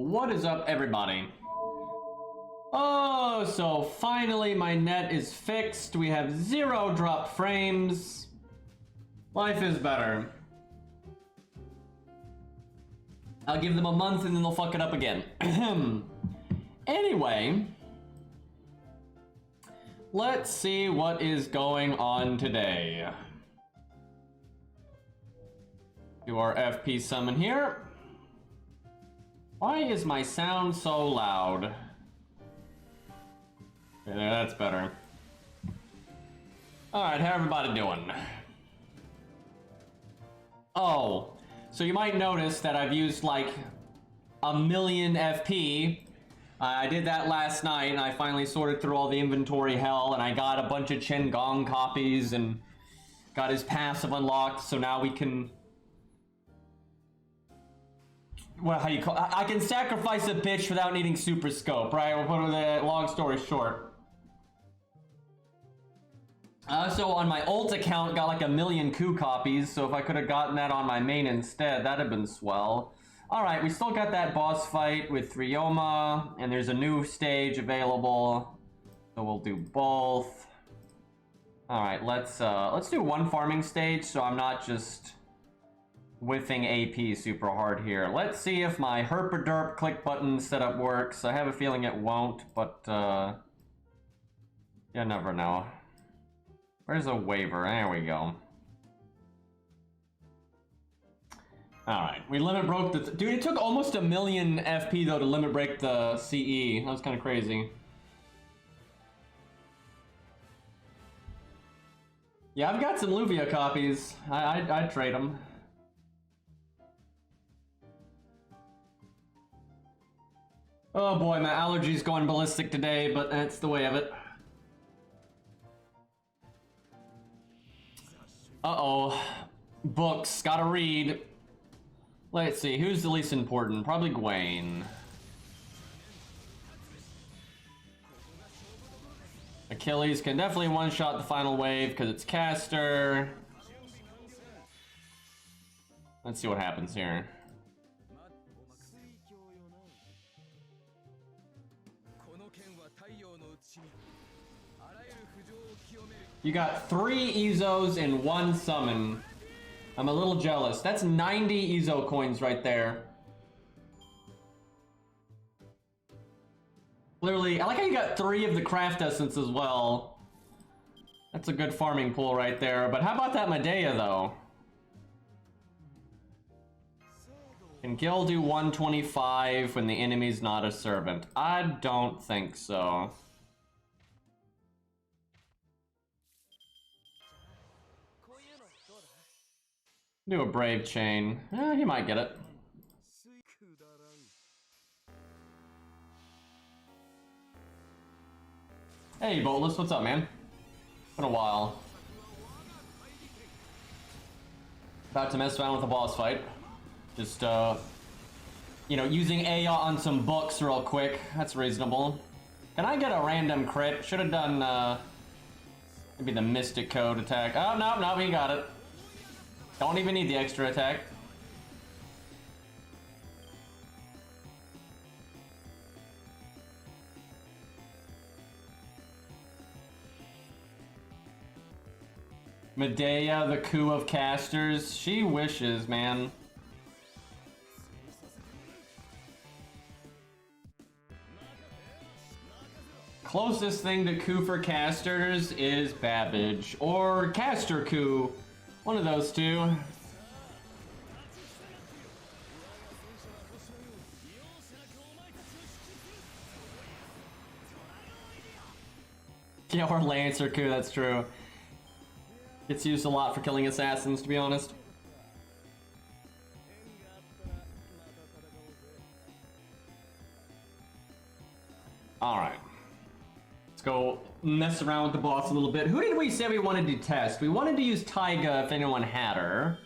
What is up, everybody? Oh, so finally my net is fixed. We have 0 drop frames. Life is better. I'll give them a month and then they'll fuck it up again. Anyway, let's see what is going on today. Do our FP summon here. Why is my sound so loud? Okay, that's better. Alright, how everybody doing? Oh, so you might notice that I've used like 1,000,000 FP. I did that last night and I finally sorted through all the inventory hell and I got a bunch of Gong copies and got his passive unlocked, so now we can... Well, how do you call it? I can sacrifice a bitch without needing super scope, right? We'll put the long story short. So on my ult account, got like 1,000,000 coup copies, so if I could have gotten that on my main instead, that'd have been swell. Alright, we still got that boss fight with Ryoma, and there's a new stage available, so we'll do both. Alright, let's do one farming stage, so I'm not just whiffing AP super hard here. Let's see if my herpaderp click button setup works. I have a feeling it won't, but you never know. Where's a waiver? There we go. Alright, we limit broke the... Dude, it took almost 1,000,000 FP though to limit break the CE. That was kind of crazy. Yeah, I've got some Luvia copies. I'd trade them. Oh boy, my allergies going ballistic today, but that's the way of it. Uh-oh. Books, gotta read. Let's see, who's the least important? Probably Gwen. Achilles can definitely one-shot the final wave because it's caster. Let's see what happens here. You got 3 Ezos and 1 summon. I'm a little jealous. That's 90 Ezo coins right there. Literally, I like how you got 3 of the craft essence as well. That's a good farming pool right there. But how about that Medea though? Can Gil do 125 when the enemy's not a servant? I don't think so. Do a brave chain. He might get it. Hey, Bolus, what's up, man? Been a while. About to mess around with a boss fight. Just, you know, using Aya on some books real quick. That's reasonable. Can I get a random crit? Should have done, maybe the Mystic Code attack. Oh, no, he got it. Don't even need the extra attack. Medea, the coup of casters. She wishes, man. Closest thing to coup for casters is Babbage. Or caster coup. One of those two. Yeah, or Lancer coup, that's true. Gets used a lot for killing assassins, to be honest. Alright. Let's go mess around with the boss a little bit. Who did we say we wanted to test? We wanted to use Taiga if anyone had her.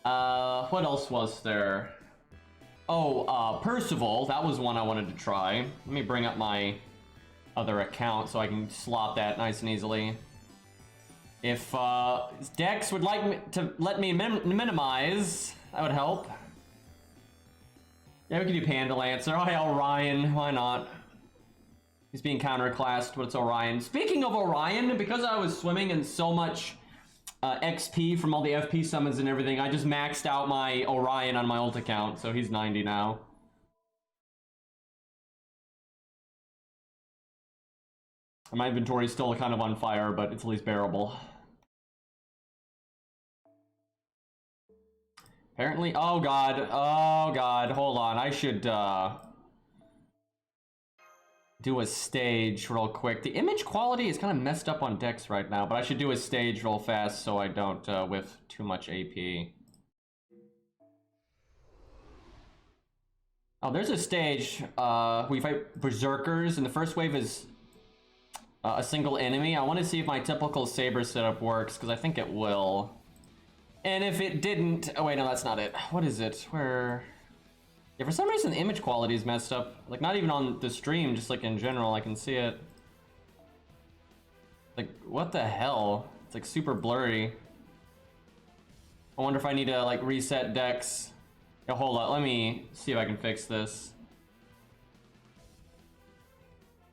What else was there? Oh, Percival. That was one I wanted to try. Let me bring up my other account so I can slot that nice and easily. If Dex would like me to let me minimize, that would help. Yeah, we can do Panda Lancer. Oh, yeah, Orion. Why not? He's being counterclassed, but it's Orion. Speaking of Orion, because I was swimming in so much XP from all the FP summons and everything, I just maxed out my Orion on my ult account, so he's 90 now. And my inventory's still kind of on fire, but it's at least bearable. Apparently, oh god, hold on, I should do a stage real quick. The image quality is kind of messed up on Dex right now, but I should do a stage real fast so I don't whiff too much AP. Oh, there's a stage, we fight Berserkers, and the first wave is a single enemy. I want to see if my typical Saber setup works, because I think it will. And if it didn't... Oh, wait, no, that's not it. What is it? Where... Yeah, for some reason the image quality is messed up. Like, not even on the stream, just like in general, I can see it. Like, what the hell? It's like super blurry. I wonder if I need to, like, reset Dex. Yeah, hold on, let me see if I can fix this.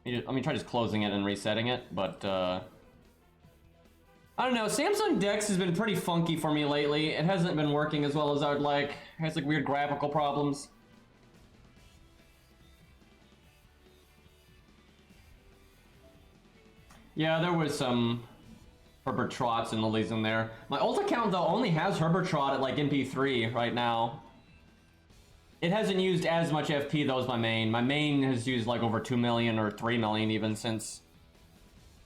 Let me try just closing it and resetting it, but I don't know, Samsung Dex has been pretty funky for me lately. It hasn't been working as well as I would like. It has like weird graphical problems. Yeah, there was some Herbert Trots and Lilies in there. My ult account though only has Herbert Trot at like MP3 right now. It hasn't used as much FP though as my main. My main has used like over 2 million or 3 million even since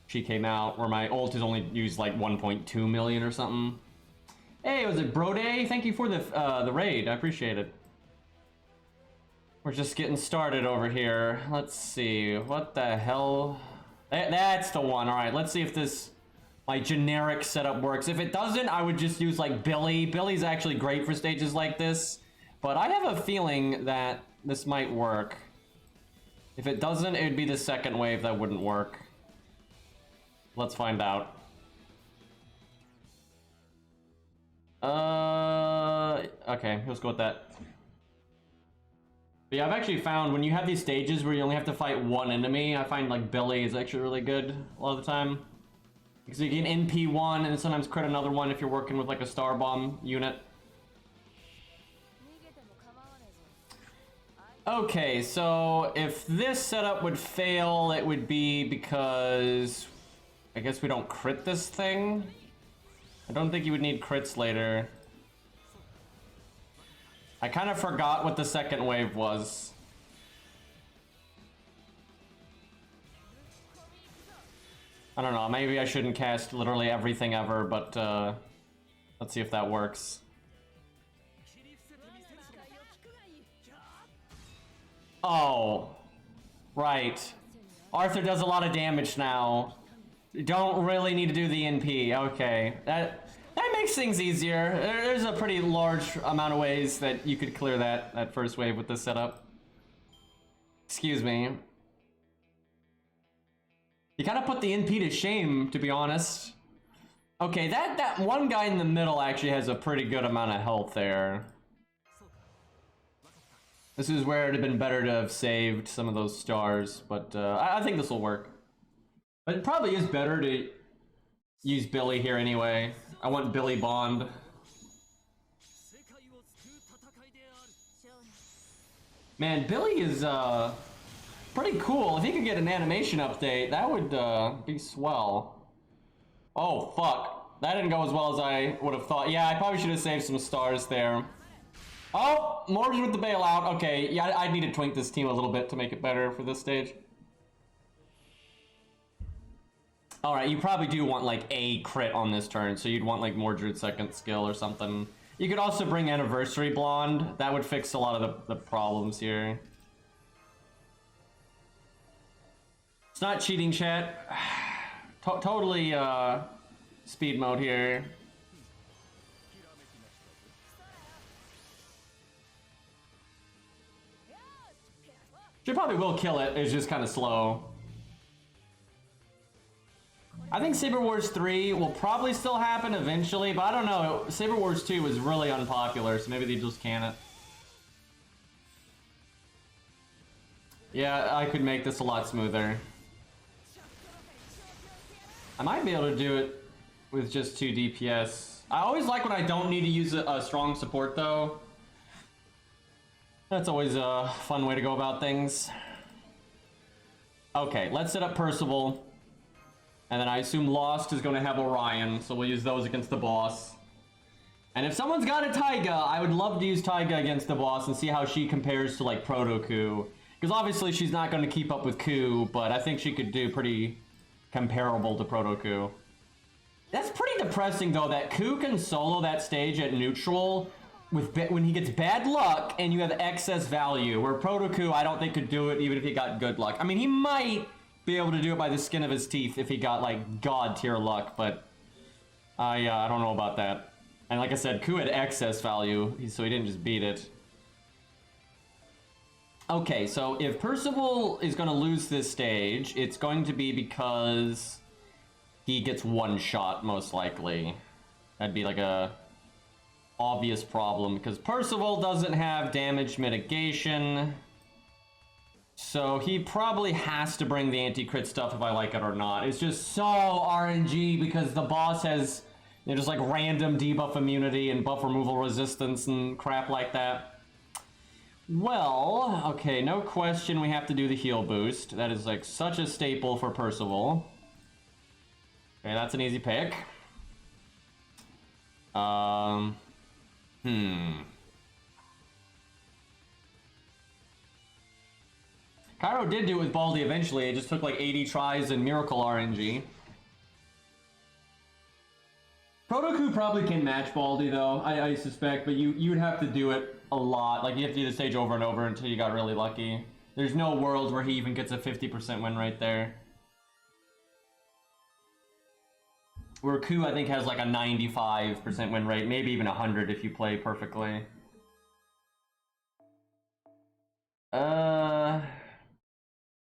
she came out, where my ult has only used like 1.2 million or something. Hey, was it Brode? Thank you for the raid, I appreciate it. We're just getting started over here. Let's see, what the hell? That's the one, all right, let's see if this, my generic setup works. If it doesn't, I would just use like Billy. Billy's actually great for stages like this. But I have a feeling that this might work. If it doesn't, it would be the second wave that wouldn't work. Let's find out. Okay, let's go with that. But yeah, I've actually found when you have these stages where you only have to fight one enemy, I find like Billy is actually really good a lot of the time. Because you can NP one and sometimes crit another one if you're working with like a Star Bomb unit. Okay, so if this setup would fail, it would be because I guess we don't crit this thing. I don't think you would need crits later. I kind of forgot what the second wave was. I don't know, maybe I shouldn't cast literally everything ever, but let's see if that works. Oh, right. Arthur does a lot of damage now. You don't really need to do the NP. Okay, that makes things easier. There's a pretty large amount of ways that you could clear that first wave with this setup. Excuse me. You kind of put the NP to shame, to be honest. Okay, that one guy in the middle actually has a pretty good amount of health there. This is where it'd have been better to have saved some of those stars, but I think this will work. But it probably is better to use Billy here anyway. I want Billy Bond. Man, Billy is pretty cool. If he could get an animation update, that would be swell. Oh, fuck. That didn't go as well as I would have thought. Yeah, I probably should have saved some stars there. Oh, Morgan with the bailout. Okay, yeah, I need to twink this team a little bit to make it better for this stage. Alright, you probably do want like a crit on this turn, so you'd want like Mordred's second skill or something. You could also bring Anniversary Blonde. That would fix a lot of the problems here. It's not cheating, chat. Totally speed mode here. She probably will kill it, it's just kind of slow. I think Saber Wars 3 will probably still happen eventually, but I don't know. Saber Wars 2 was really unpopular, so maybe they just can it. Yeah, I could make this a lot smoother. I might be able to do it with just 2 DPS. I always like when I don't need to use a strong support, though. That's always a fun way to go about things. Okay, let's set up Percival. And then I assume Lost is going to have Orion, so we'll use those against the boss. And if someone's got a Taiga, I would love to use Taiga against the boss and see how she compares to, like, Proto-Ku. Because obviously she's not going to keep up with Ku, but I think she could do pretty comparable to Proto-Ku. That's pretty depressing, though, that Ku can solo that stage at neutral when he gets bad luck and you have excess value, where Proto-Ku I don't think could do it even if he got good luck. I mean, he might be able to do it by the skin of his teeth if he got, like, god tier luck, but I don't know about that. And like I said, Ku had excess value, so he didn't just beat it. Okay, so if Percival is going to lose this stage, it's going to be because he gets one shot, most likely. That'd be like a obvious problem, because Percival doesn't have damage mitigation. So he probably has to bring the anti-crit stuff if I like it or not. It's just so RNG because the boss has, you know, just like random debuff immunity and buff removal resistance and crap like that. Well, okay, no question we have to do the heal boost. That is like such a staple for Percival. Okay, that's an easy pick. Cairo did do it with Baldi eventually. It just took like 80 tries and Miracle RNG. Proto-Ku probably can match Baldi though, I suspect, but you'd have to do it a lot. Like, you have to do the stage over and over until you got really lucky. There's no world where he even gets a 50% win rate there. Where Ku, I think, has like a 95% win rate, maybe even 100 if you play perfectly.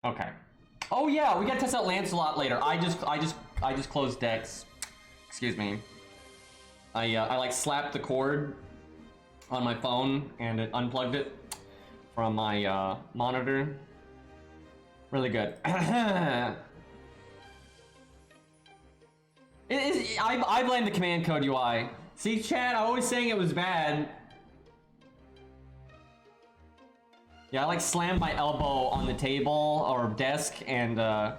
Okay. Oh yeah, we gotta test out Lancelot later. I just closed decks. Excuse me. I like slapped the cord on my phone and it unplugged it from my monitor. Really good. I blame the command code UI. See, chat, I was saying it was bad. Yeah, I like slammed my elbow on the table or desk and I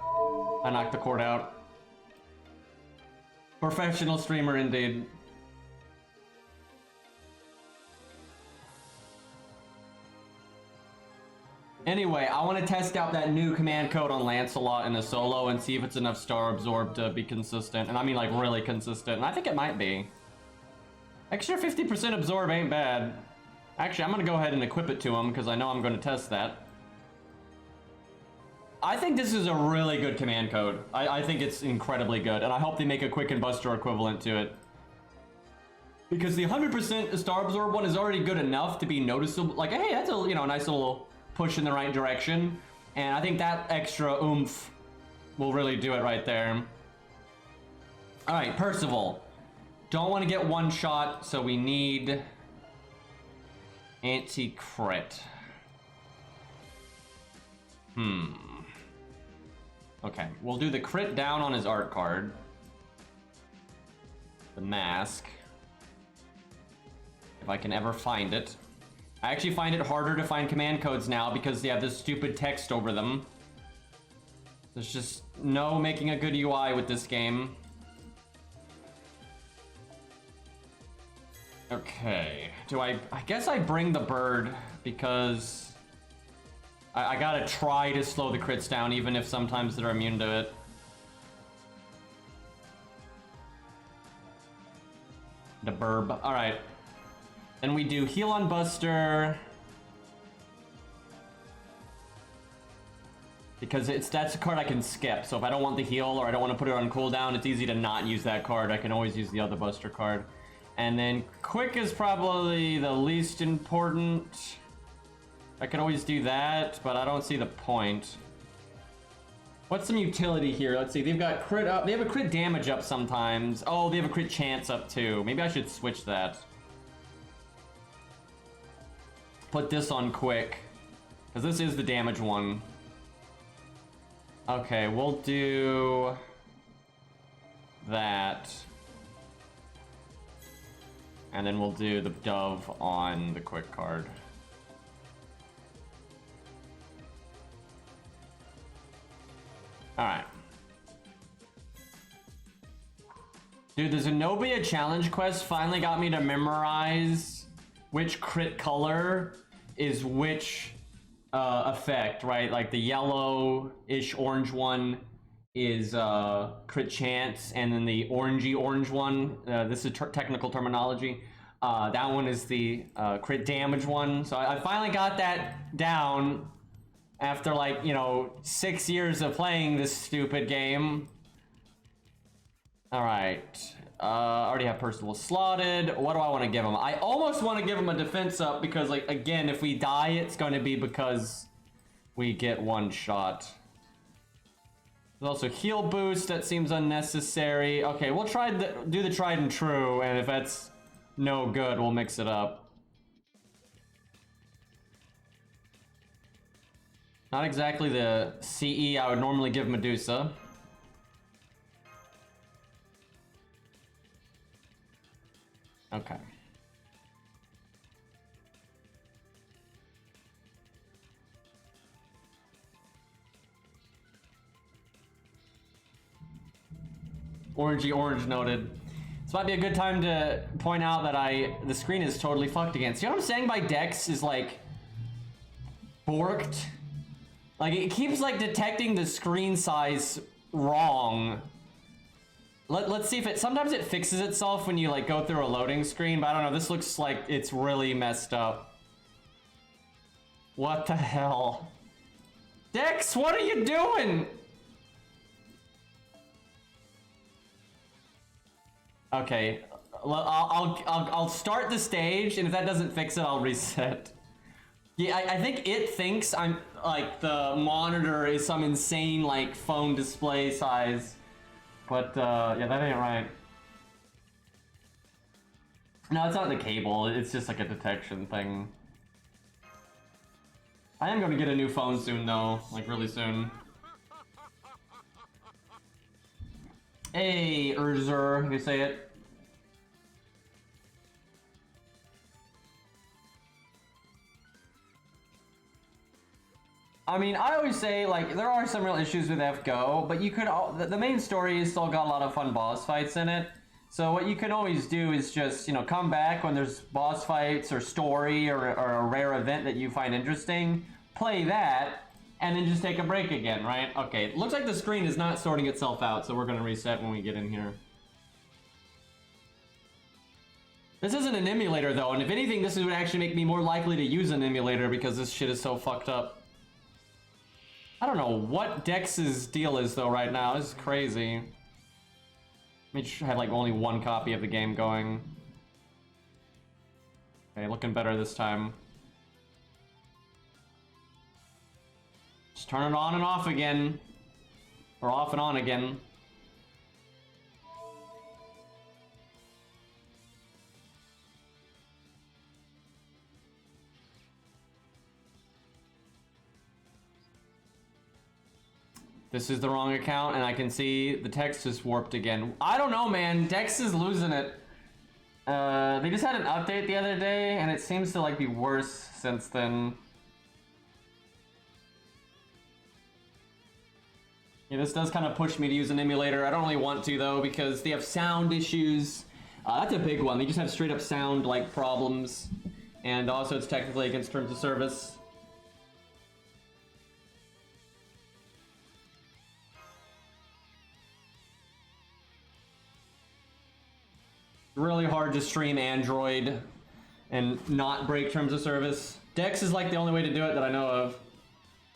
knocked the cord out. Professional streamer indeed. Anyway, I want to test out that new command code on Lancelot in the solo and see if it's enough Star Absorb to be consistent. And I mean like really consistent. And I think it might be. Extra 50% Absorb ain't bad. Actually, I'm going to go ahead and equip it to him because I know I'm going to test that. I think this is a really good command code. I think it's incredibly good. And I hope they make a Quicken Buster equivalent to it. Because the 100% Star Absorb one is already good enough to be noticeable. Like, hey, that's a, you know, a nice little push in the right direction, and I think that extra oomph will really do it right there. All right, Percival. Don't want to get one shot, so we need anti-crit. Okay, we'll do the crit down on his art card. The mask. If I can ever find it. I actually find it harder to find command codes now because they have this stupid text over them. There's just no making a good UI with this game. Okay, I guess I bring the bird because I gotta try to slow the crits down even if sometimes they're immune to it. The burb, all right. Then we do heal on Buster. Because that's a card I can skip, so if I don't want the heal or I don't want to put it on cooldown, it's easy to not use that card. I can always use the other Buster card. And then Quick is probably the least important. I can always do that, but I don't see the point. What's some utility here? Let's see, they've got crit up. They have a crit damage up sometimes. Oh, they have a crit chance up too. Maybe I should switch that. Put this on Quick, because this is the damage one. Okay, we'll do that. And then we'll do the dove on the quick card. Alright. Dude, the Zenobia challenge quest finally got me to memorize which crit color is which effect, right? Like the yellow-ish orange one is crit chance, and then the orangey orange one, this is technical terminology, that one is the crit damage one. So I finally got that down after, like, you know, 6 years of playing this stupid game. Alright, already have Percival slotted. What do I want to give him? I almost want to give him a defense up because, like, again, if we die, it's going to be because we get one shot. There's also heal boost. That seems unnecessary. Okay, we'll try do the tried and true, and if that's no good, we'll mix it up. Not exactly the CE I would normally give Medusa. Okay. Orangey orange noted. This might be a good time to point out that the screen is totally fucked again. See what I'm saying? My Dex is like borked. Like it keeps like detecting the screen size wrong. Let's see if sometimes it fixes itself when you like go through a loading screen, but I don't know, this looks like it's really messed up. What the hell? Dex, what are you doing? Okay, I'll start the stage, and if that doesn't fix it, I'll reset. Yeah, I think it thinks I'm like the monitor is some insane like phone display size. But, yeah, that ain't right. No, it's not the cable. It's just like a detection thing. I am going to get a new phone soon, though. Like, really soon. Hey, Urzer, you say it. I mean, I always say, like, there are some real issues with FGO, but you could, the main story has still got a lot of fun boss fights in it. So what you can always do is just, you know, come back when there's boss fights or story or a rare event that you find interesting, play that, and then just take a break again, right? Okay, it looks like the screen is not sorting itself out, so we're gonna reset when we get in here. This isn't an emulator, though, and if anything, this would actually make me more likely to use an emulator because this shit is so fucked up. I don't know what Dex's deal is though right now. This is crazy. Let me have like only one copy of the game going. Okay, looking better this time. Just turn it on and off again. Or off and on again. This is the wrong account, and I can see the text is warped again. I don't know, man. Dex is losing it. They just had an update the other day, and it seems to like be worse since then. Yeah, this does kind of push me to use an emulator. I don't really want to, though, because they have sound issues. That's a big one. They just have straight up sound like problems, and also it's technically against terms of service. Really hard to stream Android and not break terms of service. Dex is like the only way to do it that I know of,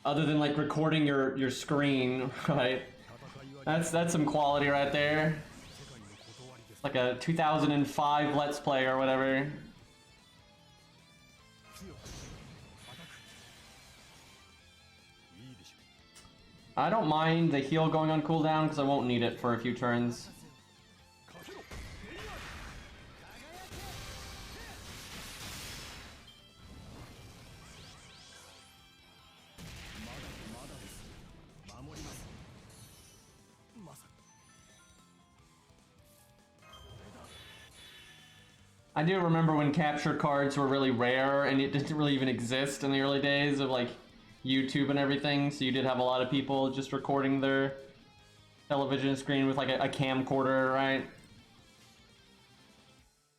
other than like recording your screen, right? That's some quality right there. It's like a 2005 Let's Play or whatever. I don't mind the heal going on cooldown because I won't need it for a few turns. I do remember when capture cards were really rare and it didn't really even exist in the early days of like YouTube and everything, so you did have a lot of people just recording their television screen with like a camcorder, right?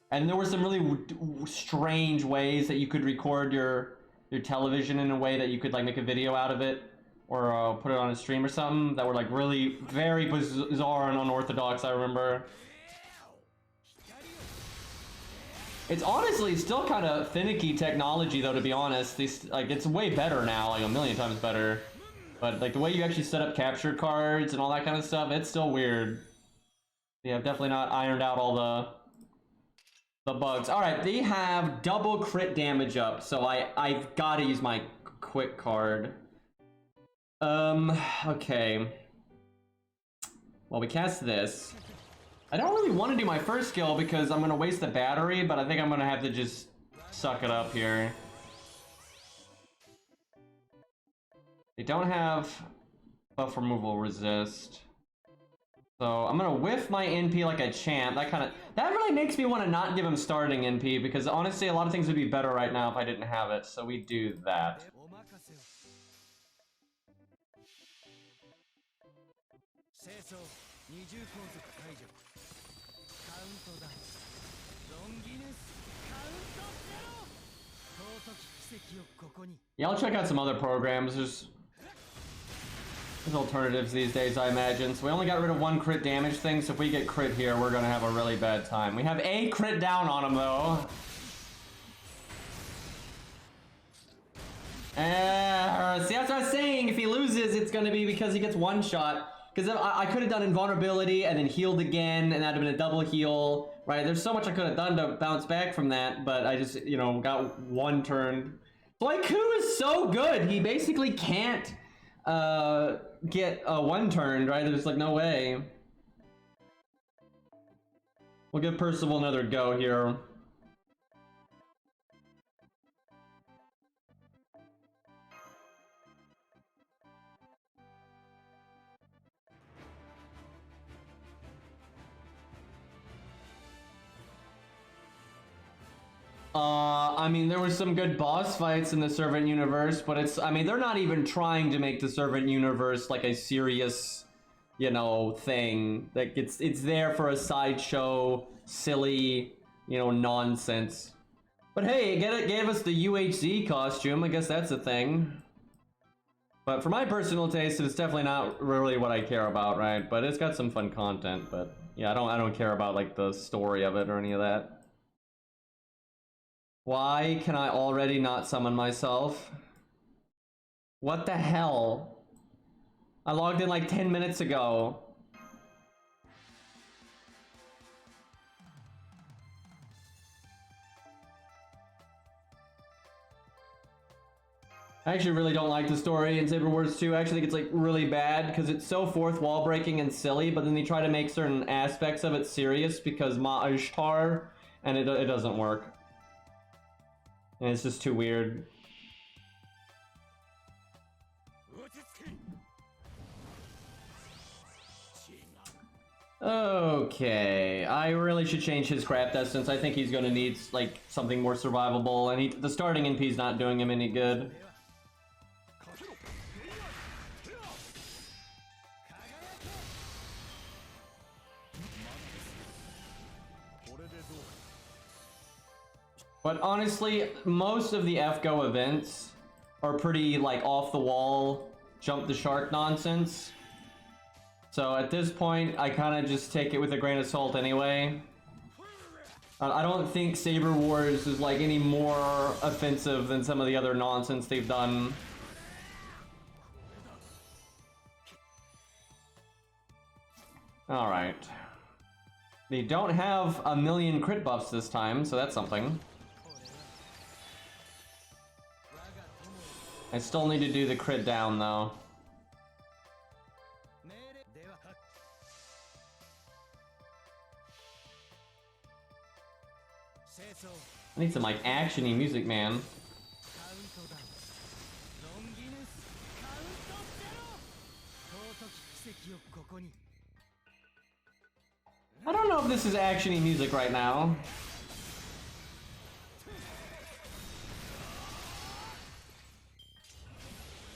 And there were some really strange ways that you could record your television in a way that you could like make a video out of it or put it on a stream or something that were like really very bizarre and unorthodox, I remember. It's honestly still kind of finicky technology though, to be honest. Like it's way better now, like a million times better. But like the way you actually set up capture cards and all that kind of stuff, it's still weird. Yeah, I've definitely not ironed out all the bugs. All right, they have double crit damage up, so I've got to use my quick card. Okay. Well, we cast this. I don't really want to do my first skill because I'm gonna waste the battery, but I think I'm gonna have to just suck it up here. They don't have buff removal resist. So I'm gonna whiff my NP like a champ. That really makes me want to not give him starting NP because honestly a lot of things would be better right now if I didn't have it. So we do that. Yeah, I'll check out some other programs. There's alternatives these days, I imagine. So we only got rid of one crit damage thing, so if we get crit here, we're gonna have a really bad time. We have a crit down on him, though. See, that's what I was saying. If he loses, it's gonna be because he gets one shot. Because I could have done invulnerability and then healed again, and that'd have been a double heal, right? There's so much I could have done to bounce back from that, but I just, you know, got one turn. Like, Ku is so good. He basically can't get one turned, right? There's like no way. We'll give Percival another go here. I mean, there were some good boss fights in the Servant universe, but it's, I mean, they're not even trying to make the Servant universe like a serious, you know, thing. Like, it's there for a sideshow, silly, you know, nonsense. But hey, it gave us the UHZ costume. I guess that's a thing. But for my personal taste, it's definitely not really what I care about, right? But it's got some fun content, but yeah, I don't care about like the story of it or any of that. Why can I already not summon myself? What the hell? I logged in like 10 minutes ago. I actually really don't like the story in Saber Wars 2. I actually think it's like really bad because it's so fourth wall breaking and silly, but then they try to make certain aspects of it serious because Ma Ishtar, and it doesn't work. And it's just too weird. Okay, I really should change his craft essence. I think he's gonna need like something more survivable, and the starting NP's not doing him any good. But honestly, most of the FGO events are pretty like off the wall, jump the shark nonsense. So at this point, I kind of just take it with a grain of salt anyway. I don't think Saber Wars is like any more offensive than some of the other nonsense they've done. Alright. They don't have a million crit buffs this time, so that's something. I still need to do the crit down though. I need some like action-y music, man. I don't know if this is action-y music right now.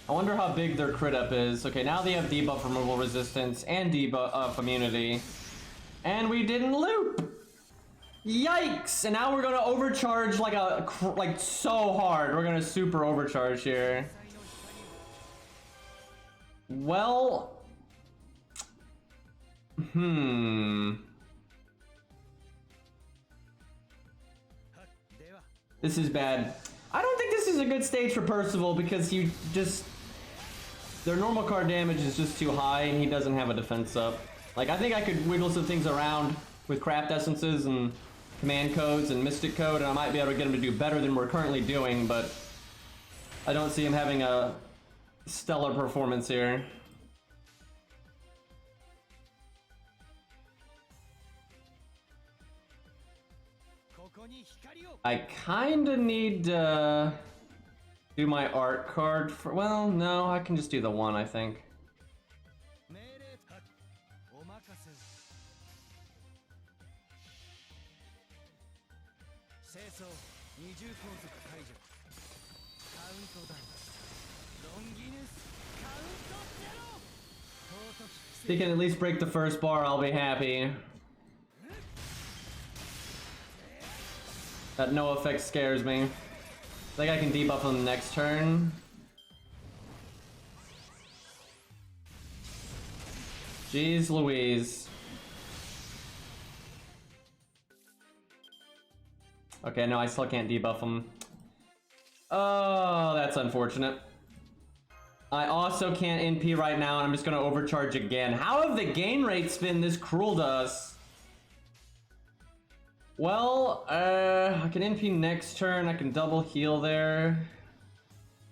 I wonder how big their crit up is. Okay, now they have debuff removal resistance and debuff immunity. And we didn't loop! Yikes! And now we're gonna overcharge like so hard. We're gonna super overcharge here. Well... This is bad. I don't think this is a good stage for Percival because you just... Their normal card damage is just too high and he doesn't have a defense up. Like, I think I could wiggle some things around with craft essences and command codes and mystic code and I might be able to get him to do better than we're currently doing, but I don't see him having a stellar performance here. I kinda need to do my art card for, well, no, I can just do the one, I think. If he can at least break the first bar, I'll be happy. That no effect scares me. I think I can debuff on the next turn. Jeez Louise. Okay, no, I still can't debuff him. Oh, that's unfortunate. I also can't NP right now, and I'm just gonna overcharge again. How have the gain rates been this cruel to us? Well, I can NP next turn. I can double heal there.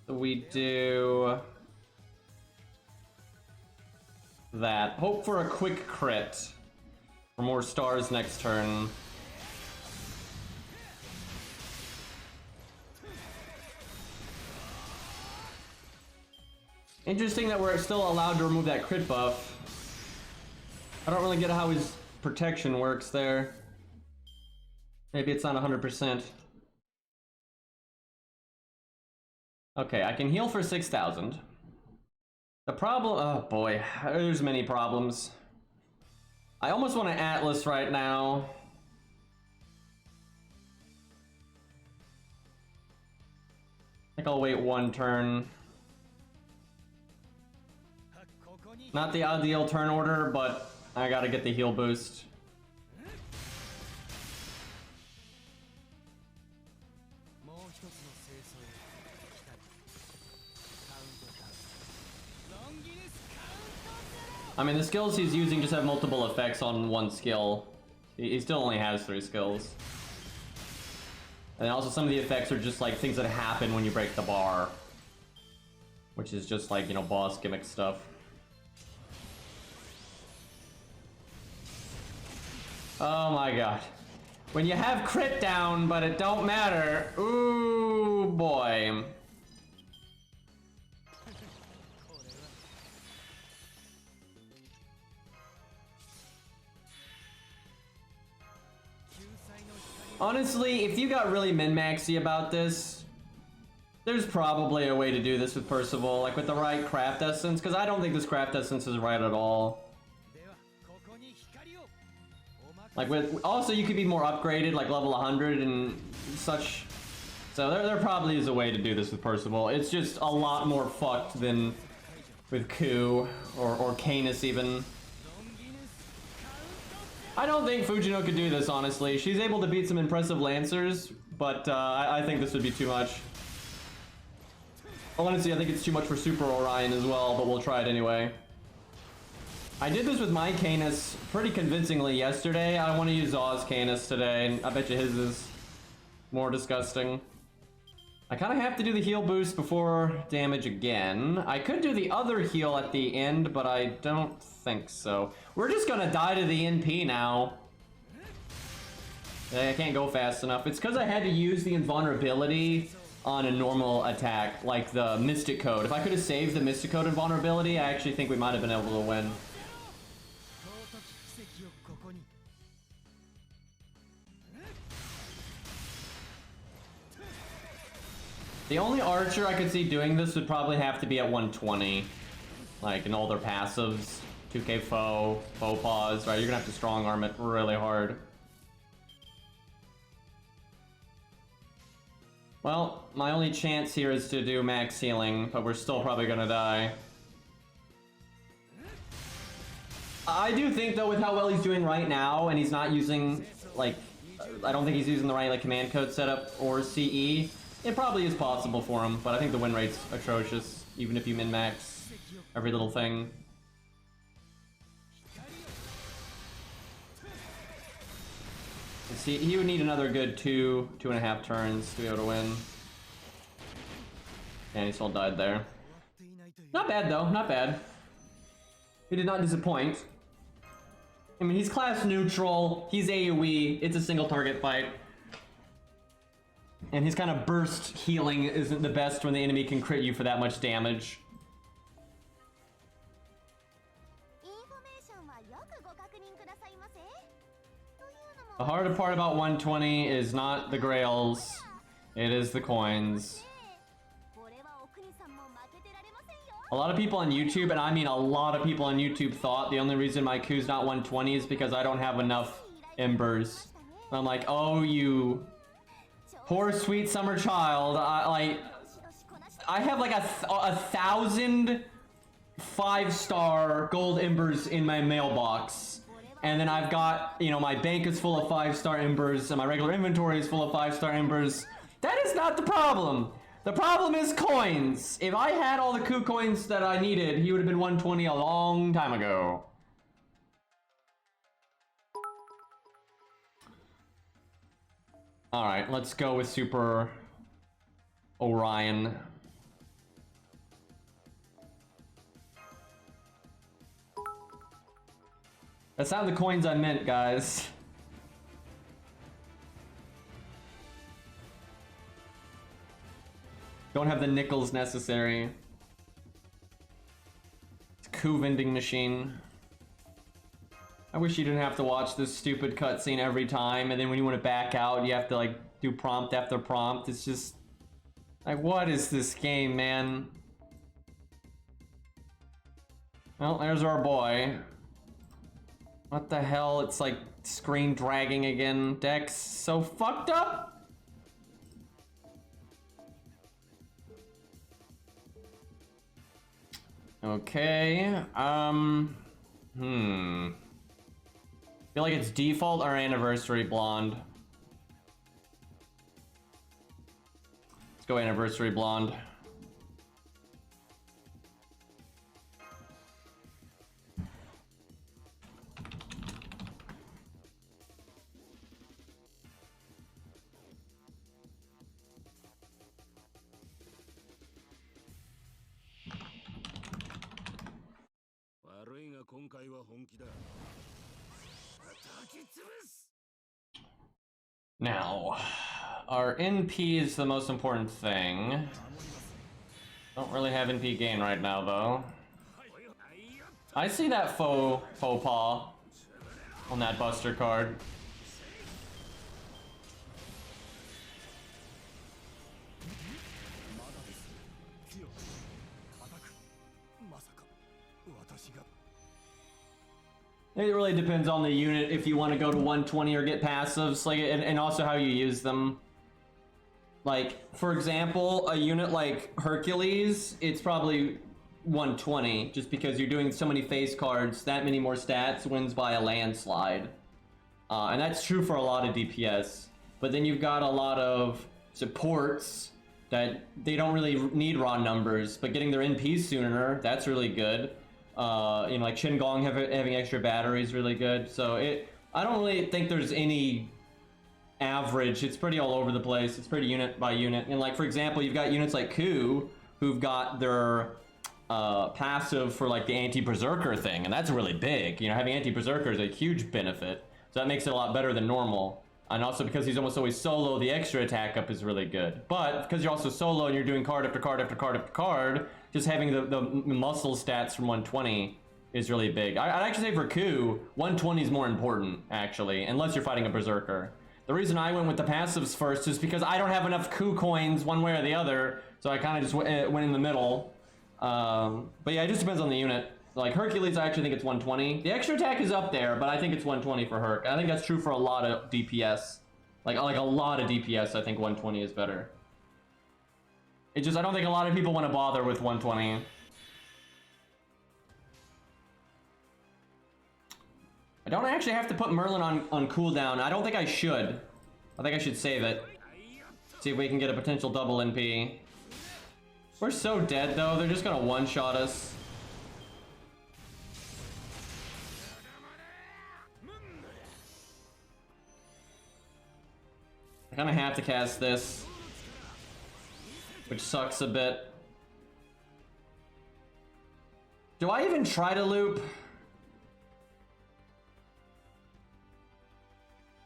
So we do that. Hope for a quick crit for more stars next turn. Interesting that we're still allowed to remove that crit buff. I don't really get how his protection works there. Maybe it's not 100%. Okay, I can heal for 6,000. The problem, oh boy, there's many problems. I almost want to Atlas right now. I think I'll wait one turn. Not the ideal turn order, but I gotta get the heal boost. I mean, the skills he's using just have multiple effects on one skill. He still only has 3 skills. And also some of the effects are just like things that happen when you break the bar. Which is just like, you know, boss gimmick stuff. Oh my god. When you have crit down, but it don't matter. Ooh, boy. Honestly, if you got really min-maxy about this, there's probably a way to do this with Percival, like with the right craft essence, because I don't think this craft essence is right at all. Like with, also you could be more upgraded, like level 100 and such. So there probably is a way to do this with Percival. It's just a lot more fucked than with Ku or Canis even. I don't think Fujino could do this, honestly. She's able to beat some impressive Lancers, but I think this would be too much. Honestly, I think it's too much for Super Orion as well, but we'll try it anyway. I did this with my Canis pretty convincingly yesterday. I want to use Zaw's Canis today, and I bet you his is more disgusting. I kind of have to do the heal boost before damage again. I could do the other heal at the end, but I don't think so. We're just gonna die to the NP now. I can't go fast enough. It's because I had to use the invulnerability on a normal attack, like the Mystic Code. If I could have saved the Mystic Code invulnerability, I actually think we might have been able to win. The only archer I could see doing this would probably have to be at 120. Like in all their passives. 2k foe, foe pause, right? You're gonna have to strong arm it really hard. Well, my only chance here is to do max healing, but we're still probably gonna die. I do think though with how well he's doing right now, and he's not using, like, I don't think he's using the right like command code setup or CE, it probably is possible for him, but I think the win rate's atrocious, even if you min-max every little thing. See, he would need another good 2.5 turns to be able to win. And he still died there. Not bad though, not bad. He did not disappoint. I mean, he's class neutral, he's AoE, it's a single target fight. And his kind of burst healing isn't the best when the enemy can crit you for that much damage. The harder part about 120 is not the grails, it is the coins. A lot of people on YouTube, and I mean a lot of people on YouTube, thought the only reason my Q's not 120 is because I don't have enough embers. And I'm like, oh, you poor sweet summer child. I have like a 1,000 5-star gold embers in my mailbox. And then I've got, you know, my bank is full of 5-star embers, and my regular inventory is full of 5-star embers. That is not the problem. The problem is coins. If I had all the coup coins that I needed, he would have been 120 a long time ago. Alright, let's go with Super Orion. That's not the coins I meant, guys. Don't have the nickels necessary. It's a coup vending machine. I wish you didn't have to watch this stupid cutscene every time, and then when you want to back out, you have to like do prompt after prompt. It's just like, what is this game, man? Well, there's our boy. What the hell? It's like screen dragging again. Deck's so fucked up. Okay. Feel like it's default or anniversary blonde. Let's go anniversary blonde. Now, our NP is the most important thing. Don't really have NP gain right now, though. I see that faux pas on that Buster card. It really depends on the unit if you want to go to 120 or get passives, like, and also how you use them. Like, for example, a unit like Hercules, it's probably 120, just because you're doing so many face cards, that many more stats wins by a landslide. And that's true for a lot of DPS. But then you've got a lot of supports that they don't really need raw numbers, but getting their NP sooner, that's really good. You know, like Gong having extra battery is really good. So I don't really think there's any average. It's pretty all over the place. It's pretty unit by unit. And like, for example, you've got units like Ku who've got their passive for like the anti-berserker thing, and that's really big. You know, having anti-berserker is a huge benefit. So that makes it a lot better than normal. And also because he's almost always solo, the extra attack up is really good. But because you're also solo and you're doing card after card after card after card, just having the muscle stats from 120 is really big. I'd actually say for Ku, 120 is more important, actually, unless you're fighting a berserker. The reason I went with the passives first is because I don't have enough coup coins one way or the other, so I kind of just went in the middle. But yeah, it just depends on the unit. Like Hercules, I actually think it's 120. The extra attack is up there, but I think it's 120 for Herc. I think that's true for a lot of DPS. Like a lot of DPS, I think 120 is better. It just, I don't think a lot of people want to bother with 120. I don't actually have to put Merlin on cooldown. I don't think I should. I think I should save it. See if we can get a potential double NP. We're so dead though, they're just gonna one-shot us. I kinda have to cast this, which sucks a bit. Do I even try to loop?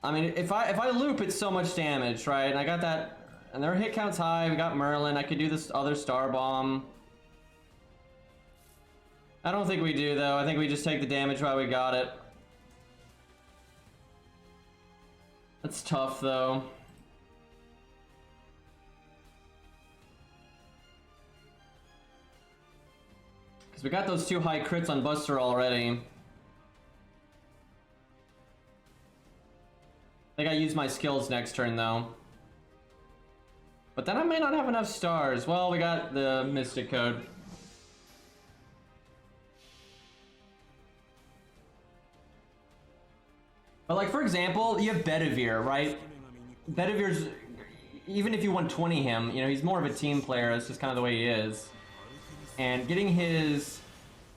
I mean, if I loop, it's so much damage, right? And I got that, and their hit count's high. We got Merlin. I could do this other Star Bomb. I don't think we do though. I think we just take the damage while we got it. That's tough though. Because we got those 2 high crits on Buster already. I think I use my skills next turn though. But then I may not have enough stars. Well, we got the Mystic Code. But like, for example, you have Bedivere, right? Bedivere's, even if you 120 him, you know, he's more of a team player. That's just kind of the way he is. And getting his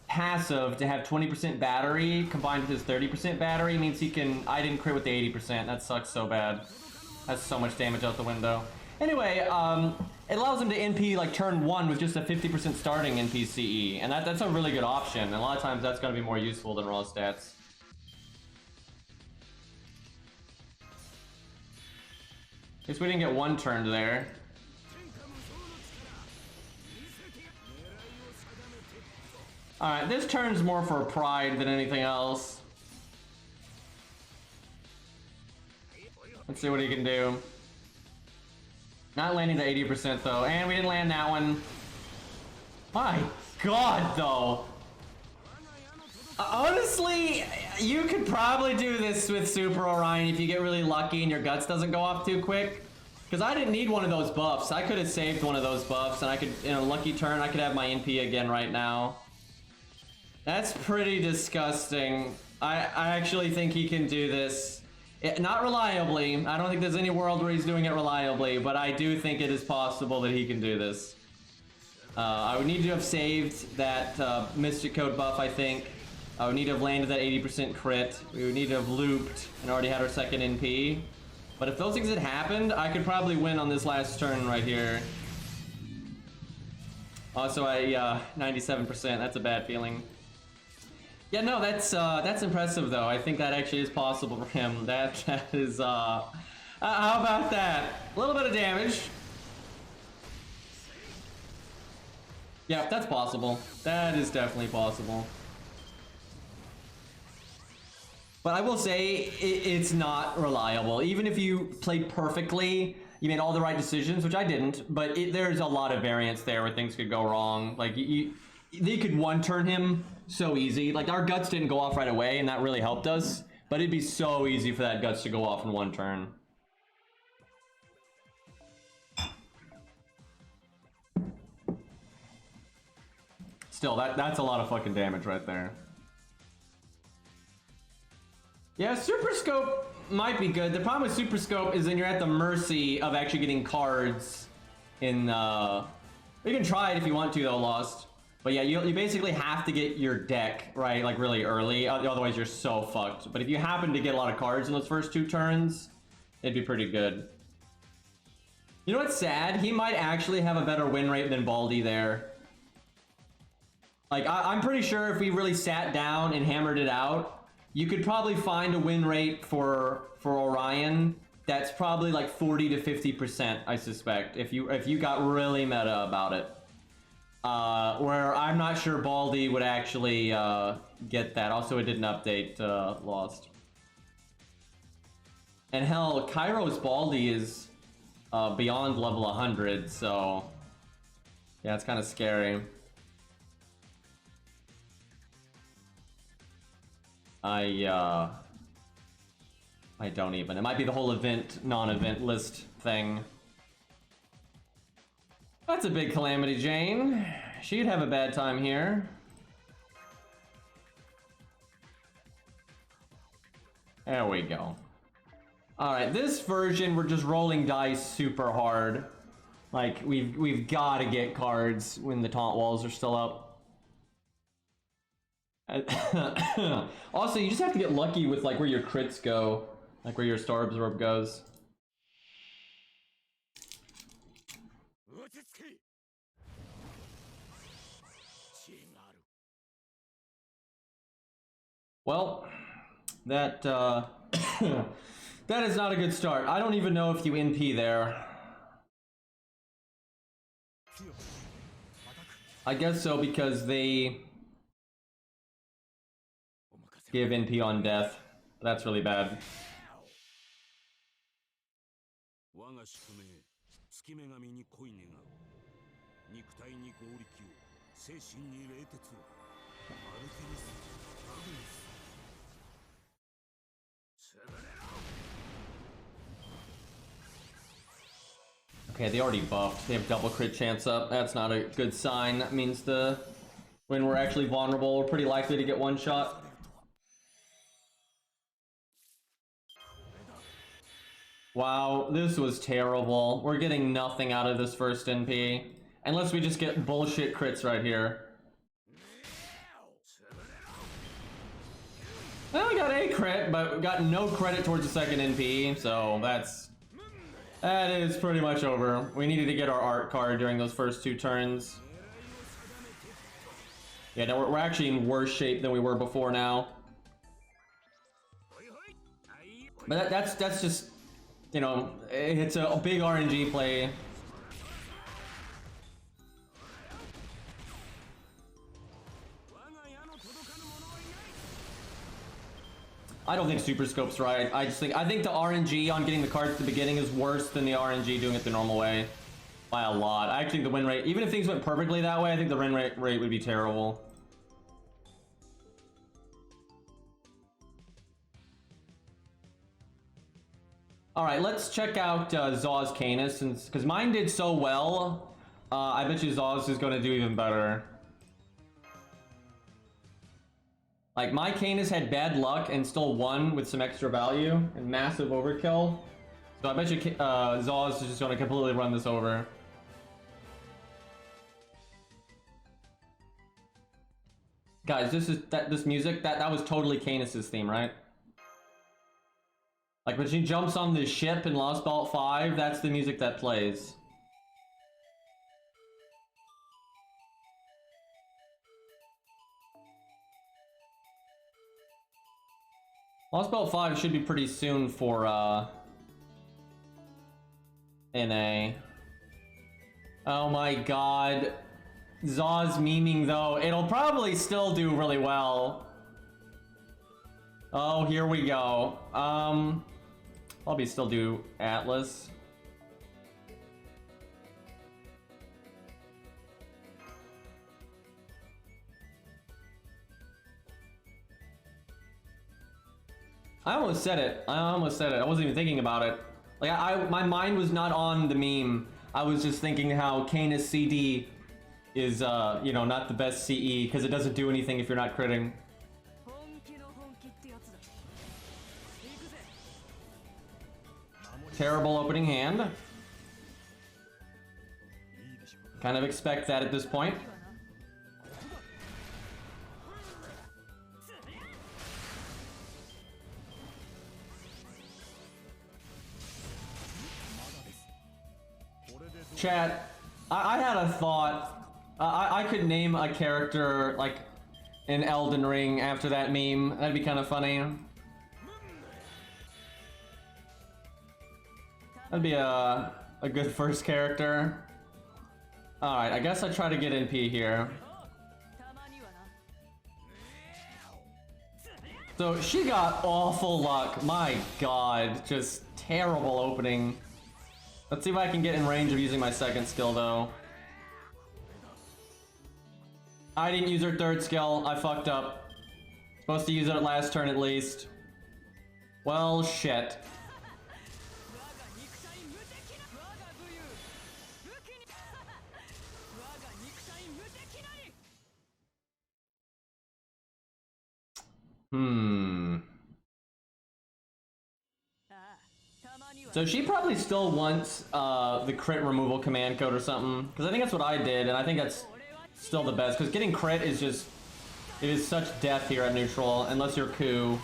passive to have 20% battery combined with his 30% battery means he can... I didn't crit with the 80%. That sucks so bad. That's so much damage out the window. Anyway, it allows him to NP like turn 1 with just a 50% starting NPCE. And that's a really good option. And a lot of times that's going to be more useful than raw stats. Guess we didn't get 1 turned there. Alright, this turn's more for pride than anything else. Let's see what he can do. Not landing to 80% though, and we didn't land that one. My god, though. Honestly, you could probably do this with Super Orion if you get really lucky and your guts doesn't go off too quick. Because I didn't need one of those buffs. I could have saved one of those buffs and I could, in a lucky turn, I could have my NP again right now. That's pretty disgusting. I actually think he can do this. Not reliably. I don't think there's any world where he's doing it reliably, but I do think it is possible that he can do this. I would need to have saved that Mystic Code buff, I think. I would need to have landed that 80% crit. We would need to have looped and already had our second NP. But if those things had happened, I could probably win on this last turn right here. Also, 97%. That's a bad feeling. Yeah, no, that's impressive though. I think that actually is possible for him. That is how about that? A little bit of damage. Yeah, that's possible. That is definitely possible. But I will say it's not reliable. Even if you played perfectly, you made all the right decisions, which I didn't. But there's a lot of variance there where things could go wrong. Like they could one-turn him so easy. Like our guts didn't go off right away, and that really helped us. But it'd be so easy for that guts to go off in 1 turn. Still, that's a lot of fucking damage right there. Yeah, Super Scope might be good. The problem with Super Scope is then you're at the mercy of actually getting cards in... You can try it if you want to, though, Lost. But yeah, you basically have to get your deck, right, like really early. Otherwise, you're so fucked. But if you happen to get a lot of cards in those first 2 turns, it'd be pretty good. You know what's sad? He might actually have a better win rate than Baldy there. Like, I'm pretty sure if we really sat down and hammered it out, you could probably find a win rate for Orion that's probably like 40 to 50%, I suspect, if you got really meta about it. Where I'm not sure Baldy would actually get that. Also, it didn't update Lost. And hell, Kairos Baldi is beyond level 100, so yeah, it's kind of scary. I don't even. It might be the whole event, non-event list thing. That's a big Calamity Jane. She'd have a bad time here. There we go. Alright, this version we're just rolling dice super hard. Like, we've gotta get cards when the taunt walls are still up. Also, you just have to get lucky with like where your crits go. Like where your Star Absorb goes. Well, that that is not a good start. I don't even know if you NP there. I guess so, because they give NP on death. That's really bad. Okay, they already buffed. They have double crit chance up. That's not a good sign. That means when we're actually vulnerable, we're pretty likely to get one shot. Wow, this was terrible. We're getting nothing out of this first NP. Unless we just get bullshit crits right here. Well, we got a crit, but we got no credit towards the second NP, so that is pretty much over. We needed to get our art card during those first two turns. Yeah, no, we're actually in worse shape than we were before now. But that's just, you know, it's a big RNG play. I don't think Super Scope's right. I think the RNG on getting the cards at the beginning is worse than the RNG doing it the normal way. By a lot. I actually think the win rate, even if things went perfectly that way, I think the win rate would be terrible. Alright, let's check out Zaw's Canis, because mine did so well. I bet you Zaw's is going to do even better. Like, my Canis had bad luck and still won with some extra value and massive overkill. So I bet you Zaw's is just going to completely run this over. Guys, this music, that was totally Canis's theme, right? Like when she jumps on the ship in Lost Vault 5, that's the music that plays. Lost Vault 5 should be pretty soon for NA. Oh my god. Zaw's memeing though. It'll probably still do really well. Oh, here we go. Probably still do Atlas. I almost said it. I wasn't even thinking about it. Like my mind was not on the meme. I was just thinking how Canis CD is you know, not the best CE because it doesn't do anything if you're not critting. Terrible opening hand. Kind of expect that at this point. Chat, I had a thought. I could name a character like in Elden Ring after that meme. That'd be kind of funny. That'd be a good first character. Alright, I guess I try to get NP here. So she got awful luck. My god, just terrible opening. Let's see if I can get in range of using my second skill though. I didn't use her third skill. I fucked up. Supposed to use it at last turn at least. Well, shit. So she probably still wants the crit removal command code or something, because I think that's what I did, and I think that's still the best, because getting crit is just, it is such death here at neutral, unless you're Ku.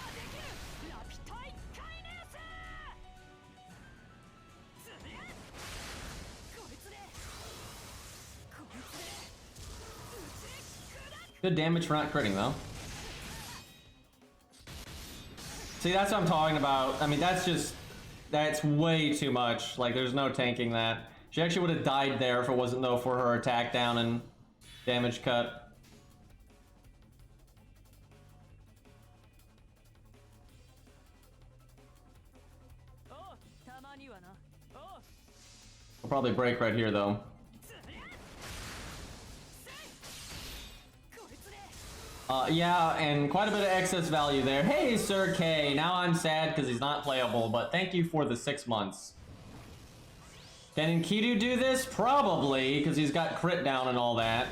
Good damage for not critting though. See, that's what I'm talking about. I mean, that's way too much. Like, there's no tanking that. She actually would have died there if it wasn't though for her attack down and damage cut. We'll probably break right here though. Yeah, and quite a bit of excess value there. Hey, Sir K. Now I'm sad because he's not playable, but thank you for the 6 months. Can In-Ketu do this? Probably, because he's got crit down and all that.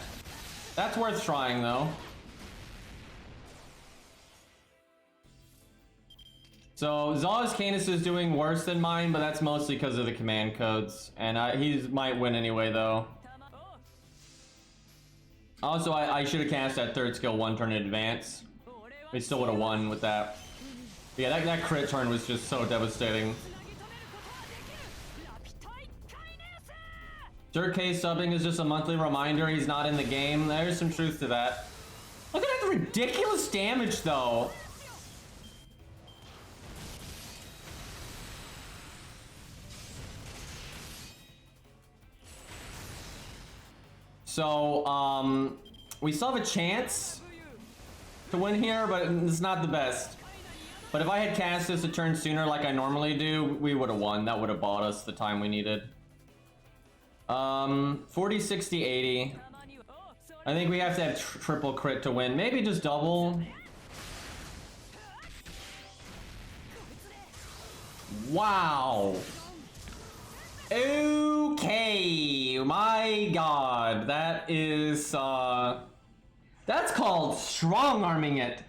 That's worth trying, though. So, Zaw's Canis is doing worse than mine, but that's mostly because of the command codes. And he might win anyway, though. Also, I should have cast that third skill 1 turn in advance. We still would have won with that. But yeah, that crit turn was just so devastating. Sir K subbing is just a monthly reminder he's not in the game. There's some truth to that. Look at that ridiculous damage, though. So, we still have a chance to win here, but it's not the best. But if I had cast this a turn sooner like I normally do, we would have won. That would have bought us the time we needed. 40, 60, 80. I think we have to have triple crit to win. Maybe just double. Wow. Okay, my god, that is that's called strong-arming it.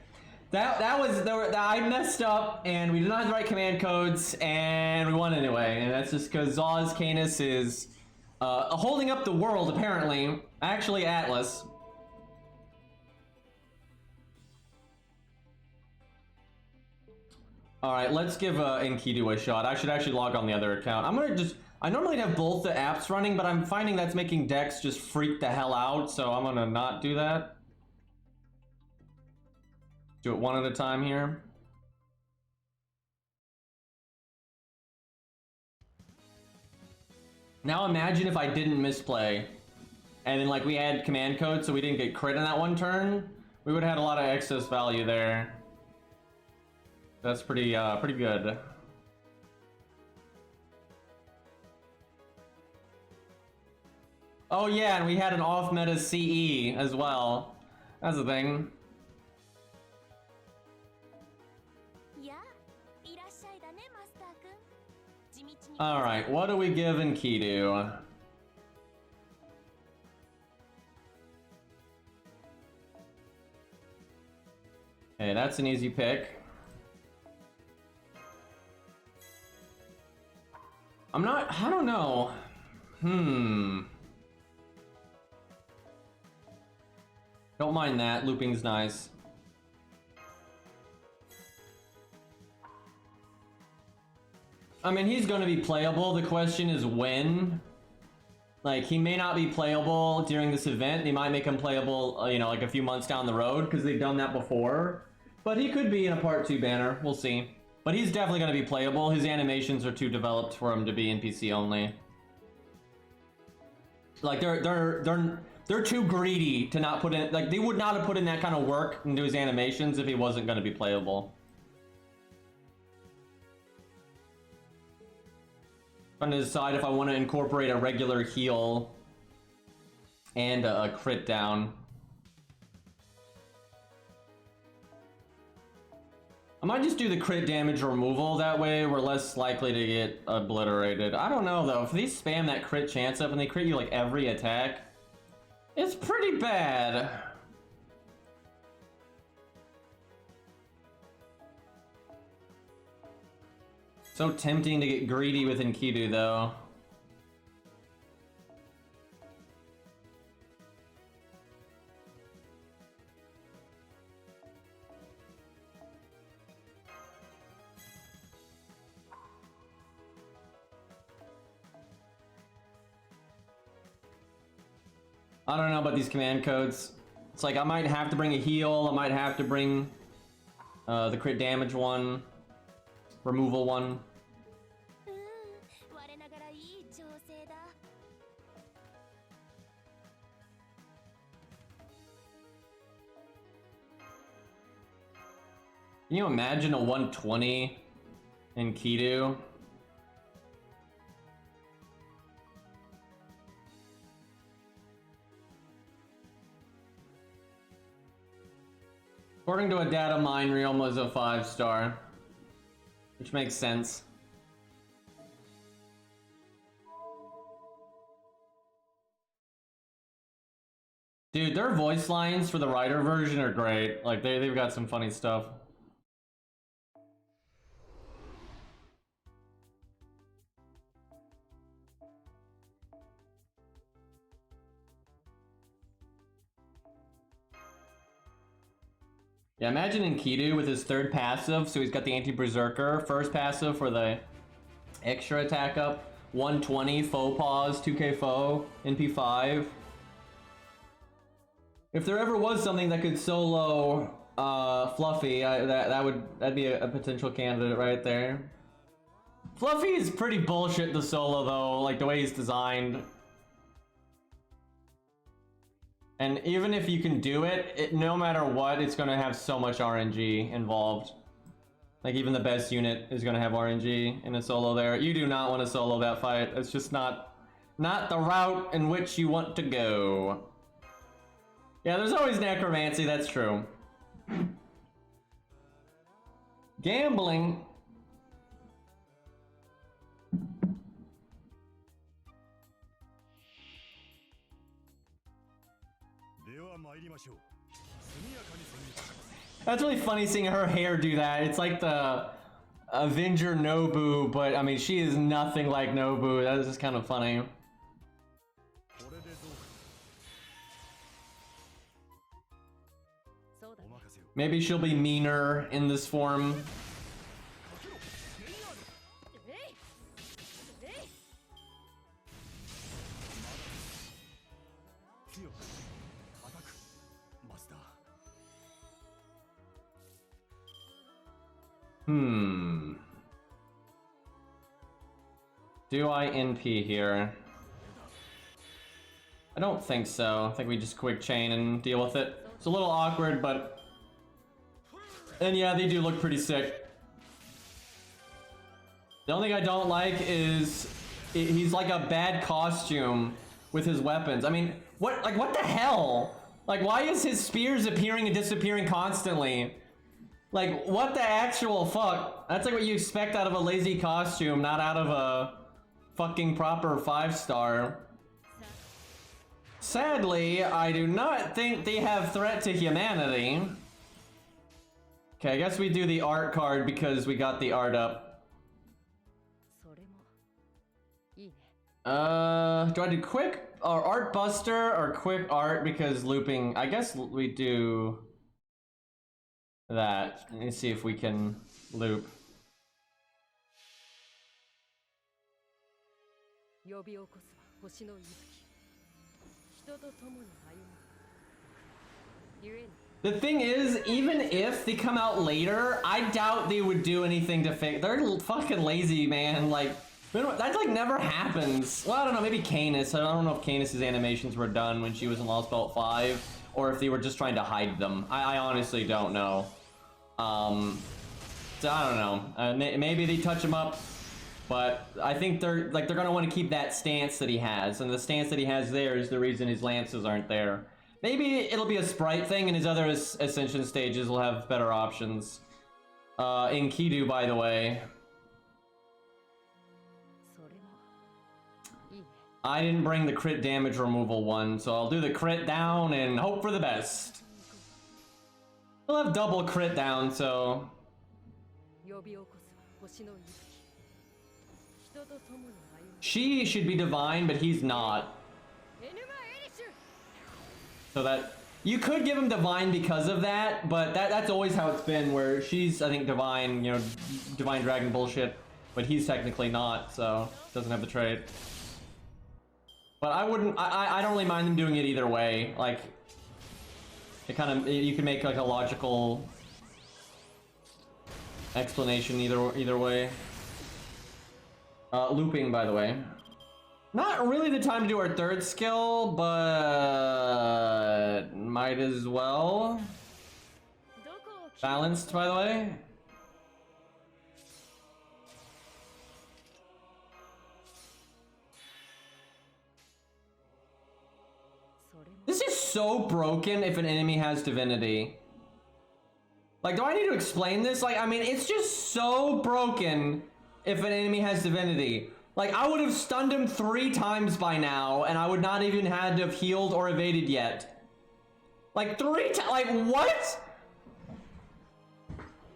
That was I messed up and we did not have the right command codes and we won anyway, and that's just because Zaw's Canis is holding up the world apparently. Actually, Atlas. All right, let's give In-Ketu a shot. I should actually log on the other account. I normally have both the apps running, but I'm finding that's making decks just freak the hell out, so I'm gonna not do that. Do it one at a time here. Now imagine if I didn't misplay, and then like we had command code, so we didn't get crit in that one turn. We would have had a lot of excess value there. That's pretty good. Oh yeah, and we had an off-meta CE as well. That's the thing. Alright, what do we give In-Ketu? Okay, that's an easy pick. I don't know. Don't mind that, looping's nice. I mean, he's gonna be playable, the question is when. Like, he may not be playable during this event, they might make him playable, you know, like a few months down the road, because they've done that before. But he could be in a part 2 banner, we'll see. But he's definitely gonna be playable, his animations are too developed for him to be NPC only. Like, they're too greedy to not put in, like, they would not have put in that kind of work into his animations if he wasn't going to be playable. Trying to decide if I want to incorporate a regular heal and a crit down. I might just do the crit damage removal, that way we're less likely to get obliterated. I don't know though, if they spam that crit chance up and they crit you like every attack, it's pretty bad. So tempting to get greedy with In-Ketu though. I don't know about these command codes. It's like I might have to bring a heal, I might have to bring the crit damage one, removal one. Can you imagine a 120 In-Ketu? According to a data mine, Ryoma is a 5-star, which makes sense. Dude, their voice lines for the writer version are great. Like they've got some funny stuff. Yeah, imagine In-Ketu with his third passive, so he's got the anti-berserker, first passive for the extra attack up, 120, faux pause, 2k foe, NP5. If there ever was something that could solo Fluffy, that'd be a potential candidate right there. Fluffy is pretty bullshit to solo though, like the way he's designed. And even if you can do it, no matter what, it's going to have so much RNG involved. Like, even the best unit is going to have RNG in a solo there. You do not want to solo that fight. It's just not the route in which you want to go. Yeah, there's always necromancy, that's true. Gambling. That's really funny seeing her hair do that. It's like the Avenger Nobu, but I mean, she is nothing like Nobu. That is just kind of funny. Maybe she'll be meaner in this form. Do I NP here? I don't think so. I think we just quick chain and deal with it. It's a little awkward, but... And yeah, they do look pretty sick. The only thing I don't like is... He's like a bad costume with his weapons. I mean, what the hell? Like, why is his spears appearing and disappearing constantly? Like, what the actual fuck? That's like what you expect out of a lazy costume, not out of a fucking proper 5-star. Sadly, I do not think they have threat to humanity. Okay, I guess we do the art card because we got the art up. Do I do quick or art buster or quick art because looping? I guess we do that. Let me see if we can loop. The thing is, even if they come out later, I doubt they would do anything to fix. They're fucking lazy, man. Like, that like never happens. Well, I don't know, maybe Canis. I don't know if Canis's animations were done when she was in Lost Belt 5, or if they were just trying to hide them. I honestly don't know. So I don't know. Maybe they touch them up But I think they're gonna want to keep that stance that he has, and the stance that he has there is the reason his lances aren't there. Maybe it'll be a sprite thing, and his other ascension stages will have better options. In-Ketu, by the way. I didn't bring the crit damage removal one, so I'll do the crit down and hope for the best. We'll have double crit down, so... She should be divine, but he's not. So that... You could give him divine because of that, but that's always how it's been, where she's, I think, divine, you know, divine dragon bullshit, but he's technically not, so doesn't have the trait. But I wouldn't, I don't really mind them doing it either way. Like, it kind of, you can make like a logical explanation either way. Looping, by the way. Not really the time to do our third skill, but might as well. Balanced, by the way. This is so broken if an enemy has divinity. Like, do I need to explain this? Like, I mean, it's just so broken if an enemy has divinity. Like, I would have stunned him 3 times by now, and I would not even had to have healed or evaded yet. Like, 3 times, like, what?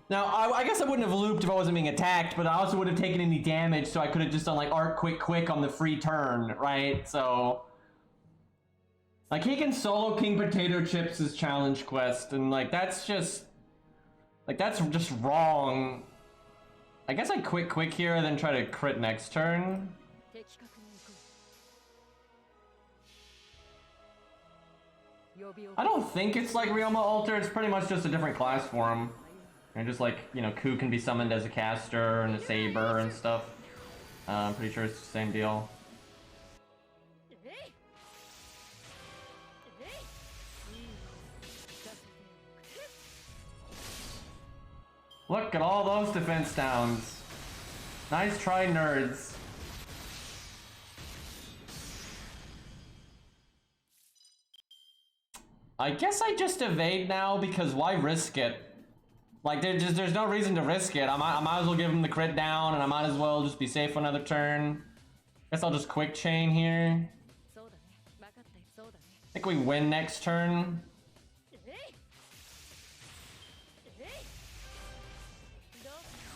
Now, I guess I wouldn't have looped if I wasn't being attacked, but I also wouldn't have taken any damage, so I could have just done, like, arc quick on the free turn, right? So... Like, he can solo King Potato Chips' challenge quest, and, like, that's just... Like, that's just wrong. I guess I quick here, then try to crit next turn. I don't think it's like Ryoma Alter, it's pretty much just a different class for him. And just like, you know, Ku can be summoned as a caster and a saber and stuff. I'm pretty sure it's the same deal. Look at all those defense downs. Nice try, nerds. I guess I just evade now because why risk it? Like, there's no reason to risk it. I might as well give him the crit down, and I might as well just be safe for another turn. Guess I'll just quick chain here. I think we win next turn.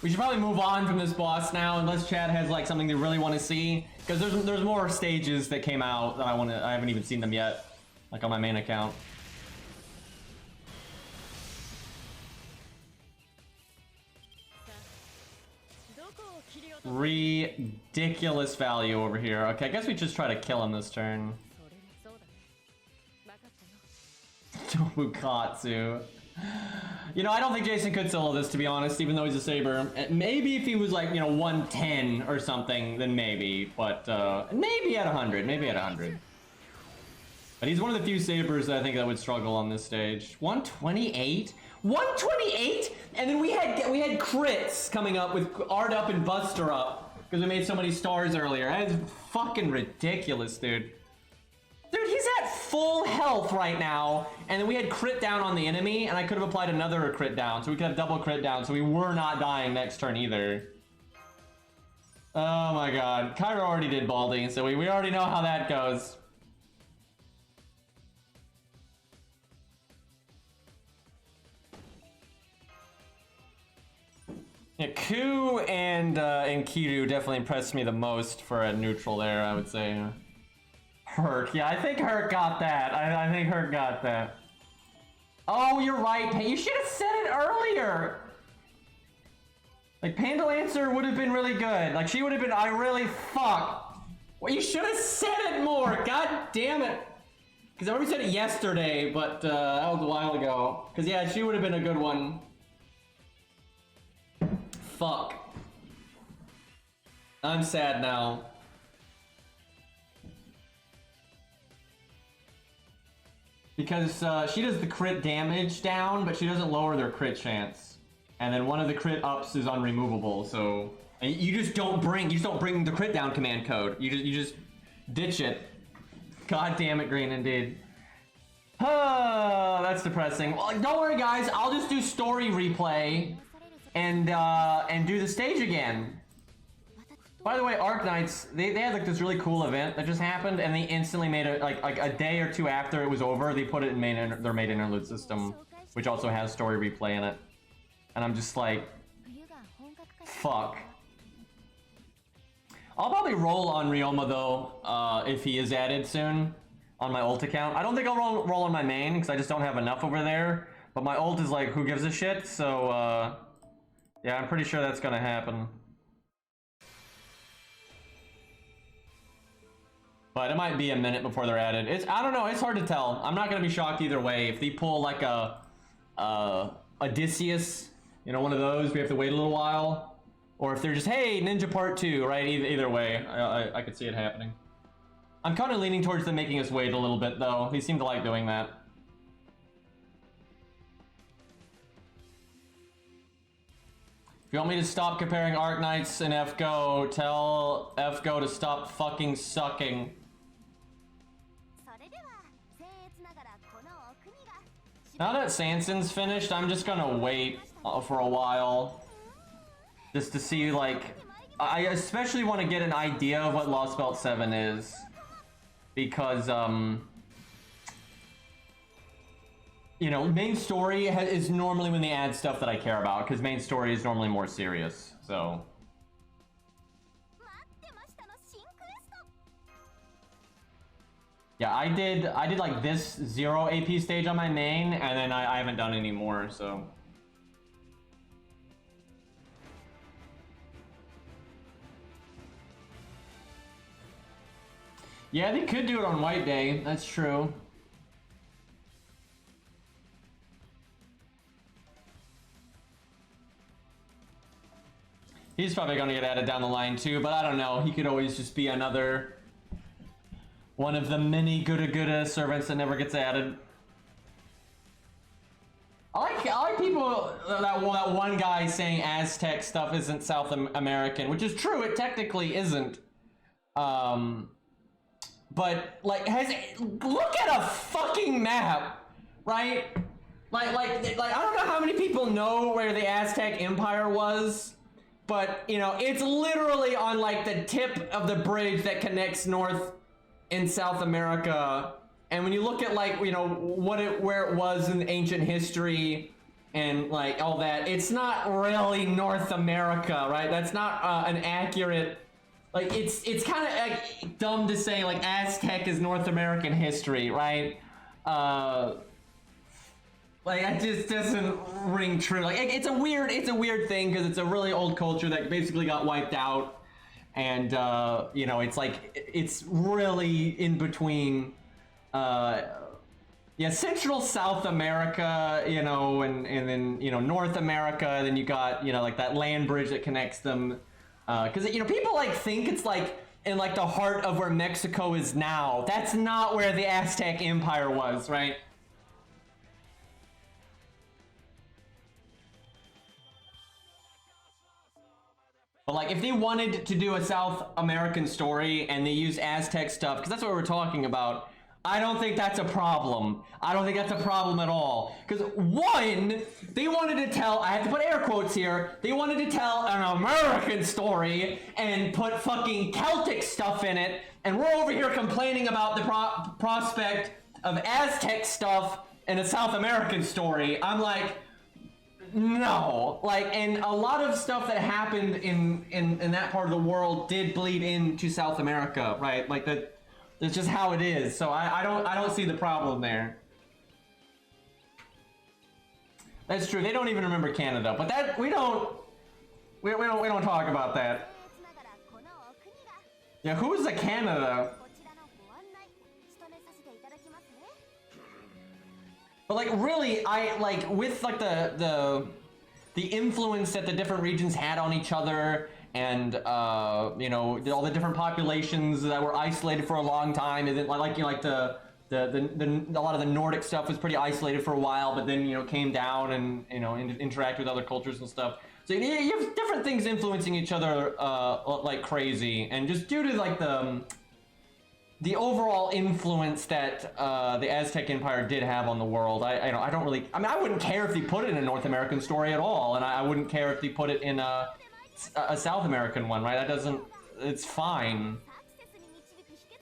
We should probably move on from this boss now, unless Chad has like something they really want to see, because there's more stages that came out that I haven't even seen them yet, like on my main account. Ridiculous value over here. Okay, I guess we just try to kill him this turn. Tomukatsu. You know, I don't think Jason could solo this, to be honest, even though he's a saber. Maybe if he was like, you know, 110 or something, then maybe. But maybe at 100, maybe at 100. But he's one of the few sabers that I think that would struggle on this stage. 128? 128? And then we had crits coming up with Art up and Buster up because we made so many stars earlier. That is fucking ridiculous, dude. Dude, he's at full health right now, and then we had crit down on the enemy, and I could have applied another crit down, so we could have double crit down, so we were not dying next turn either. Oh my god. Cairo already did Baldy, so we already know how that goes. Yeah, Ku and In-Ketu definitely impressed me the most for a neutral there, I would say. Herc, yeah, I think Herc got that. I think Herc got that. Oh, you're right, you should have said it earlier! Like, Panda Lancer would have been really good. Like, she would have been, fuck. Well, you should have said it more, god damn it. Because I already said it yesterday, but that was a while ago. Because, yeah, she would have been a good one. Fuck. I'm sad now. Because she does the crit damage down, but she doesn't lower their crit chance. And then one of the crit ups is unremovable, so And you just don't bring the crit down command code. You just ditch it. God damn it, Green, indeed. Oh, that's depressing. Well, don't worry, guys. I'll just do story replay and do the stage again. By the way, Arknights, they had like this really cool event that just happened, and they instantly made it like a day or two after it was over. They put it in their main interlude system, which also has story replay in it. And I'm just like, fuck. I'll probably roll on Ryoma though, if he is added soon on my ult account. I don't think I'll roll on my main because I just don't have enough over there. But my ult is like, who gives a shit? So yeah, I'm pretty sure that's gonna happen. But it might be a minute before they're added. I don't know, it's hard to tell. I'm not gonna be shocked either way. If they pull like a Odysseus, you know, one of those, we have to wait a little while. Or if they're just, hey, Ninja Part 2, right? Either way, I could see it happening. I'm kind of leaning towards them making us wait a little bit, though. They seem to like doing that. If you want me to stop comparing Arknights and FGO, tell FGO to stop fucking sucking. Now that Sanson's finished, I'm just gonna wait for a while. Just to see, like, I especially want to get an idea of what Lost Belt 7 is. Because, you know, main story is normally when they add stuff that I care about, because main story is normally more serious, so. Yeah, I did like this 0 AP stage on my main, and then I haven't done any more, so. Yeah, they could do it on White Day. That's true. He's probably going to get added down the line too, but I don't know. He could always just be another one of the many GUDAGUDA servants that never gets added. I like people, that one guy saying Aztec stuff isn't South American, which is true. It technically isn't. But like, look at a fucking map, right? Like I don't know how many people know where the Aztec Empire was, but you know, it's literally on like the tip of the bridge that connects North and South America. And when you look at like, you know, where it was in ancient history and like all that, it's not really North America, right? That's not an accurate. Like, it's kind of like, dumb to say, like, Aztec is North American history, right? Like, that just doesn't ring true. Like, it's a weird thing, because it's a really old culture that basically got wiped out. And, you know, it's like, it's really in between, yeah, Central South America, you know, and then, you know, North America, then you got, you know, like that land bridge that connects them. Because, you know, people like think it's like in like the heart of where Mexico is now. That's not where the Aztec Empire was, right? But like, if they wanted to do a South American story and they use Aztec stuff, because that's what we're talking about, I don't think that's a problem. I don't think that's a problem at all. Because one, they wanted to tell, I have to put air quotes here, they wanted to tell an American story and put fucking Celtic stuff in it, and we're over here complaining about the prospect of Aztec stuff in a South American story. I'm like, no. Like, and a lot of stuff that happened in that part of the world did bleed into South America, right? Like that. It's just how it is, so I don't see the problem there. That's true. They don't even remember Canada, but that we don't talk about that. Yeah, who is the Canada? But like, really, I like with like the influence that the different regions had on each other. And you know, all the different populations that were isolated for a long time, and then like you know, like the a lot of the Nordic stuff was pretty isolated for a while, but then, you know, came down and, you know, interact with other cultures and stuff. So you have different things influencing each other like crazy, and just due to like the overall influence that the Aztec Empire did have on the world, I don't really. I mean, I wouldn't care if they put it in a North American story at all, and I wouldn't care if they put it in a South American one, right? That doesn't. It's fine.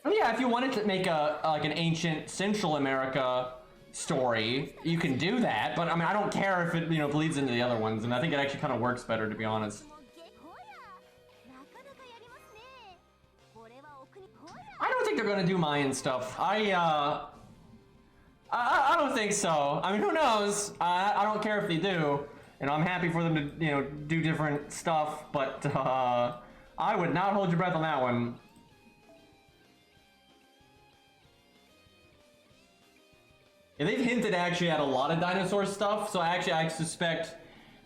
And yeah, if you wanted to make like an ancient Central America story, you can do that. But I mean, I don't care if it, you know, bleeds into the other ones, and I think it actually kind of works better, to be honest. I don't think they're gonna do Mayan stuff. I don't think so. I mean, who knows? I don't care if they do. You know, I'm happy for them to, you know, do different stuff, but I would not hold your breath on that one. Yeah, they've hinted actually at a lot of dinosaur stuff, so I suspect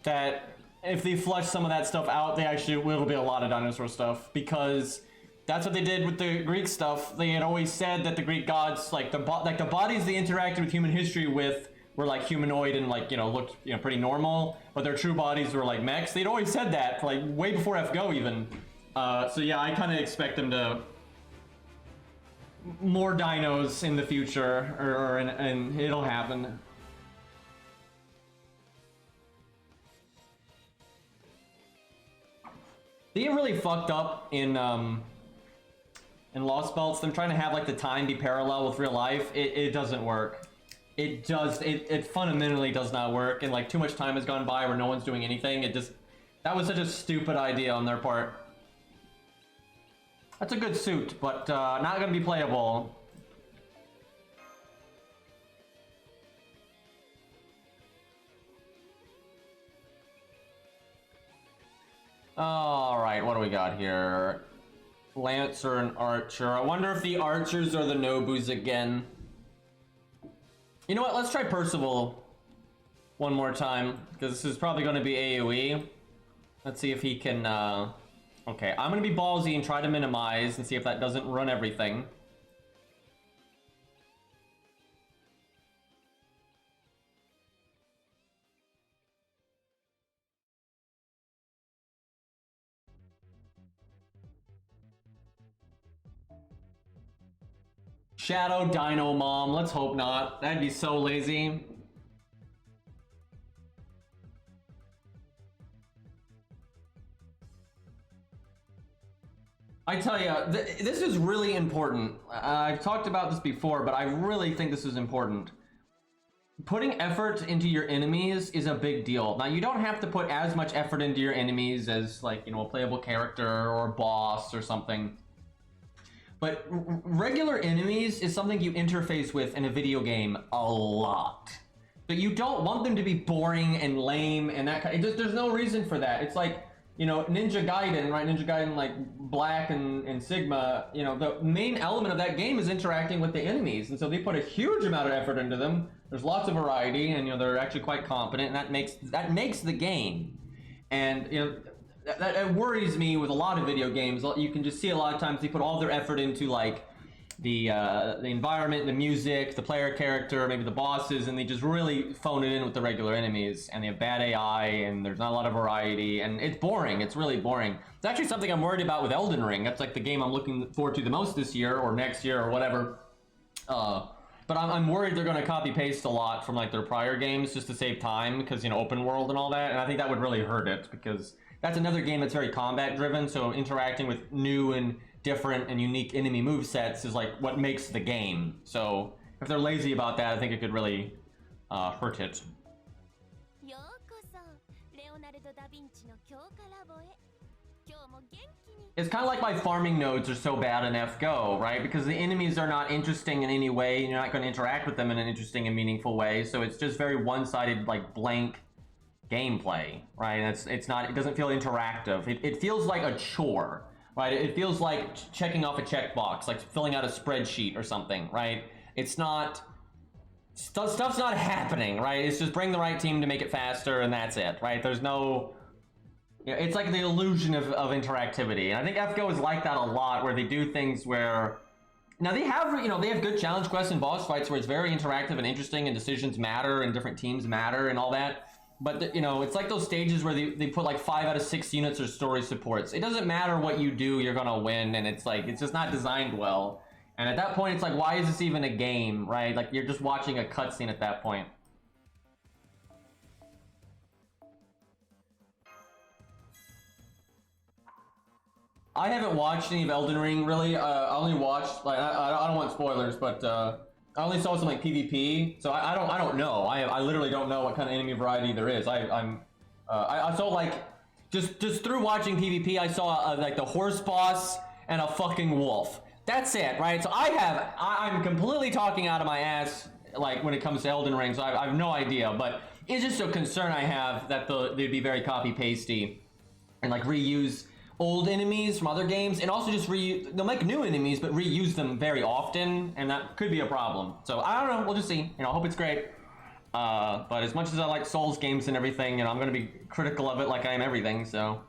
that if they flush some of that stuff out, they actually will be a lot of dinosaur stuff, because that's what they did with the Greek stuff. They had always said that the Greek gods, like the bodies they interacted with human history with, were like humanoid and like, you know, looked, you know, pretty normal, but their true bodies were like mechs. They'd always said that, like way before FGO even. So yeah, I kind of expect them to more dinos in the future, and it'll happen. They get really fucked up in Lost Belts. Them trying to have like the time be parallel with real life. It doesn't work. It fundamentally does not work, and like too much time has gone by where no one's doing anything. That was such a stupid idea on their part. That's a good suit, but not gonna be playable. Alright, what do we got here? Lancer and Archer. I wonder if the Archers are the Nobus again. You know what, let's try Percival one more time, because this is probably going to be AoE. Let's see if he can, okay, I'm going to be ballsy and try to minimize and see if that doesn't run everything. Shadow Dino Mom, let's hope not. That'd be so lazy. I tell you, this is really important. I've talked about this before, but I really think this is important. Putting effort into your enemies is a big deal. Now, you don't have to put as much effort into your enemies as, like, you know, a playable character or a boss or something. But regular enemies is something you interface with in a video game a lot. But you don't want them to be boring and lame and that kind of, there's no reason for that. It's like, you know, Ninja Gaiden, right? Ninja Gaiden, like Black and Sigma, you know, the main element of that game is interacting with the enemies. And so they put a huge amount of effort into them. There's lots of variety, and, you know, they're actually quite competent, and that makes the game. And, you know, that worries me with a lot of video games. You can just see a lot of times they put all their effort into, like, the environment, the music, the player character, maybe the bosses, and they just really phone it in with the regular enemies, and they have bad AI, and there's not a lot of variety, and it's boring. It's really boring. It's actually something I'm worried about with Elden Ring. That's like the game I'm looking forward to the most this year, or next year, or whatever. But I'm worried they're going to copy paste a lot from, like, their prior games just to save time, because, you know, open world and all that, and I think that would really hurt it, because that's another game that's very combat driven, so interacting with new and different and unique enemy movesets is like what makes the game. So if they're lazy about that, I think it could really hurt it. It's kind of like my farming nodes are so bad in FGO, right? Because the enemies are not interesting in any way, and you're not going to interact with them in an interesting and meaningful way, so it's just very one-sided, like, blank gameplay, right? It's not, it doesn't feel interactive. It feels like a chore, right? It feels like checking off a checkbox, like filling out a spreadsheet or something, right? It's not, stuff's not happening, right? It's just bring the right team to make it faster, and that's it, right? There's no, you know, it's like the illusion of interactivity. And I think FGO is like that a lot, where they do things where Now they have, they have good challenge quests and boss fights where it's very interactive and interesting, and decisions matter, and different teams matter, and all that. But it's like those stages where they put like 5 out of 6 units or story supports. It doesn't matter what you do, you're gonna win, and it's like it's just not designed well. And at that point, it's like, why is this even a game, right? Like you're just watching a cutscene at that point. I haven't watched any of Elden Ring, really. I only watched, like, I don't want spoilers, but I only saw some like PvP, so I don't know. I literally don't know what kind of enemy variety there is. I saw like just through watching PvP, I saw like the horse boss and a fucking wolf. That's it, right? So I'm completely talking out of my ass, like when it comes to Elden Ring. So I have no idea, but it's just a concern I have that they'd be very copy pasty and like reuse old enemies from other games, and also just they'll make new enemies but reuse them very often, and that could be a problem. So I don't know, we'll just see. I hope it's great. But as much as I like Souls games and everything, I'm gonna be critical of it like I am everything. So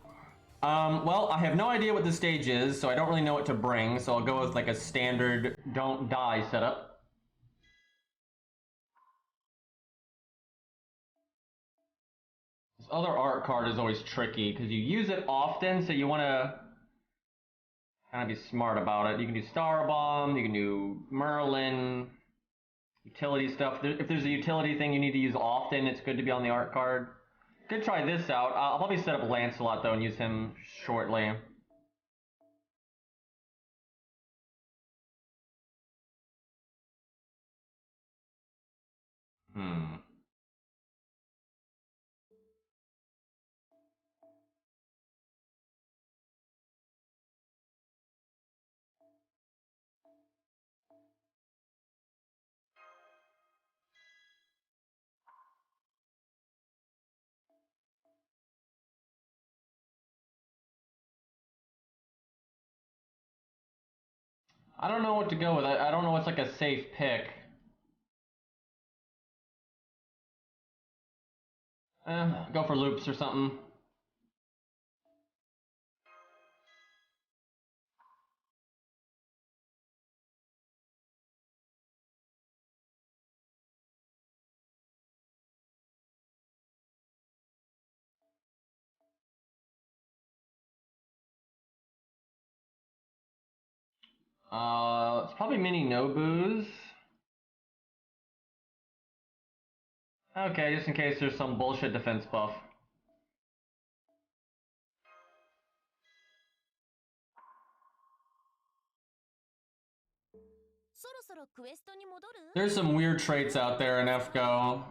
well, I have no idea what this stage is, so I don't really know what to bring, so I'll go with like a standard don't die setup. This other art card is always tricky because you use it often, so you want to kind of be smart about it. You can do Star Bomb, you can do Merlin, utility stuff. If there's a utility thing you need to use often, it's good to be on the art card. Could try this out. I'll probably set up Lancelot though and use him shortly. I don't know what to go with. I don't know what's like a safe pick. Go for loops or something. It's probably mini Nobus. Okay, just in case there's some bullshit defense buff. There's some weird traits out there in FGO.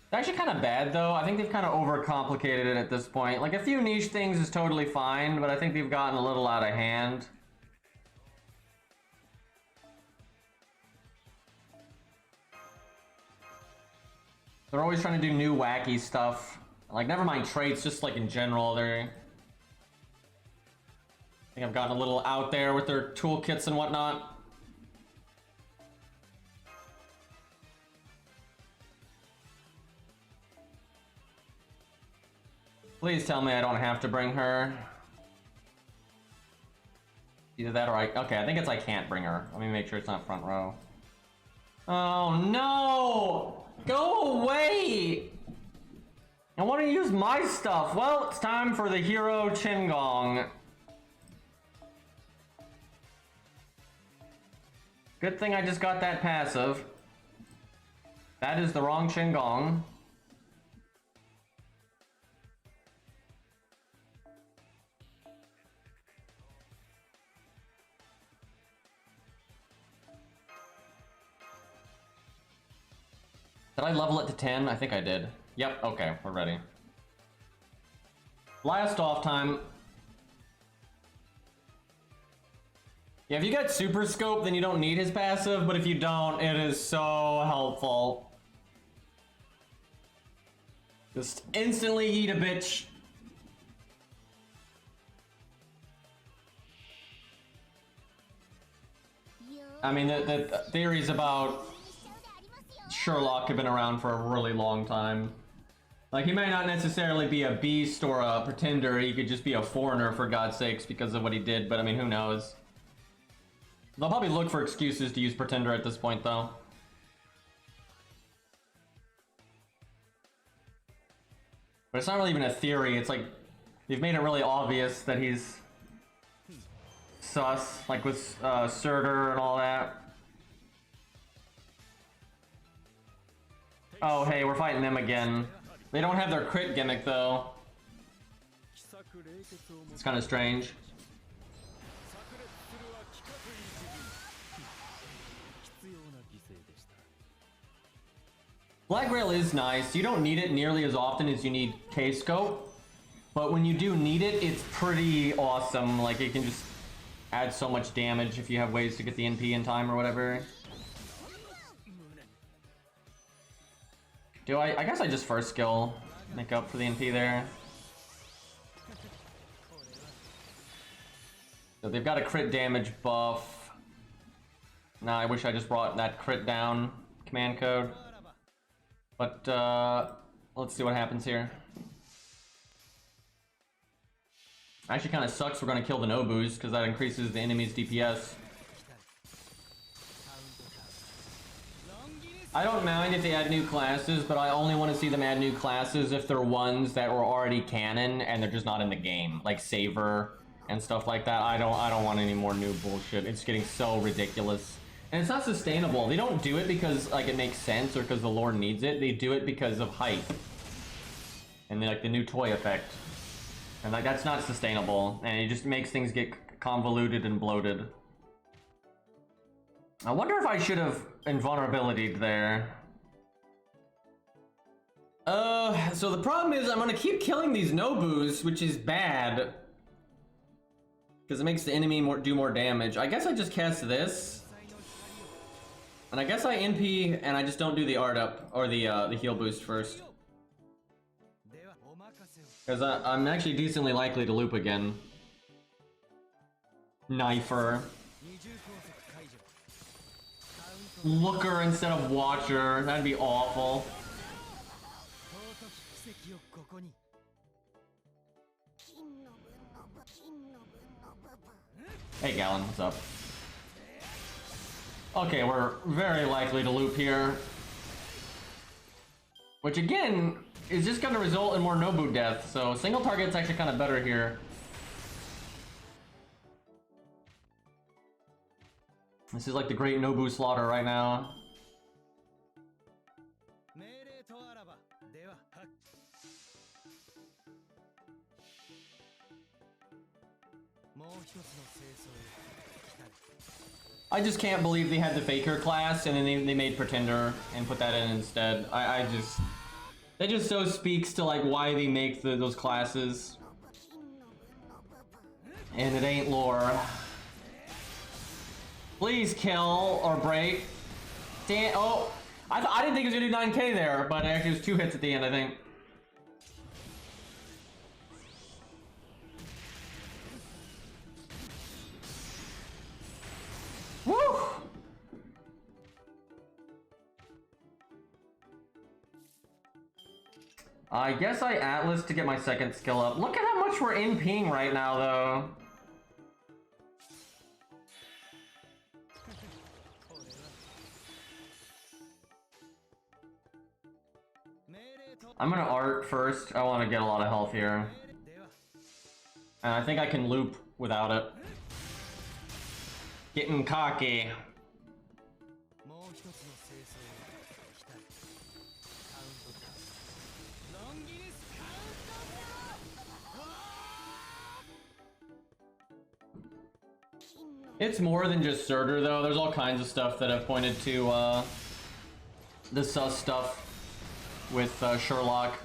It's actually kind of bad though. I think they've kind of overcomplicated it at this point. Like a few niche things is totally fine, but I think they've gotten a little out of hand. They're always trying to do new wacky stuff. Like, never mind traits, just like in general, I think I've gotten a little out there with their toolkits and whatnot. Please tell me I don't have to bring her. Either that or okay, I think it's I can't bring her. Let me make sure it's not front row. Oh no! Go away! I want to use my stuff. Well, it's time for the hero Gong. Good thing I just got that passive. That is the wrong Gong. Did I level it to 10? I think I did. Yep, okay, we're ready. Last off time. Yeah, if you got Super Scope, then you don't need his passive, but if you don't, it is so helpful. Just instantly eat a bitch. I mean, the theories about Sherlock have been around for a really long time. Like, he might not necessarily be a beast or a pretender, he could just be a foreigner, for God's sakes, because of what he did, but I mean, who knows? They'll probably look for excuses to use pretender at this point, though. But it's not really even a theory, it's like, they've made it really obvious that he's sus, like with Surtur and all that. Oh, hey, we're fighting them again. They don't have their crit gimmick, though. It's kind of strange. Black Grail is nice. You don't need it nearly as often as you need K-Scope. But when you do need it, it's pretty awesome. Like, it can just add so much damage if you have ways to get the NP in time or whatever. Do I guess I just first skill make up for the NP there. So they've got a crit damage buff. Now I wish I just brought that crit down command code. But let's see what happens here. Actually kind of sucks we're going to kill the Nobus because that increases the enemy's DPS. I don't mind if they add new classes, but I only want to see them add new classes if they're ones that were already canon and they're just not in the game, like Saver and stuff like that. I don't want any more new bullshit. It's getting so ridiculous. And it's not sustainable. They don't do it because like it makes sense or because the lore needs it. They do it because of hype. And then like the new toy effect. And like that's not sustainable. And it just makes things get convoluted and bloated. I wonder if I should have invulnerability'd there. So the problem is I'm gonna keep killing these Nobus, which is bad. Because it makes the enemy do more damage. I guess I just cast this. And I guess I NP and I just don't do the art up or the heal boost first. Because I'm actually decently likely to loop again. Knifer. Looker instead of Watcher. That'd be awful. Hey Gallon, what's up? Okay, we're very likely to loop here. Which again, is just gonna result in more Nobu death, so single target's actually kind of better here. This is like the great Nobu slaughter right now. I just can't believe they had the Faker class and then they made Pretender and put that in instead. That just so speaks to like why they make those classes. And it ain't lore. Please kill or break. Damn, oh, I didn't think it was gonna do 9k there, but actually it was 2 hits at the end, I think. Woo! I guess I Atlas to get my second skill up. Look at how much we're in ping right now, though. I'm gonna art first. I want to get a lot of health here. And I think I can loop without it. Getting cocky. It's more than just Surtur though. There's all kinds of stuff that have pointed to the sus stuff with Sherlock.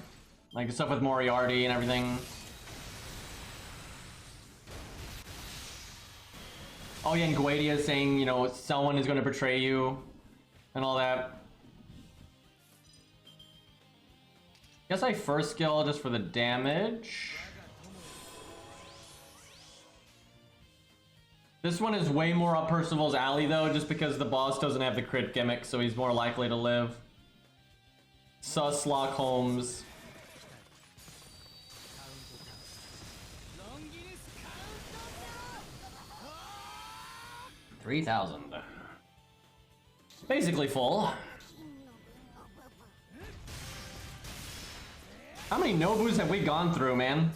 Like the stuff with Moriarty and everything. Oh yeah, and Guadia is saying, you know, someone is going to betray you and all that. Guess I first skill just for the damage. This one is way more up Percival's alley though, just because the boss doesn't have the crit gimmick, so he's more likely to live. Sus Lock Holmes. 3,000. Basically full. How many Nobus have we gone through, man?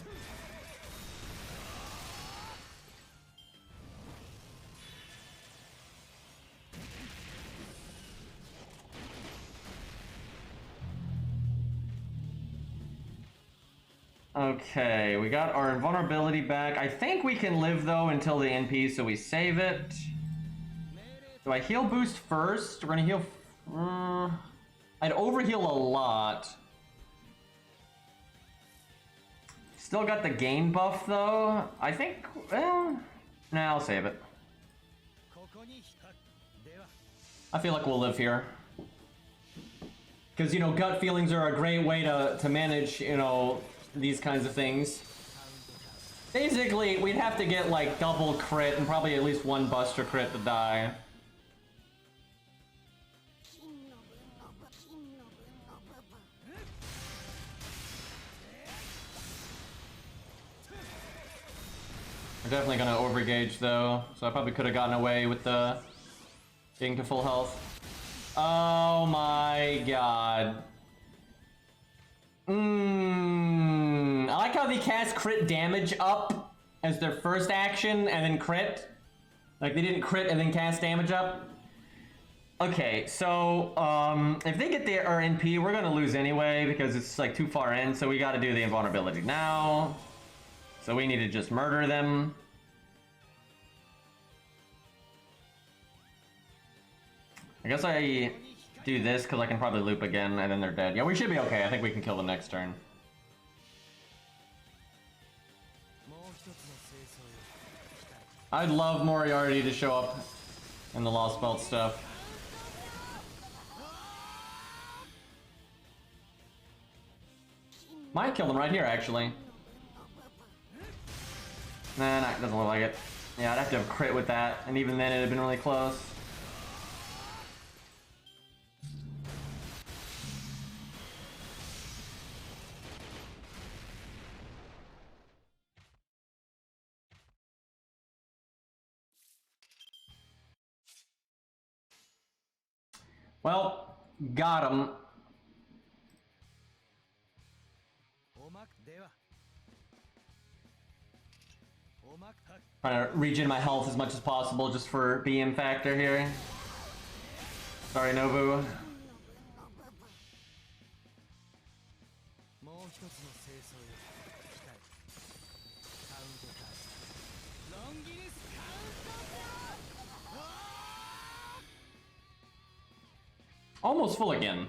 Okay, we got our invulnerability back. I think we can live, though, until the NP, so we save it. Do I heal boost first? We're gonna heal... I'd overheal a lot. Still got the gain buff, though. I think... Well... Nah, I'll save it. I feel like we'll live here. Because, you know, gut feelings are a great way to manage, you know... these kinds of things. Basically, we'd have to get like double crit and probably at least one buster crit to die. We're definitely gonna overgauge though, so I probably could have gotten away with the getting to full health. Oh my god. I like how they cast crit damage up as their first action and then crit. Like they didn't crit and then cast damage up. Okay, so if they get their NP, we're gonna lose anyway because it's like too far in, so we gotta do the invulnerability now. So we need to just murder them. I guess I do this because I can probably loop again and then they're dead. Yeah, we should be okay. I think we can kill them next turn. I'd love Moriarty to show up in the Lost Belt stuff. Might kill them right here, actually. Nah, doesn't look like it. Yeah, I'd have to have crit with that, and even then it'd have been really close. Well, got him. Trying to regen my health as much as possible just for BM factor here. Sorry, Nobu. Almost full again.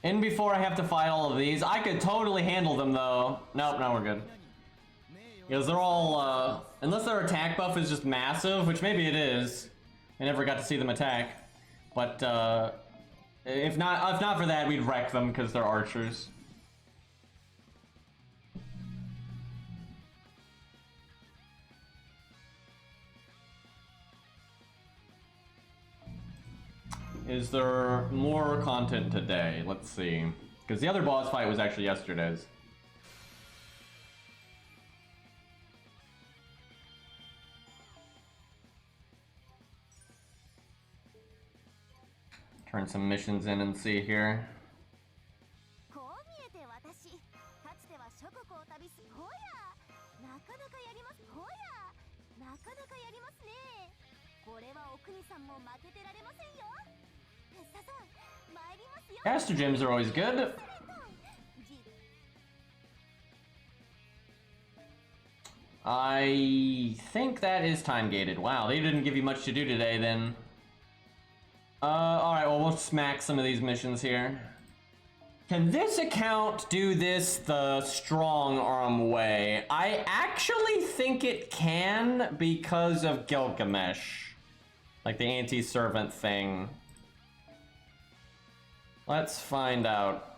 In before I have to fight all of these. I could totally handle them though. Nope, no, we're good. Because they're all, unless their attack buff is just massive, which maybe it is. I never got to see them attack. But, if not for that, we'd wreck them because they're archers. Is there more content today? Let's see. Because the other boss fight was actually yesterday's. Turn some missions in and see here. Caster gems are always good. I think that is time gated. Wow, they didn't give you much to do today then. Alright, well we'll smack some of these missions here. Can this account do this the strong arm way? I actually think it can because of Gilgamesh. Like the anti-servant thing. Let's find out.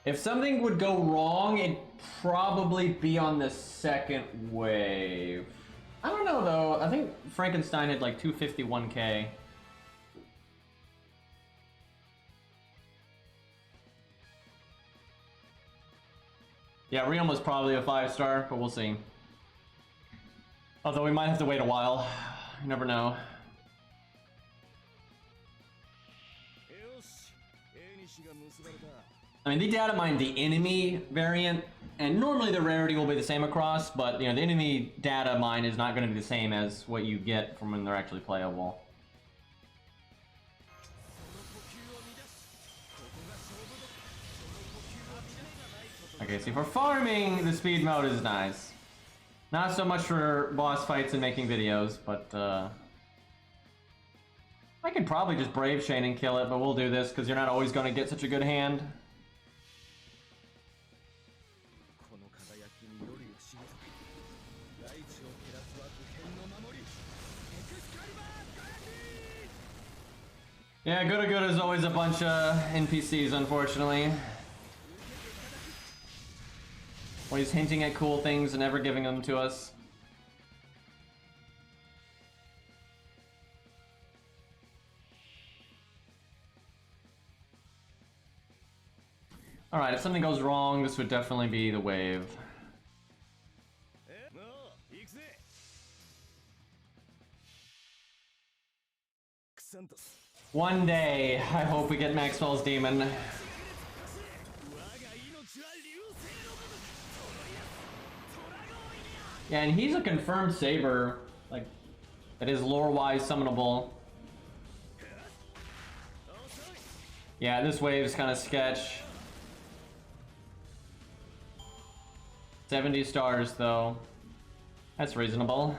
If something would go wrong, it'd probably be on the second wave. I don't know though. I think Frankenstein had like 251k. Yeah, Ryoma's probably a 5-star, but we'll see. Although we might have to wait a while. You never know. I mean, they data mined the enemy variant, and normally the rarity will be the same across, but you know, the enemy data mine is not going to be the same as what you get from when they're actually playable. Okay, see, for farming, the speed mode is nice. Not so much for boss fights and making videos, but I could probably just Brave Chain and kill it, but we'll do this because you're not always going to get such a good hand. Yeah, GUDAGUDA is always a bunch of NPCs, unfortunately. Always hinting at cool things and never giving them to us. Alright, if something goes wrong, this would definitely be the wave. One day, I hope we get Maxwell's Demon. Yeah, and he's a confirmed saber, like, that is lore-wise summonable. Yeah, this wave's kind of sketch. 70 stars, though. That's reasonable.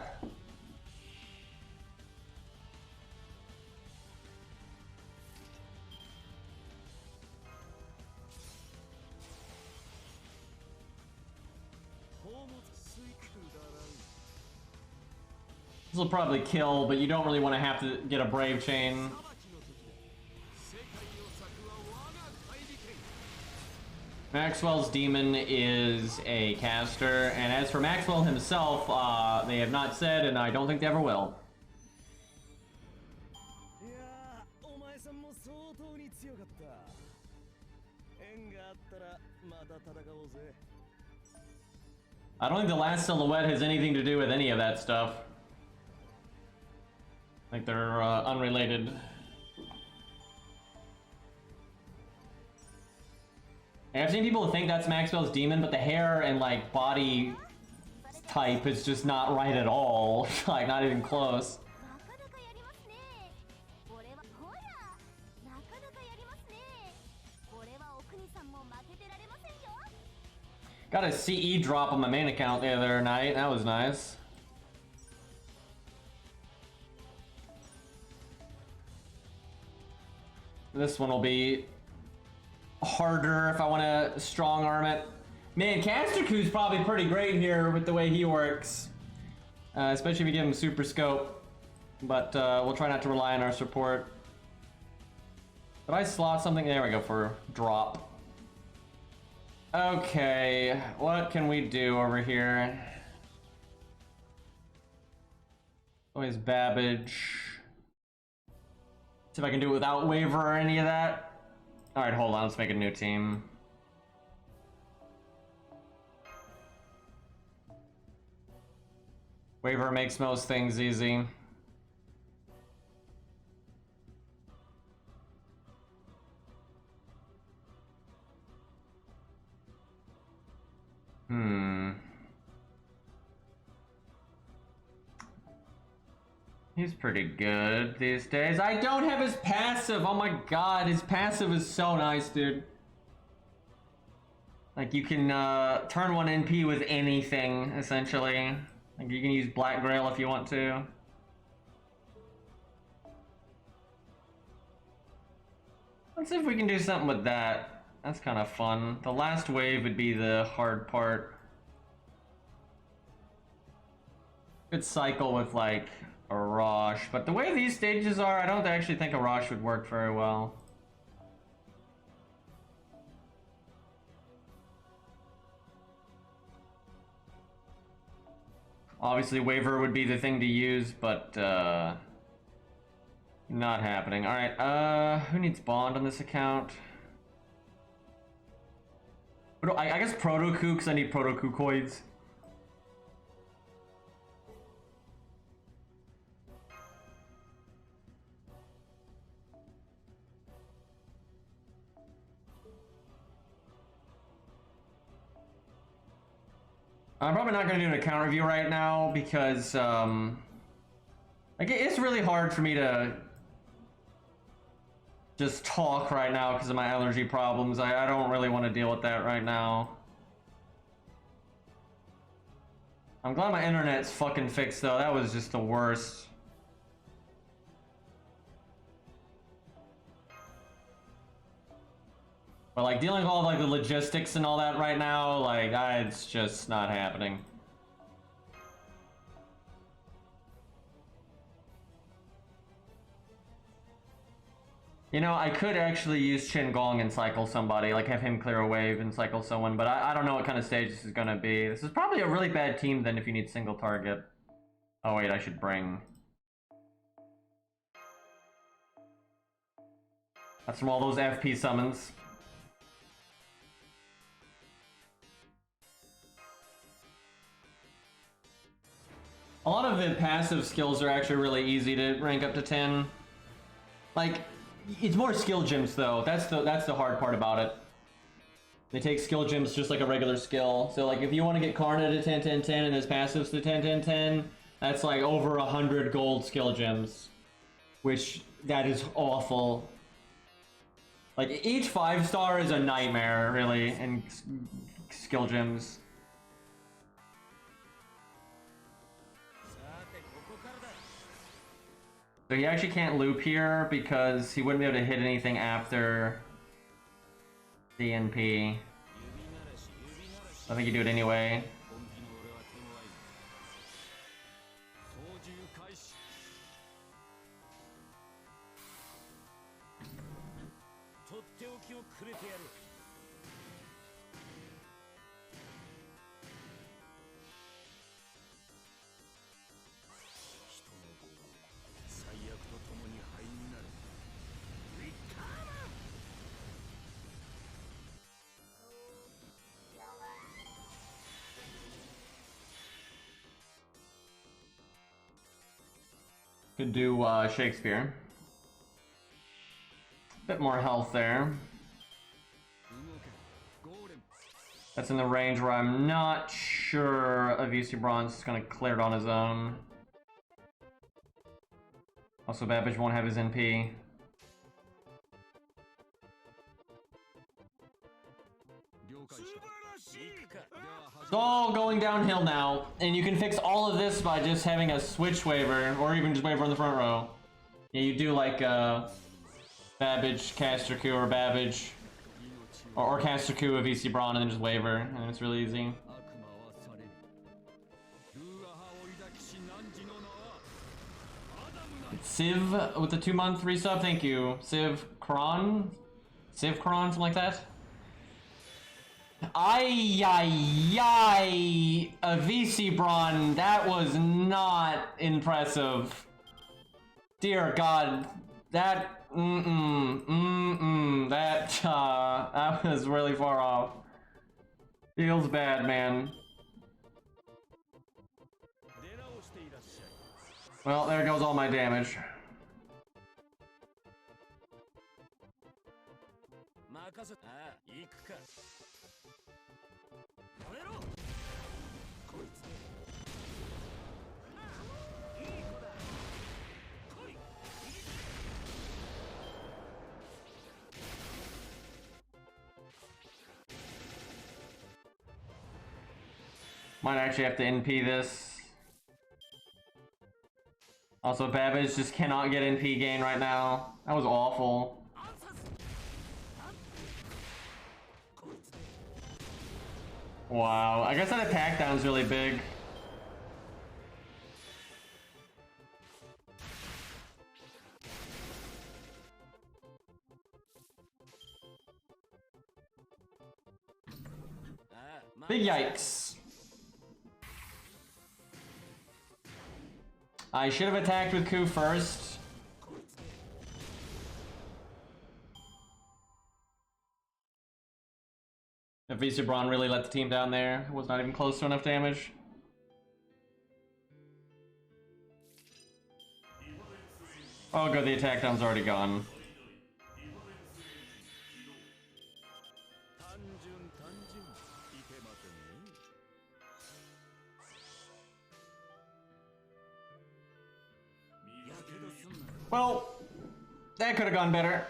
This will probably kill, but you don't really want to have to get a Brave Chain. Maxwell's Demon is a caster, and as for Maxwell himself, they have not said, and I don't think they ever will. I don't think the last silhouette has anything to do with any of that stuff. Like they're unrelated. And I've seen people think that's Maxwell's Demon, but the hair and like body type is just not right at all. Like not even close. Got a CE drop on my main account the other night. That was nice. This one will be harder if I want to strong arm it. Man, Casterku's probably pretty great here with the way he works. Especially if you give him super scope. But we'll try not to rely on our support. Did I slot something? There we go for drop. Okay, what can we do over here? Always Babbage. See if I can do it without waiver or any of that. Alright, hold on, let's make a new team. Waiver makes most things easy. He's pretty good these days. I don't have his passive. Oh my god, his passive is so nice, dude. Like you can turn one NP with anything, essentially. Like you can use Black Grail if you want to. Let's see if we can do something with that. That's kind of fun. The last wave would be the hard part. Good cycle with like a Rosh, but the way these stages are, I don't actually think a Rosh would work very well. Obviously, waiver would be the thing to use, but not happening. All right. Who needs bond on this account? I guess Proto-Ku, because I need Proto-Ku coins. I'm probably not going to do an account review right now because, like, it's really hard for me to just talk right now because of my allergy problems. I don't really want to deal with that right now. I'm glad my internet's fucking fixed, though. That was just the worst. But, like, dealing with all, like, the logistics and all that right now, like, it's just not happening. You know, I could actually use Gong and cycle somebody, like have him clear a wave and cycle someone, but I don't know what kind of stage this is gonna be. This is probably a really bad team then if you need single target. Oh wait, I should bring... That's from all those FP summons. A lot of the passive skills are actually really easy to rank up to 10. Like, it's more skill gems though. That's the hard part about it. They take skill gems just like a regular skill. So like if you want to get Karna to 10 10 10 and his passives to 10 10 10, that's like over 100 gold skill gems. Which that is awful. Like each 5-star is a nightmare really in skill gems. So he actually can't loop here because he wouldn't be able to hit anything after DNP. I think he'd do it anyway. Could do Shakespeare. Bit more health there. That's in the range where I'm not sure a VC Bronze is going to clear it on his own. Also, Babbage won't have his NP. It's all going downhill now, and you can fix all of this by just having a switch waiver, or even just waiver on the front row. Yeah, you do like Babbage, Caster Q, or Babbage, or Caster Q, a VC Braun, and then just waiver, and it's really easy. Civ with the 2-month resub, thank you. Civ Kron, something like that. Ay, a VC Braun, that was not impressive. Dear God, that, that was really far off. Feels bad, man. Well, there goes all my damage. Might actually have to NP this. Also, Babbage just cannot get NP gain right now. That was awful. Wow, I guess that attack down is really big. Big yikes. I should have attacked with Ku first. If Visubron really let the team down there, it was not even close to enough damage. Oh good, the attack down's already gone. Well, that could have gone better.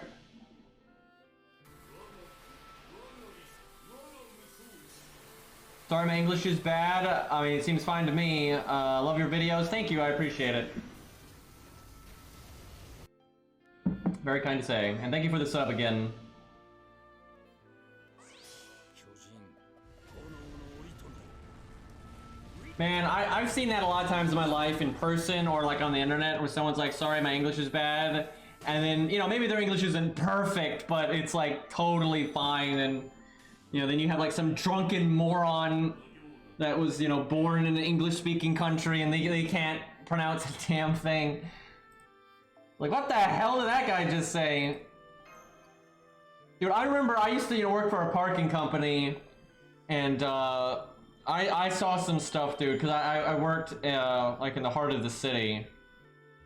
Sorry, my English is bad. I mean, it seems fine to me. Love your videos. Thank you, I appreciate it. Very kind to say. And thank you for the sub again. Man, I've seen that a lot of times in my life in person or like on the internet where someone's like, sorry, my English is bad. And then, you know, maybe their English isn't perfect, but it's like totally fine. And, you know, then you have like some drunken moron that was, you know, born in an English-speaking country and they can't pronounce a damn thing. Like, what the hell did that guy just say? Dude, I remember I used to, you know, work for a parking company and, I saw some stuff, dude, because I worked, like, in the heart of the city.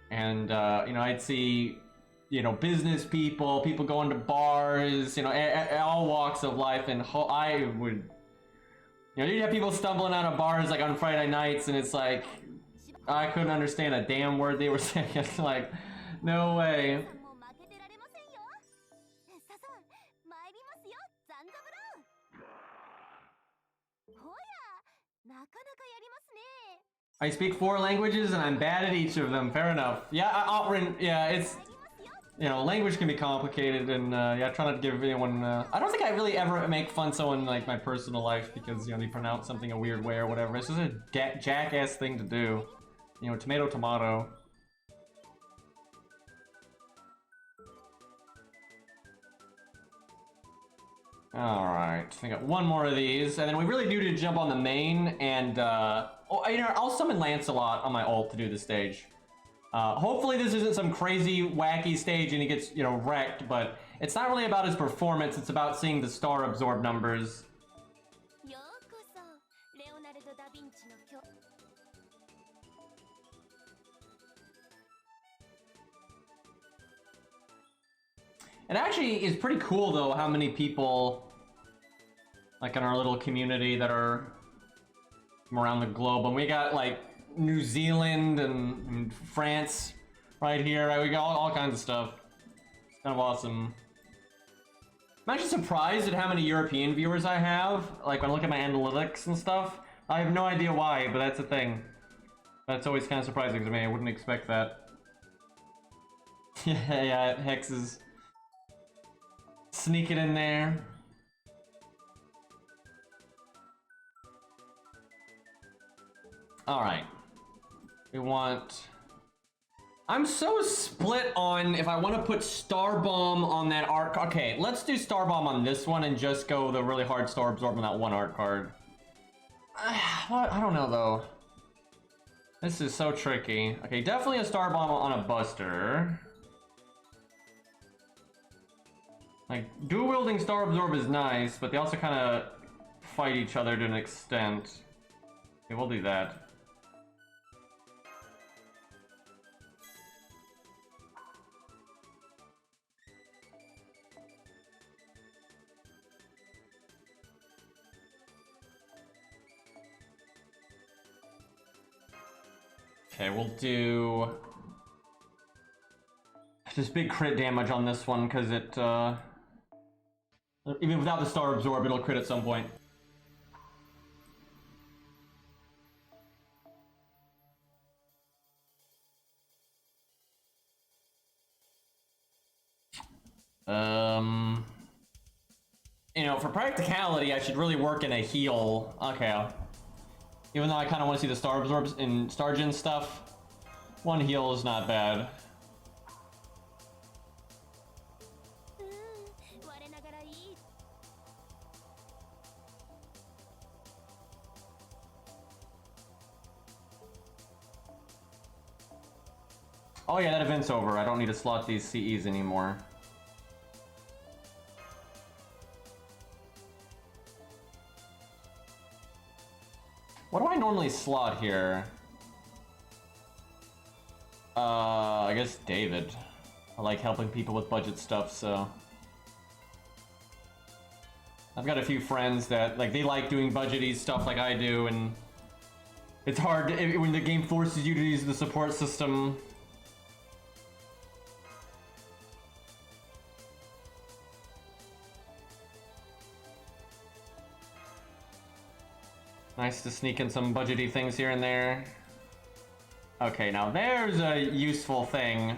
And, you know, I'd see, you know, business people, people going to bars, you know, all walks of life, and I would... You know, you'd have people stumbling out of bars, like, on Friday nights, and it's like... I couldn't understand a damn word they were saying. It's like, no way. I speak 4 languages and I'm bad at each of them. Fair enough. Yeah, yeah, it's, you know, language can be complicated, and yeah, try not to give anyone. I don't think I really ever make fun of someone like my personal life because, you know, they pronounce something a weird way or whatever. It's just a jackass thing to do. You know, tomato, tomato. Alright, I got one more of these, and then we really do need to jump on the main, and, oh, you know, I'll summon Lancelot on my ult to do the stage. Hopefully this isn't some crazy, wacky stage and he gets, you know, wrecked, but it's not really about his performance, it's about seeing the star absorb numbers. It actually is pretty cool, though, how many people, like, in our little community that are from around the globe. And we got, like, New Zealand and France right here. Right? We got all kinds of stuff. It's kind of awesome. I'm actually surprised at how many European viewers I have. Like, when I look at my analytics and stuff. I have no idea why, but that's a thing. That's always kind of surprising to me. I wouldn't expect that. Yeah, Hex is... sneak it in there. Alright. We want... I'm so split on if I want to put Star Bomb on that art. Okay, let's do Star Bomb on this one and just go the really hard Star Absorb on that one art card. I don't know, though. This is so tricky. Okay, definitely a Star Bomb on a Buster. Like, dual-wielding Star Absorb is nice, but they also kind of fight each other to an extent. Okay, we'll do that. Okay, we'll do... just big crit damage on this one, because it, even without the Star Absorb, it'll crit at some point. You know, for practicality, I should really work in a heal. Okay. Even though I kind of want to see the Star Absorbs in Stargen stuff, one heal is not bad. Oh yeah, that event's over. I don't need to slot these CEs anymore. What do I normally slot here? I guess David. I like helping people with budget stuff, so... I've got a few friends that, like, they like doing budgety stuff like I do, and... It's hard when the game forces you to use the support system. Nice to sneak in some budgety things here and there. Okay, now there's a useful thing.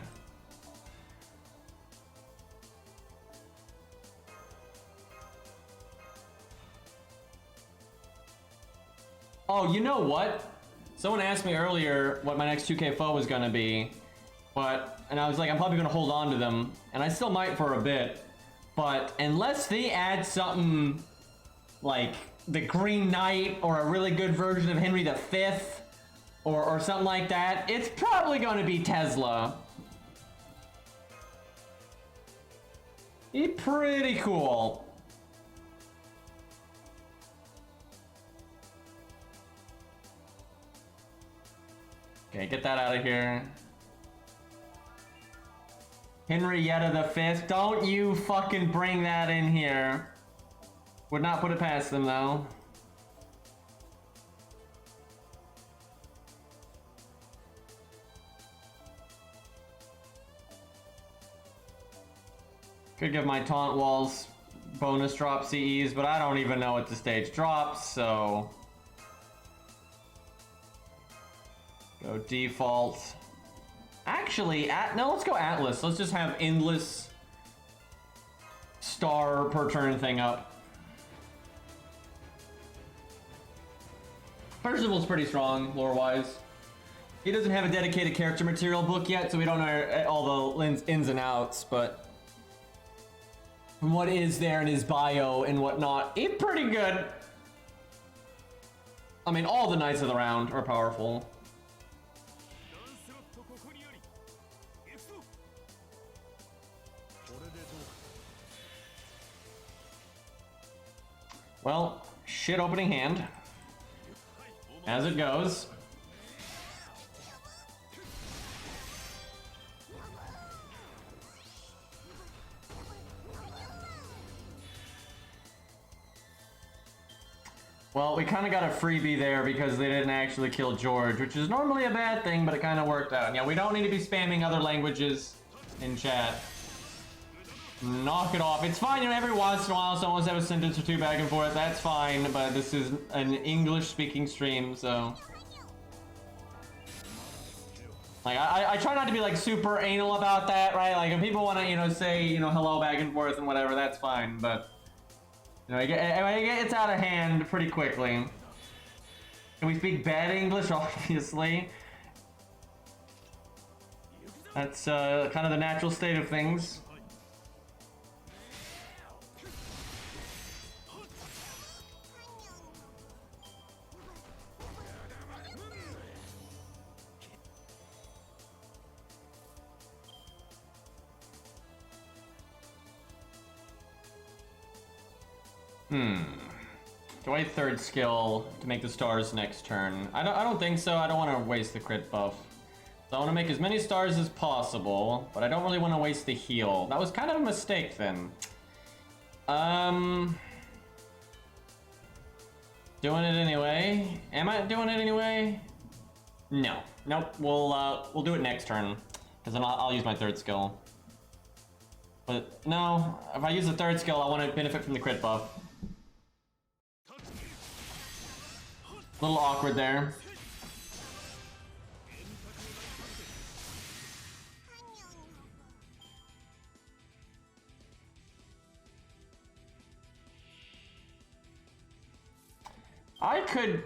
Oh, you know what? Someone asked me earlier what my next 2K foe was gonna be, and I was like, I'm probably gonna hold on to them, and I still might for a bit, but unless they add something like the Green Knight or a really good version of Henry V or something like that, it's probably gonna be Tesla. He's pretty cool. Okay, get that out of here. Henrietta V, don't you fucking bring that in here. Would not put it past them, though. Could give my taunt walls bonus drop CEs, but I don't even know what the stage drops, so... Go default. Actually, no, let's go Atlas. Let's just have endless star per turn thing up. Percival's pretty strong, lore-wise. He doesn't have a dedicated character material book yet, so we don't know all the ins and outs, but... From what is there in his bio and whatnot, he's pretty good. I mean, all the Knights of the Round are powerful. Well, shit opening hand. As it goes. Well, we kind of got a freebie there because they didn't actually kill George, which is normally a bad thing, but it kind of worked out. Yeah, we don't need to be spamming other languages in chat. Knock it off. It's fine, you know, every once in a while someone's have a sentence or two back and forth. That's fine, but this is an English-speaking stream, so... Like, I try not to be, like, super anal about that, right? Like, if people want to, you know, say, you know, hello back and forth and whatever, that's fine, but... You know, it gets out of hand pretty quickly. Can we speak bad English? Obviously. That's, kind of the natural state of things. Do I third skill to make the stars next turn? I don't think so. I don't want to waste the crit buff. So I want to make as many stars as possible, but I don't really want to waste the heal. That was kind of a mistake then. Doing it anyway. Am I doing it anyway? No. Nope. We'll do it next turn, because then I'll use my third skill. But no, if I use the third skill, I want to benefit from the crit buff. A little awkward there. I could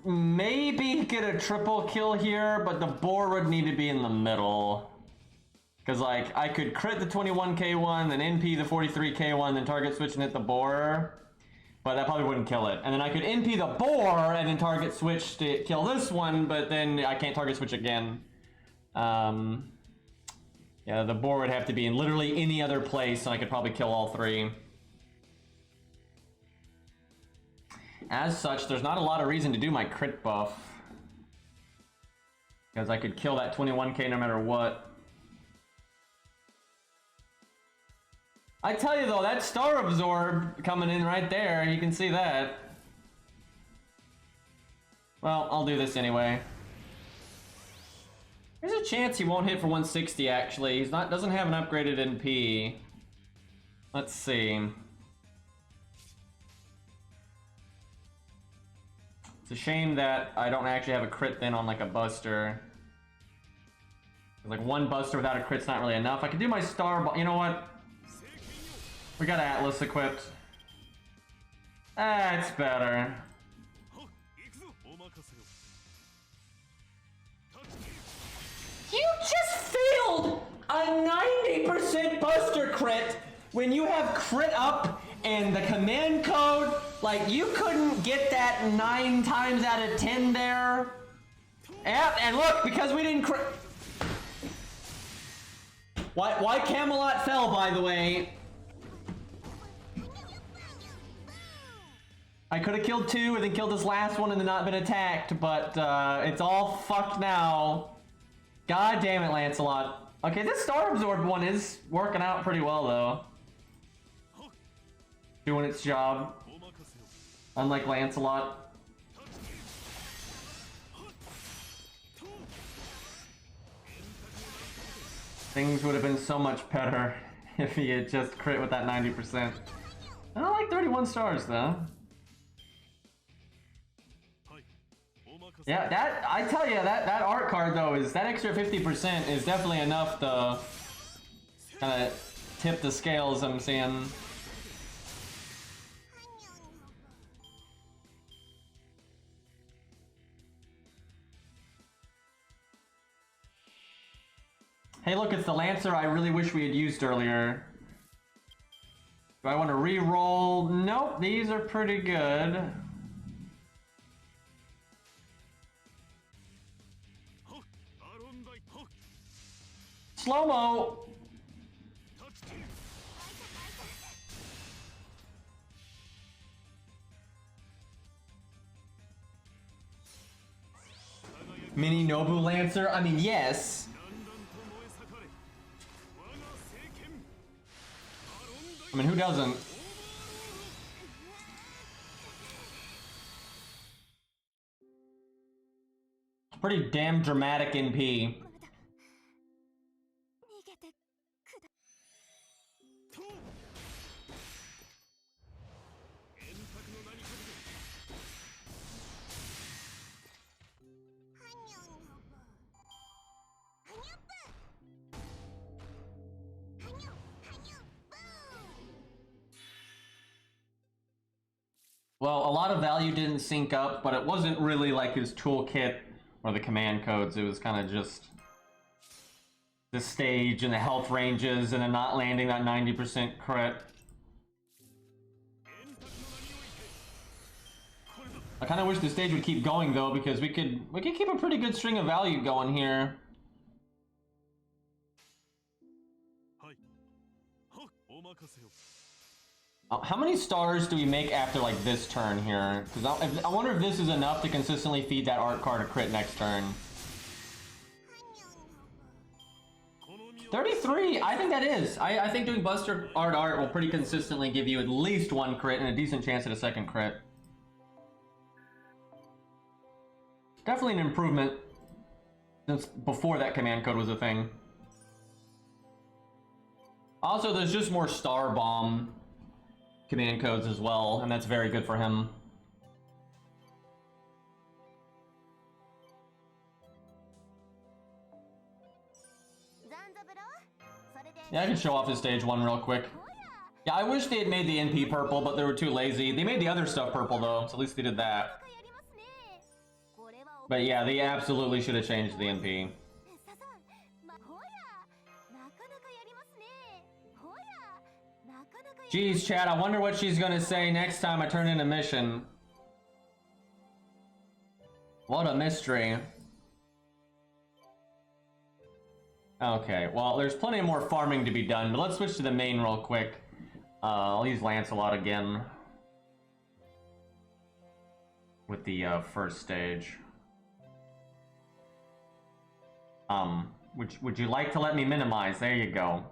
maybe get a triple kill here, but the boar would need to be in the middle. Because, like, I could crit the 21k one, then NP the 43k one, then target switch and hit the boar. But that probably wouldn't kill it. And then I could NP the boar and then target switch to kill this one, but then I can't target switch again. Yeah, the boar would have to be in literally any other place, and I could probably kill all three. As such, there's not a lot of reason to do my crit buff. Because I could kill that 21k no matter what. I tell you though, that Star Absorb coming in right there, you can see that. Well, I'll do this anyway. There's a chance he won't hit for 160 actually. He's doesn't have an upgraded NP. Let's see. It's a shame that I don't actually have a crit then on like a buster. Like one buster without a crit's not really enough. I could do my star, you know what? We got Atlas equipped. Ah, it's better. You just failed a 90% buster crit when you have crit up and the command code. Like, you couldn't get that 9 times out of 10 there. Yep, and look, because we didn't crit. Why Camelot fell, by the way. I could have killed 2 and then killed this last one and then not been attacked, but it's all fucked now. God damn it, Lancelot. Okay, this Star Absorb one is working out pretty well, though. Doing its job. Unlike Lancelot. Things would have been so much better if he had just crit with that 90%. I don't like 31 stars, though. Yeah, that, I tell you, that art card though, is that extra 50% is definitely enough to kind of tip the scales I'm seeing. Hey look, it's the Lancer I really wish we had used earlier. Do I want to re-roll? Nope, these are pretty good. Slow-mo! Mini Nobu Lancer? I mean, yes. I mean, who doesn't? Pretty damn dramatic NP. Well, a lot of value didn't sync up, but it wasn't really like his toolkit or the command codes. It was kind of just the stage and the health ranges and then not landing that 90% crit. I kind of wish the stage would keep going though, because we could keep a pretty good string of value going here. How many stars do we make after like this turn here? Because I wonder if this is enough to consistently feed that art card a crit next turn. 33, I think that is. I think doing Buster Art will pretty consistently give you at least 1 crit and a decent chance at a second crit. Definitely an improvement since before that command code was a thing. Also, there's just more Star Bomb command codes as well, and that's very good for him. Yeah, I can show off his stage 1 real quick. Yeah, I wish they had made the NP purple, but they were too lazy. They made the other stuff purple though, so at least they did that. But yeah, they absolutely should have changed the NP. Geez, chat, I wonder what she's gonna say next time I turn in a mission. What a mystery. Okay, well, there's plenty more farming to be done, but let's switch to the main real quick. I'll use Lancelot again with the first stage. Would you like to let me minimize? There you go.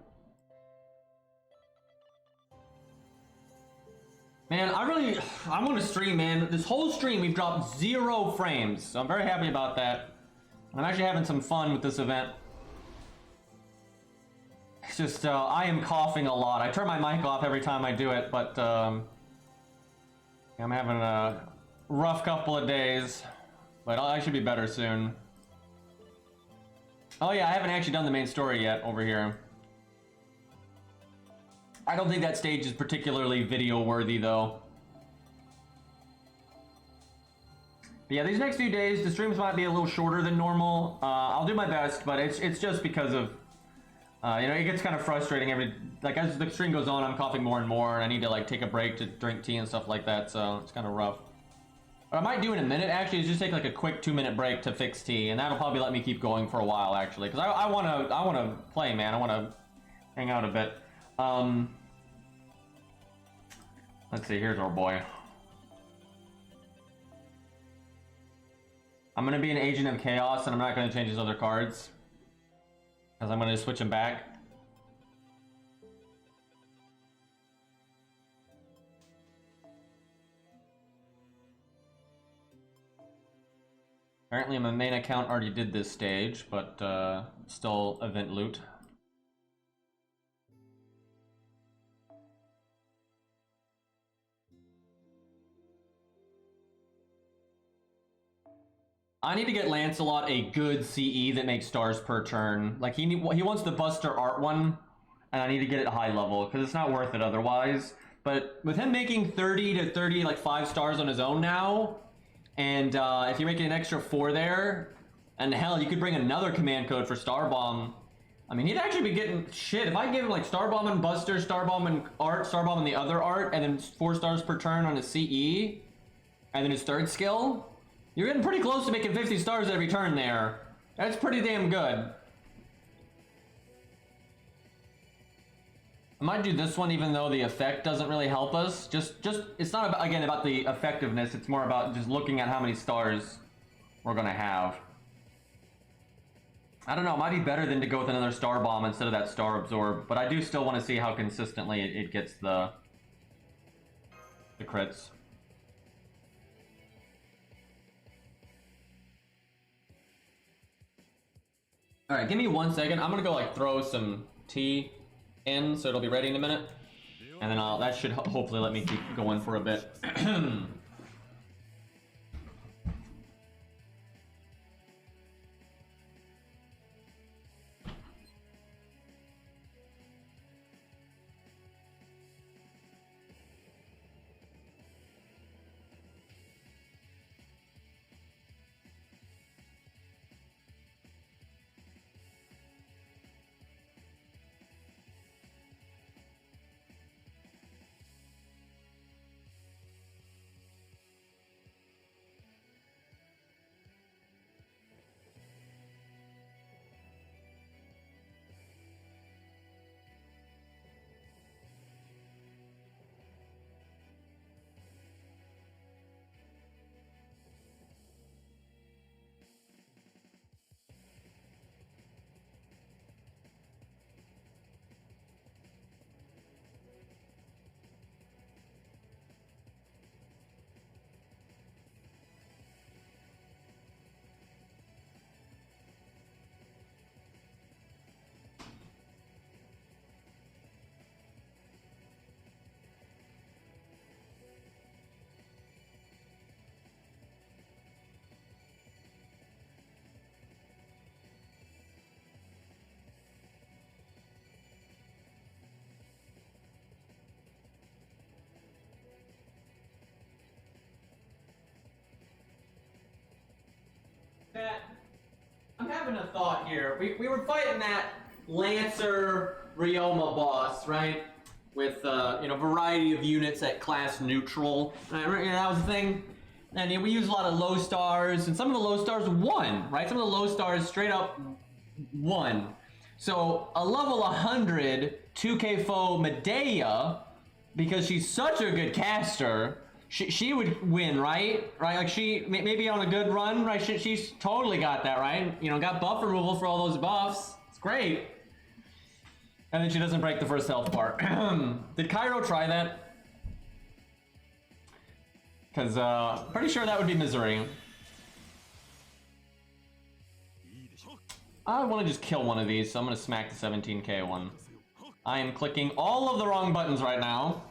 Man, I want to stream, man. This whole stream, we've dropped 0 frames, so I'm very happy about that. I'm actually having some fun with this event. It's just, I am coughing a lot. I turn my mic off every time I do it, but, I'm having a rough couple of days. But I should be better soon. Oh yeah, I haven't actually done the main story yet over here. I don't think that stage is particularly video worthy though. But yeah, these next few days, the streams might be a little shorter than normal. I'll do my best, but it's just because of, you know, it gets kind of frustrating as the stream goes on, I'm coughing more and more, and I need to like take a break to drink tea and stuff like that, so it's kind of rough. What I might do in a minute, actually, is just take like a quick 2-minute break to fix tea, and that'll probably let me keep going for a while, actually, because I wanna play, man. I wanna hang out a bit. Let's see, here's our boy. I'm gonna be an agent of chaos, and I'm not gonna change his other cards, because I'm gonna switch him back. Apparently my main account already did this stage, but still event loot. I need to get Lancelot a good CE that makes stars per turn. Like he wants the Buster Art one, and I need to get it high level because it's not worth it otherwise. But with him making 30 to 30 like 5 stars on his own now, and if you're making an extra 4 there, and hell, you could bring another command code for Star Bomb. I mean, he'd actually be getting shit if I give him like Star Bomb and Buster, Star Bomb and Art, Star Bomb and the other Art, and then 4 stars per turn on his CE, and then his third skill. You're getting pretty close to making 50 stars every turn there. That's pretty damn good. I might do this one even though the effect doesn't really help us. Just it's not about, again, about the effectiveness, it's more about just looking at how many stars we're gonna have. I don't know, it might be better than to go with another Star Bomb instead of that Star Absorb, but I do still want to see how consistently it gets the crits. Alright, give me 1 second. I'm gonna go like throw some tea in so it'll be ready in a minute. And then that should hopefully let me keep going for a bit. Matt, I'm having a thought here. We were fighting that Lancer Ryoma boss, right? With you know, variety of units at class neutral. That was the thing. And we use a lot of low stars, and some of the low stars won, right? Some of the low stars straight up won. So a level 100 2k foe Medea, because she's such a good caster, she would win, right? Right? Like she maybe on a good run, right? She's totally got that, right? You know, got buff removal for all those buffs. It's great. And then she doesn't break the first health bar. Did Cairo try that? Because pretty sure that would be Misery. I want to just kill one of these, so I'm going to smack the 17k one. I am clicking all of the wrong buttons right now.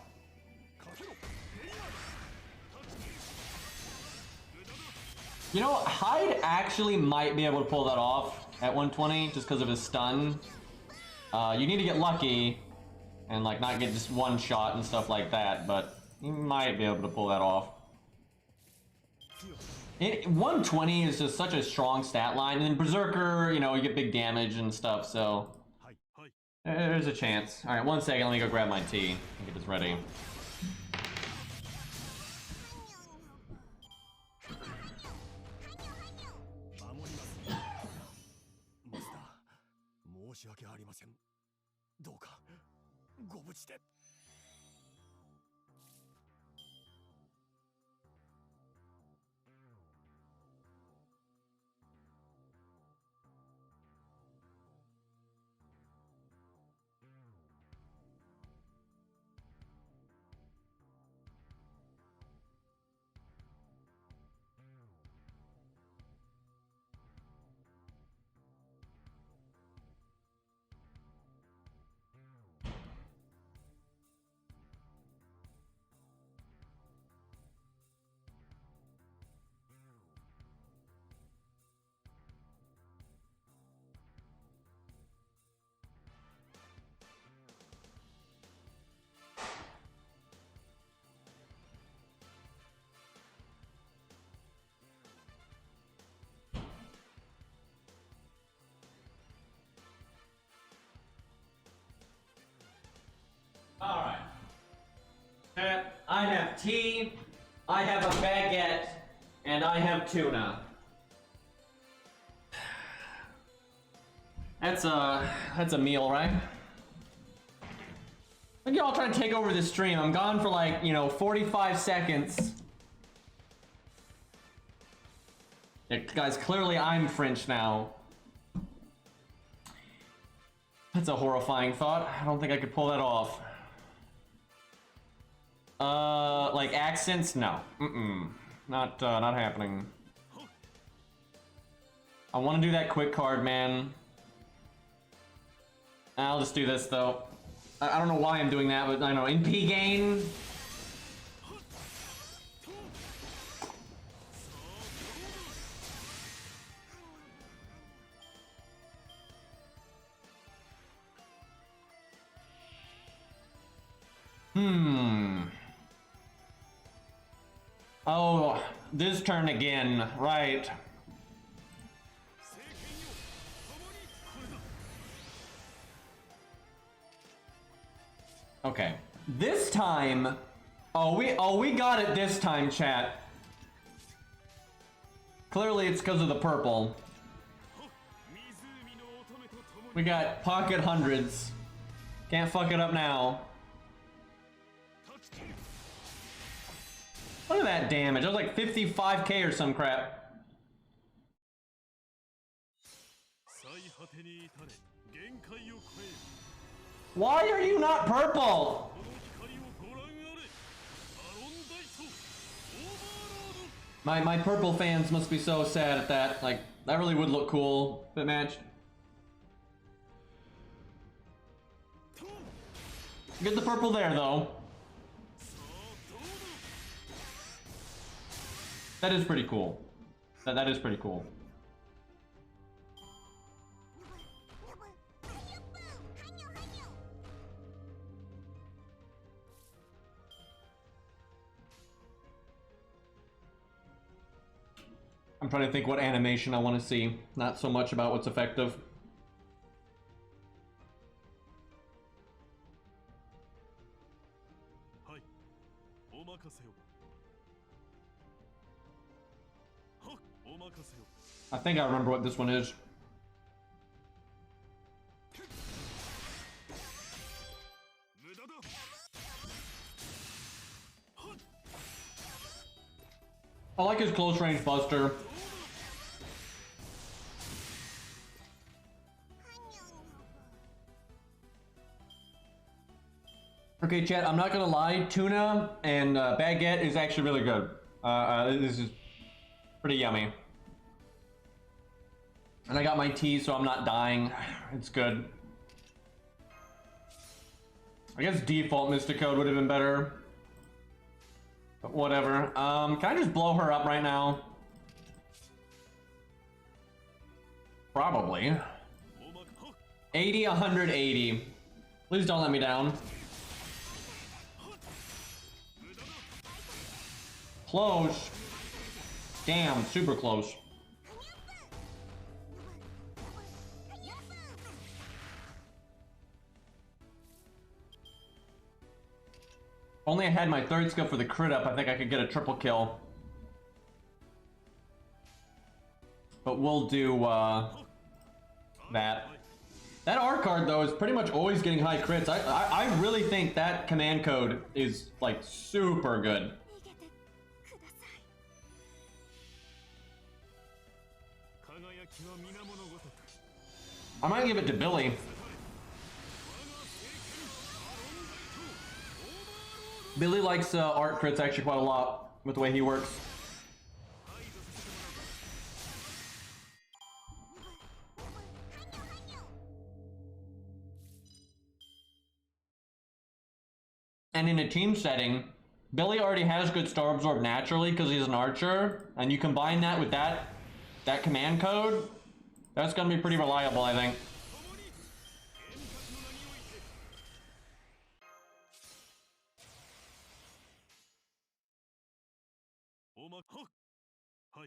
You know, Hyde actually might be able to pull that off at 120 just because of his stun. You need to get lucky and like not get just one shot and stuff like that, but you might be able to pull that off. 120 is just such a strong stat line, and then Berserker, you know, you get big damage and stuff, so there's a chance. All right, 1 second, let me go grab my tea and get this ready. Alright. I have tea, I have a baguette, and I have tuna. That's a meal, right? Look at y'all trying to take over the stream. I'm gone for like, you know, 45 seconds. Yeah, guys, clearly I'm French now. That's a horrifying thought. I don't think I could pull that off. Like accents? No. Not happening. I want to do that quick card, man. I'll just do this, though. I don't know why I'm doing that, but I know. NP gain. Oh, this turn again, right. Okay, this time, oh we got it this time, chat. Clearly it's because of the purple. We got pocket hundreds. Can't fuck it up now. Look at that damage. It was like 55k or some crap. Why are you not purple? My purple fans must be so sad at that. Like, that really would look cool if it matched. Get the purple there, though. That is pretty cool. That is pretty cool. I'm trying to think what animation I want to see. Not so much about what's effective. I think I remember what this one is. I like his close range buster. Okay, chat, I'm not gonna lie, tuna and baguette is actually really good. This is pretty yummy. And I got my tea, so I'm not dying. It's good. I guess default Mystic Code would have been better. But whatever. Can I just blow her up right now? Probably. 80, 180. Please don't let me down. Close. Damn, super close. Only I had my third skill for the crit up, I think I could get a triple kill. But we'll do that. That R card though is pretty much always getting high crits. I really think that command code is like super good. I might give it to Billy. Billy likes art crits actually quite a lot with the way he works. And in a team setting, Billy already has good Star Absorb naturally because he's an archer, and you combine that with that command code, that's gonna be pretty reliable, I think.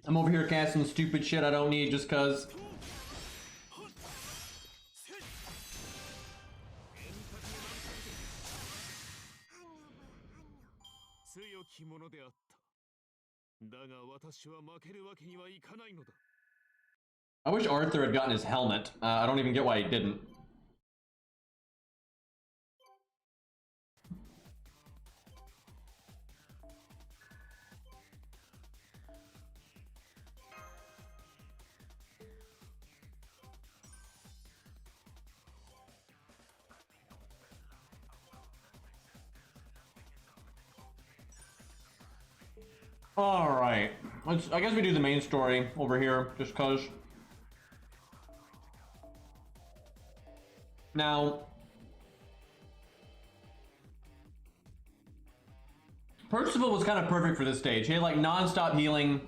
I'm over here casting stupid shit I don't need just cause. I wish Arthur had gotten his helmet. I don't even get why he didn't. Alright, I guess we do the main story over here, just cause. Now, Percival was kind of perfect for this stage. He had like non-stop healing.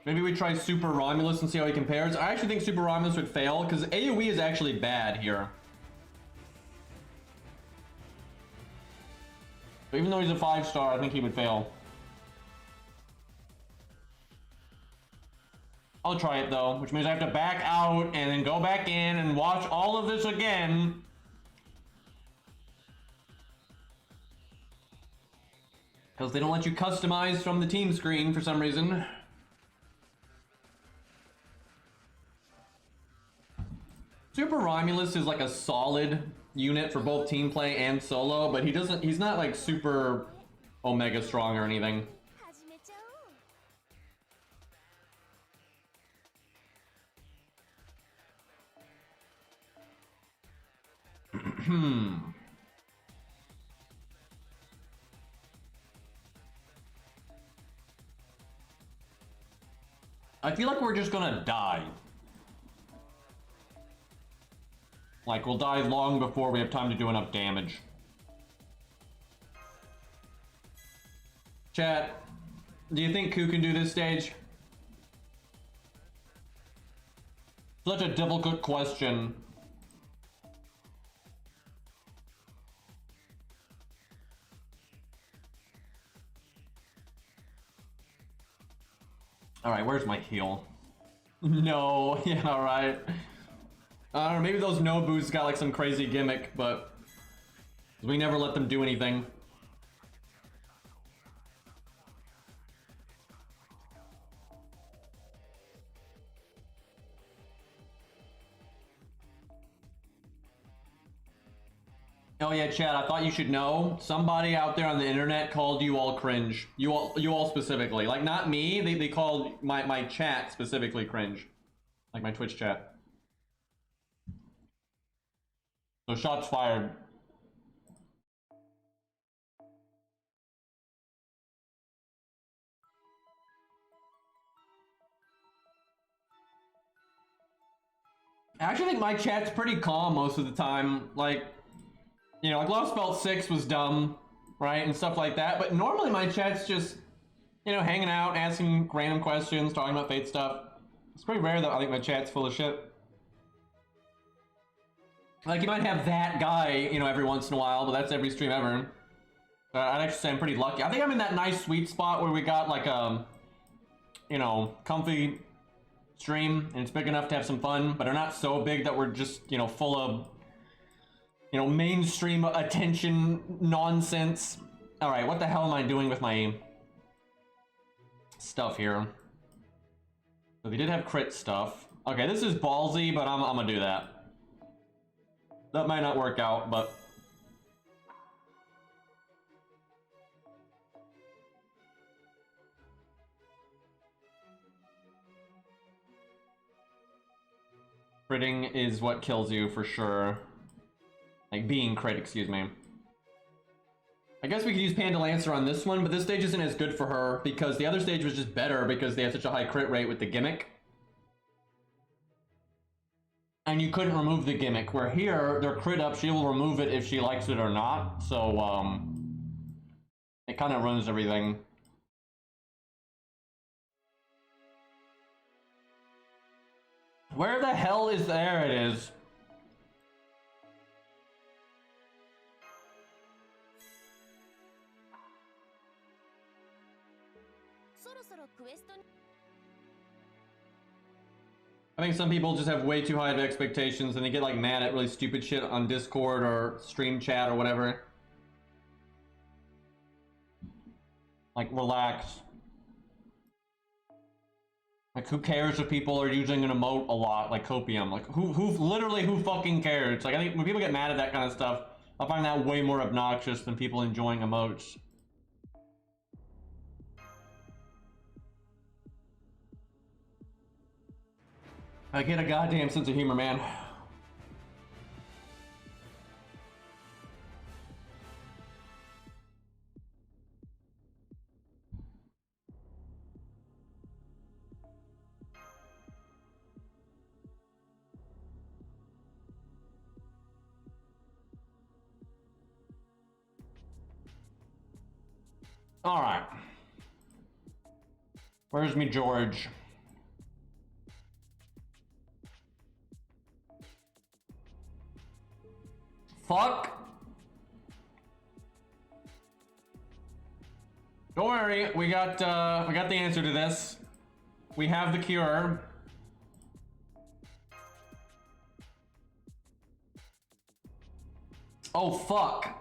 Maybe we try Super Romulus and see how he compares. I actually think Super Romulus would fail, because AoE is actually bad here. But even though he's a 5-star, I think he would fail. I'll try it though, which means I have to back out and then go back in and watch all of this again. Because they don't let you customize from the team screen for some reason. Super Romulus is like a solid unit for both team play and solo, but he's not like super Omega strong or anything. I feel like we're just gonna die. Like, we'll die long before we have time to do enough damage. Chat, do you think Ku can do this stage? Such a difficult question. Alright, where's my heal? No, yeah, alright. I don't know, maybe those Nobus got like some crazy gimmick, but we never let them do anything. Oh yeah, Chad, I thought you should know. Somebody out there on the internet called you all cringe. You all specifically. Like, not me, they called my chat specifically cringe. Like my Twitch chat. So shots fired. I actually think my chat's pretty calm most of the time. Like, you know, like Lost Belt 6 was dumb, right? And stuff like that. But normally my chat's just, you know, hanging out, asking random questions, talking about Fate stuff. It's pretty rare that I think my chat's full of shit. Like, you might have that guy, you know, every once in a while, but that's every stream ever. I'd actually say I'm pretty lucky. I think I'm in that nice sweet spot where we got like you know, comfy stream, and it's big enough to have some fun, but they're not so big that we're just, you know, full of, you know, mainstream attention nonsense. All right, what the hell am I doing with my stuff here? So they did have crit stuff. Okay, this is ballsy, but I'm gonna do that. That might not work out, but critting is what kills you for sure. Like being crit, excuse me. I guess we could use Panda Lancer on this one, but this stage isn't as good for her because the other stage was just better because they have such a high crit rate with the gimmick. And you couldn't remove the gimmick, where here, their crit up, she will remove it if she likes it or not. So, it kind of ruins everything. Where the hell is... There it is. I think some people just have way too high of expectations and they get like mad at really stupid shit on Discord or stream chat or whatever. Like, relax. Like, who cares if people are using an emote a lot, like Copium? Like, who fucking cares? Like, I think when people get mad at that kind of stuff, I find that way more obnoxious than people enjoying emotes. I get a goddamn sense of humor, man. All right. Where's me George? Fuck. Don't worry, we got the answer to this. We have the cure. Oh fuck.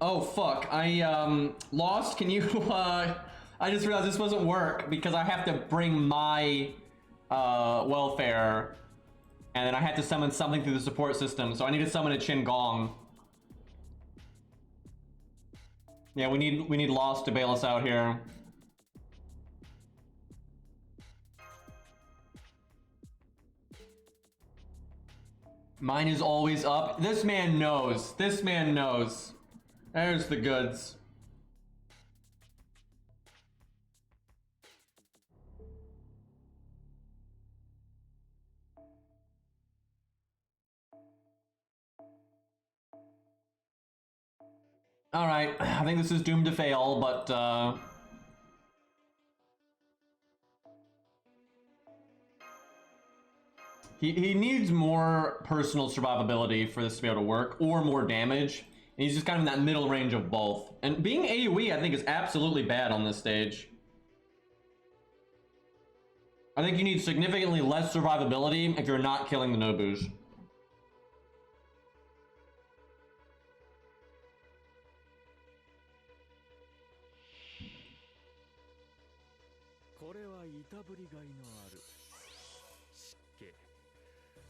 Oh fuck. I lost. Can you I just realized this doesn't work because I have to bring my welfare, and then I had to summon something through the support system, so I need to summon a Gong. Yeah, we need Lost to bail us out here. Mine is always up. This man knows. This man knows. There's the goods. All right, I think this is doomed to fail, but he needs more personal survivability for this to be able to work, or more damage. And he's just kind of in that middle range of both. And being AoE, I think, is absolutely bad on this stage. I think you need significantly less survivability if you're not killing the Nobus.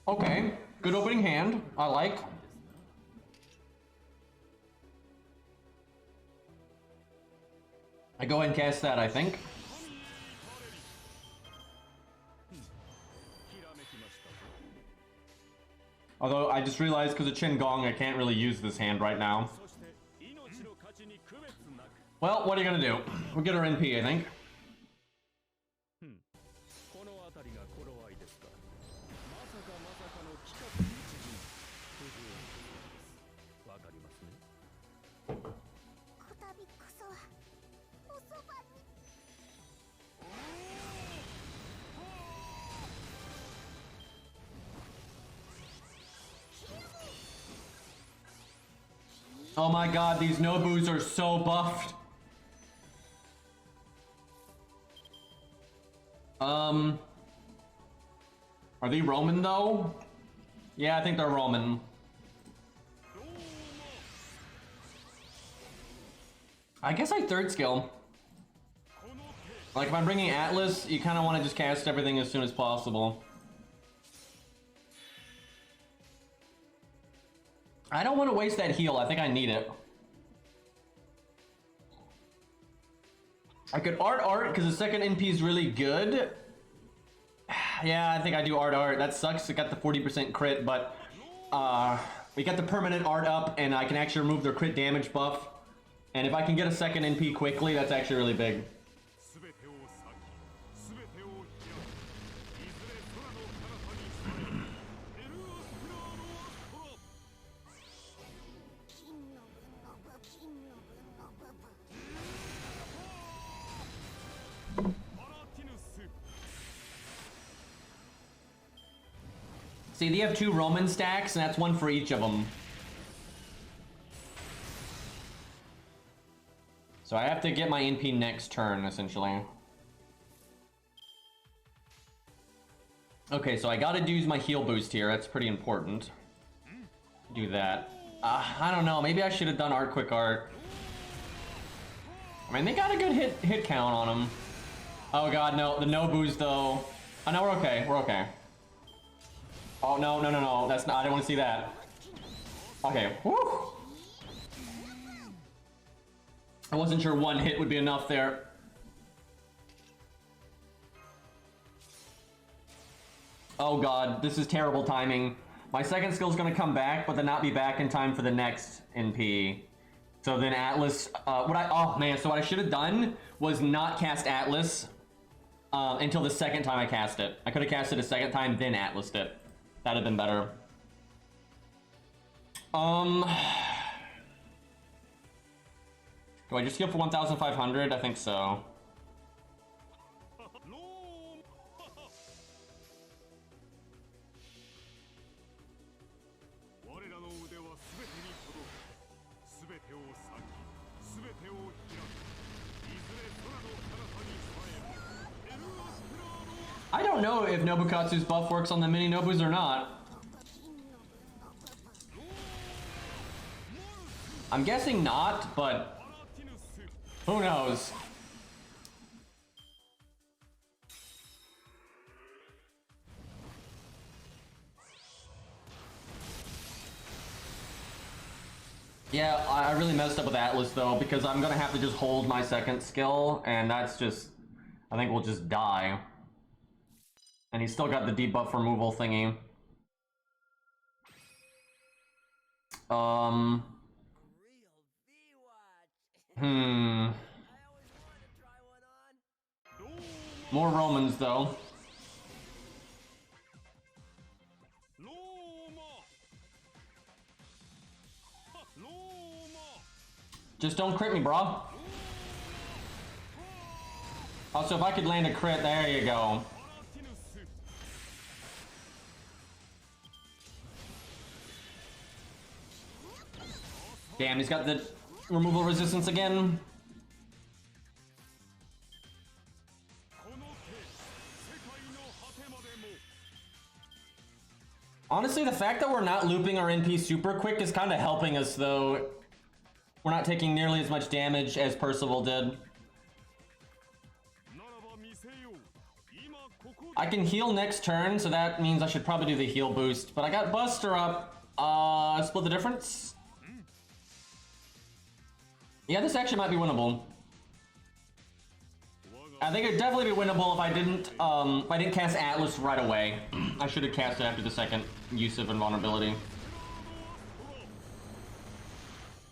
Okay, good opening hand. I like. I go ahead and cast that, I think. Although I just realized because of Chin Gong, I can't really use this hand right now. Well, what are you gonna do? We'll get our NP, I think. Oh my god, these Nobus are so buffed. Are they Roman though? Yeah, I think they're Roman. I guess I third skill. Like if I'm bringing Atlas, you kind of want to just cast everything as soon as possible. I don't want to waste that heal. I think I need it. I could art because the second NP is really good. Yeah, I think I do art. That sucks. It got the 40% crit, but we got the permanent art up, and I can actually remove their crit damage buff. And if I can get a second NP quickly, that's actually really big. See, they have 2 Roman stacks, and that's 1 for each of them. So I have to get my NP next turn, essentially. Okay, so I gotta use my heal boost here. That's pretty important. Do that. I don't know. Maybe I should have done art quick art. I mean, they got a good hit count on them. Oh god, no. The Nobus, though. Oh, no, we're okay. We're okay. Oh, no. That's not... I didn't want to see that. Okay. Woo! I wasn't sure 1 hit would be enough there. Oh god, this is terrible timing. My second skill's gonna come back, but then not be back in time for the next NP. So then Atlas... oh man, so what I should have done was not cast Atlas until the second time I cast it. I could have cast it a second time, then Atlased it. That'd have been better. Do I just heal for 1,500? I think so. I don't know if Nobukatsu's buff works on the mini Nobus or not. I'm guessing not, but who knows? Yeah, I really messed up with Atlas though, because I'm gonna have to just hold my second skill, and that's just... I think we'll just die. And he's still got the debuff removal thingy. More Romans though. Just don't crit me, bro. Also, if I could land a crit, there you go. Damn, he's got the removal resistance again. Honestly, the fact that we're not looping our NP super quick is kind of helping us, though. We're not taking nearly as much damage as Percival did. I can heal next turn, so that means I should probably do the heal boost. But I got Buster up. Split the difference. Yeah, this actually might be winnable. I think it'd definitely be winnable if I didn't cast Atlas right away. I should have cast it after the second use of invulnerability.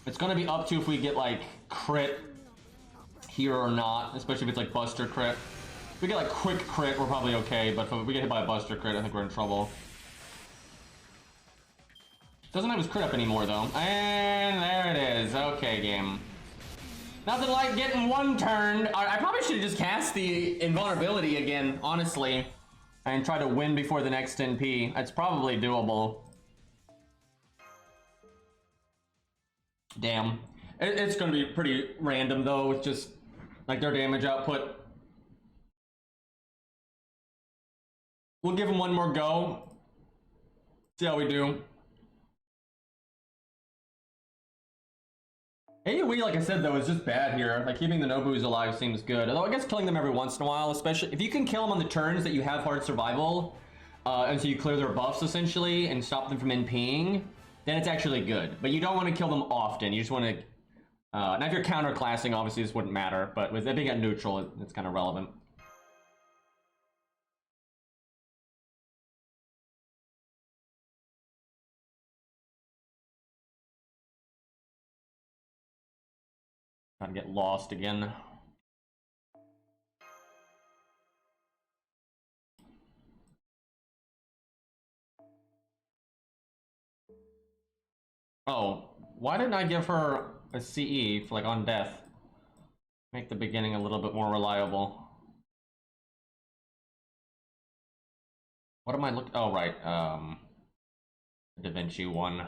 It's gonna be up to if we get like crit here or not, especially if it's like Buster crit. If we get like quick crit, we're probably okay, but if we get hit by a Buster crit, I think we're in trouble. Doesn't have his crit up anymore though. And there it is. Okay, game. Nothing like getting one turn. I probably should have just cast the invulnerability again, honestly, and try to win before the next NP. It's probably doable. Damn. It's gonna be pretty random though, with just like their damage output. We'll give them one more go. See how we do. AoE, like I said though, is just bad here. Like keeping the Nobus alive seems good. Although I guess killing them every once in a while, especially if you can kill them on the turns that you have hard survival, and so you clear their buffs essentially and stop them from NPing, then it's actually good. But you don't want to kill them often. You just want to. Now if you're counterclassing, obviously this wouldn't matter. But with it being at neutral, it's kind of relevant. Trying to get lost again. Oh, why didn't I give her a CE for like on death? Make the beginning a little bit more reliable. What am I looking? Oh, right. Da Vinci one.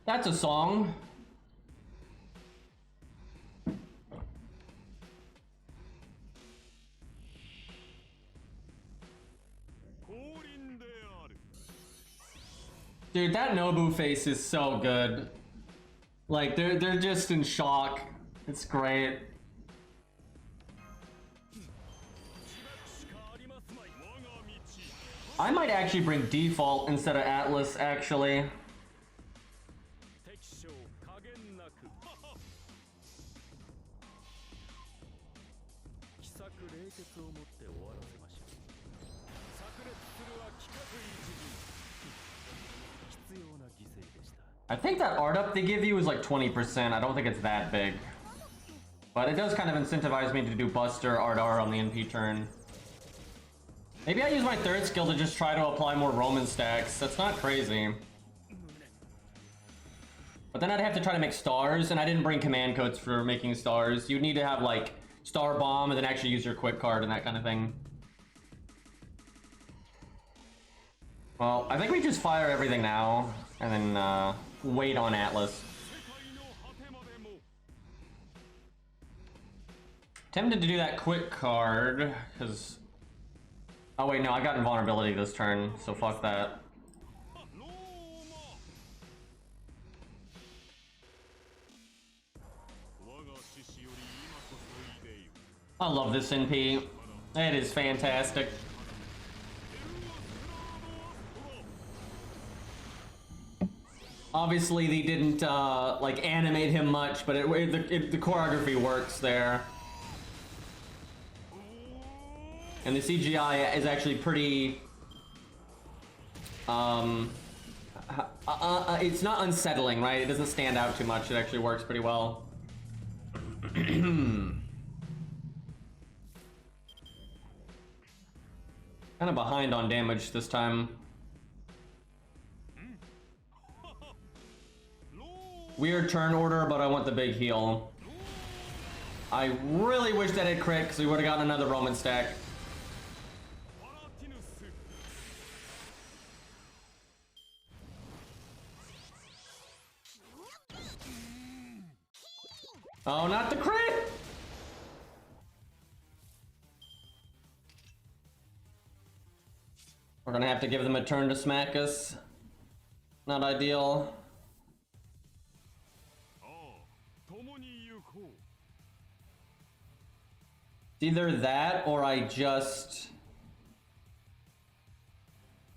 That's a song. Dude, that Nobu face is so good. Like they're just in shock. It's great. I might actually bring default instead of Atlas actually. I think that art up they give you is like 20%. I don't think it's that big. But it does kind of incentivize me to do Buster Art R on the NP turn. Maybe I use my third skill to just try to apply more Roman stacks. That's not crazy. But then I'd have to try to make stars, and I didn't bring command codes for making stars. You'd need to have like Star Bomb and then actually use your quick card and that kind of thing. Well, I think we just fire everything now, and then wait on Atlas. Tempted to do that quick card, because... Oh wait, no, I got invulnerability this turn, so fuck that. I love this NP. It is fantastic. Obviously, they didn't like animate him much, but the choreography works there, and the CGI is actually pretty. It's not unsettling, right? It doesn't stand out too much. It actually works pretty well. Kind of behind on damage this time. Weird turn order, but I want the big heal. I really wish that had crit, because we would have gotten another Roman stack. Oh, not the crit! We're gonna have to give them a turn to smack us. Not ideal. It's either that or I just...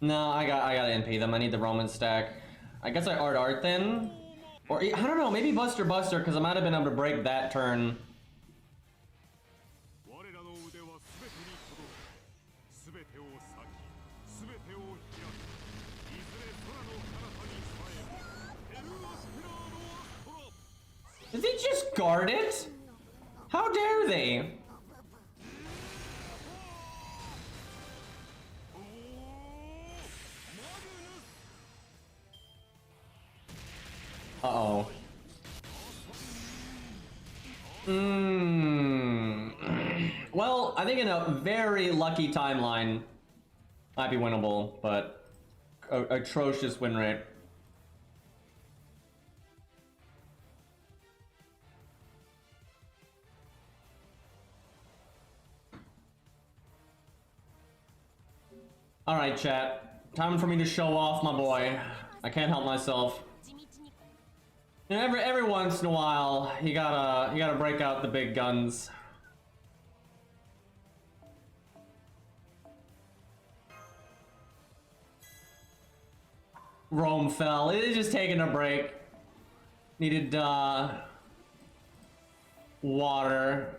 No, I gotta NP them. I need the Roman stack. I guess I art then. Or, I don't know, maybe Buster, because I might have been able to break that turn. Did they just guard it? How dare they? Uh-oh. Well, I think in a very lucky timeline, might be winnable, but atrocious win rate. All right, chat. Time for me to show off my boy. I can't help myself. You know, every once in a while, you gotta break out the big guns. Rome fell. It is just taking a break. Needed water.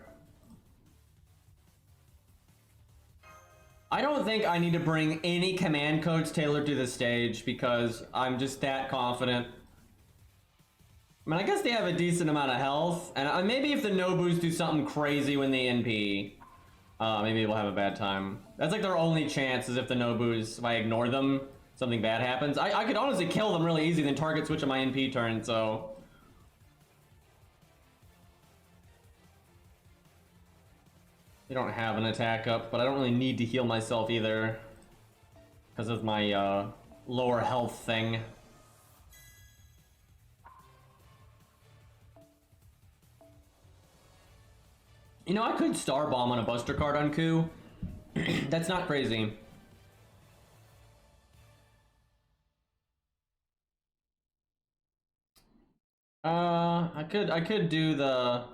I don't think I need to bring any command codes tailored to the stage because I'm just that confident. I mean, I guess they have a decent amount of health, and maybe if the Nobus do something crazy when they NP, maybe we'll have a bad time. That's like their only chance is if the Nobus, if I ignore them, something bad happens. I could honestly kill them really easy, then target switch on my NP turn, so... They don't have an attack up, but I don't really need to heal myself either because of my lower health thing. You know, I could Star Bomb on a Buster card on Ku. That's not crazy. I could do the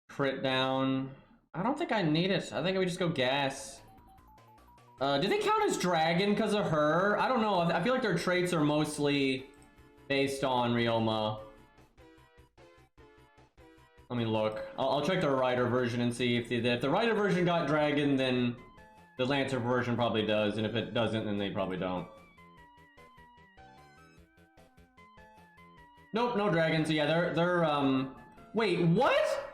crit down. I don't think I need it. I think I would just go gas. Do they count as dragon because of her? I don't know. I feel like their traits are mostly based on Ryoma. Let me look. I'll check the Rider version and see if the Rider version got dragon, then the Lancer version probably does, and if it doesn't, then they probably don't. Nope, no dragons. So yeah, they're wait, what?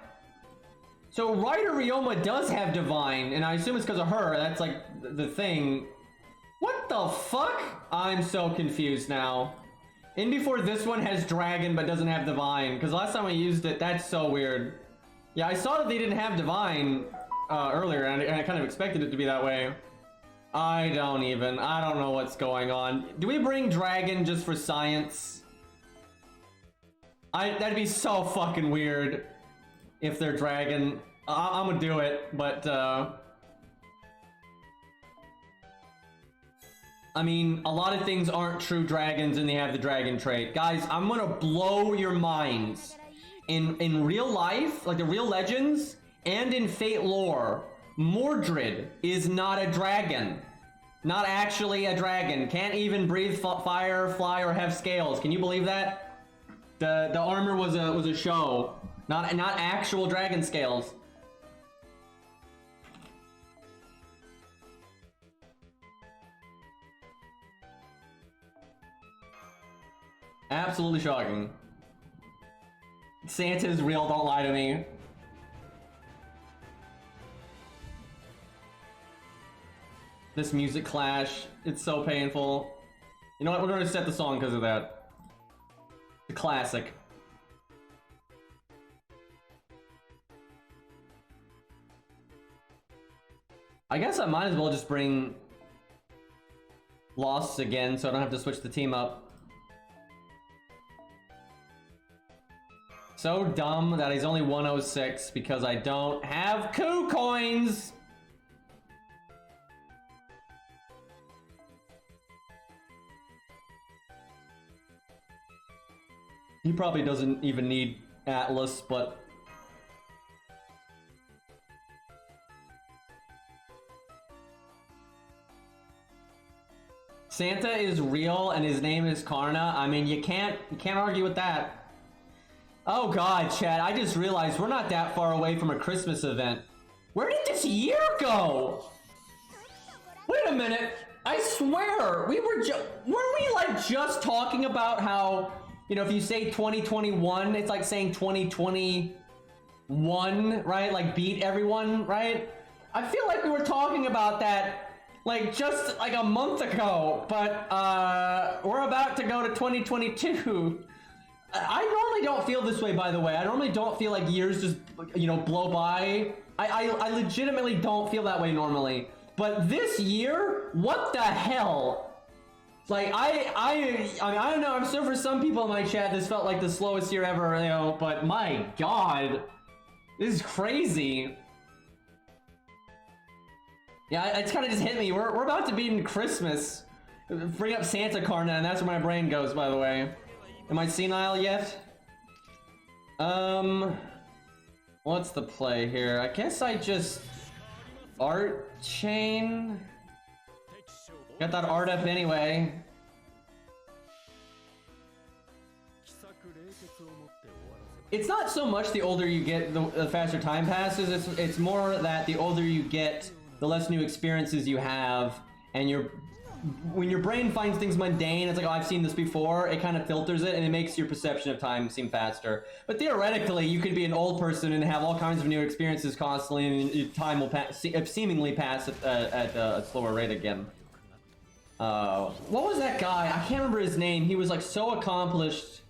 So Rider Ryoma does have divine, and I assume it's because of her. That's like the thing. What the fuck? I'm so confused now. In before this one has dragon but doesn't have divine, because last time I used it, that's so weird. Yeah, I saw that they didn't have divine earlier, and I kind of expected it to be that way. I don't know what's going on. Do we bring dragon just for science? That'd be so fucking weird if they're dragon. I'm gonna do it, but I mean, a lot of things aren't true dragons and they have the dragon trait. Guys, I'm gonna blow your minds. In real life, like the real legends, and in Fate lore, Mordred is not a dragon. Not actually a dragon. Can't even breathe fire, fly, or have scales. Can you believe that? The armor was a show. Not actual dragon scales. Absolutely shocking. Santa's real, don't lie to me. This music clash, it's so painful. You know what, we're gonna set the song because of that. The classic. I guess I might as well just bring Lost again so I don't have to switch the team up. So dumb that he's only 106 because I don't have Ku coins! He probably doesn't even need Atlas, but... Santa is real and his name is Karna. I mean, you can't argue with that. Oh god, chat, I just realized we're not that far away from a Christmas event. Where did this year go? Wait a minute. I swear, weren't we like just talking about how, you know, if you say 2021, it's like saying 2021, right? Like beat everyone, right? I feel like we were talking about that like just like a month ago, but we're about to go to 2022. I normally don't feel this way, by the way. I normally don't feel like years just, you know, blow by. I legitimately don't feel that way normally. But this year, what the hell? Like, I mean, I don't know. I'm sure for some people in my chat, this felt like the slowest year ever, you know, but my god. This is crazy. Yeah, it's kind of just hit me. We're about to be in Christmas. Bring up Santa Karna, and that's where my brain goes, by the way. Am I senile yet? What's the play here? I guess I just... Art chain? Got that art up anyway. It's not so much the older you get, the faster time passes. It's more that the older you get, the less new experiences you have, and when your brain finds things mundane, it's like, oh, I've seen this before, it kind of filters it, and it makes your perception of time seem faster. But theoretically, you could be an old person and have all kinds of new experiences constantly, and time will seemingly pass at a slower rate again. What was that guy? I can't remember his name. He was like so accomplished.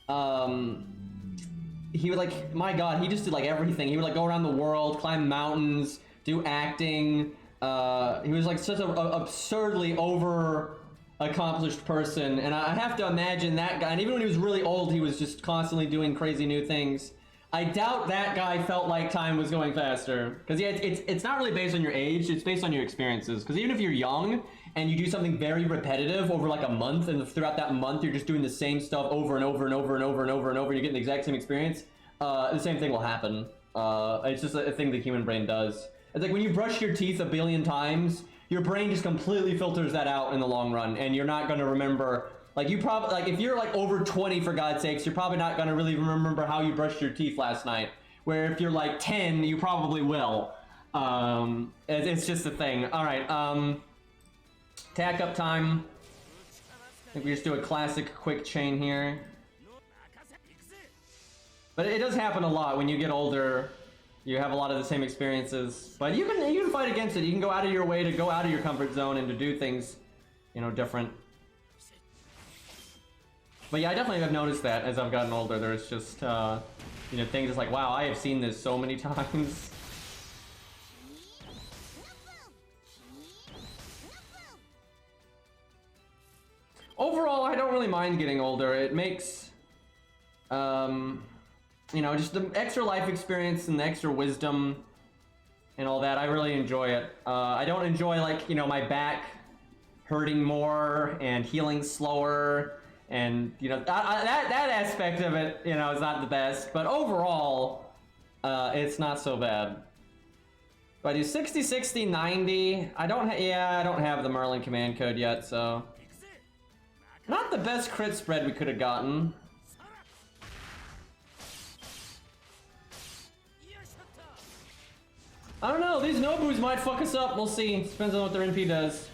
He would like, my god, he just did like everything. He would like go around the world, climb mountains, do acting. He was like such an absurdly over accomplished person, and I have to imagine that guy, and even when he was really old, he was just constantly doing crazy new things. I doubt that guy felt like time was going faster, because yeah, it's not really based on your age, it's based on your experiences, because even if you're young and you do something very repetitive over like a month, and throughout that month you're just doing the same stuff over and over and over and over and over and over, and you're getting the exact same experience, the same thing will happen. It's just a thing the human brain does. It's like when you brush your teeth 1 billion times, your brain just completely filters that out in the long run, and you're not going to remember, like you probably, like if you're like over 20 for God's sakes, you're probably not going to really remember how you brushed your teeth last night, where if you're like 10, you probably will. It's just a thing. Alright, tack up time. I think we just do a classic quick chain here. But it does happen a lot when you get older. You have a lot of the same experiences, but you can fight against it. You can go out of your way to go out of your comfort zone and to do things, you know, different. But yeah, I definitely have noticed that as I've gotten older. There's just, you know, things like, wow, I have seen this so many times. Overall, I don't really mind getting older. It makes, you know, just the extra life experience and the extra wisdom and all that. I really enjoy it. I don't enjoy, like, you know, my back hurting more and healing slower, and, you know, that aspect of it, you know, is not the best. But overall, it's not so bad. But I do 60, 60, 90. I don't have the Merlin command code yet, so... Not the best crit spread we could have gotten. I don't know, these Nobus might fuck us up, we'll see. Depends on what their NP does.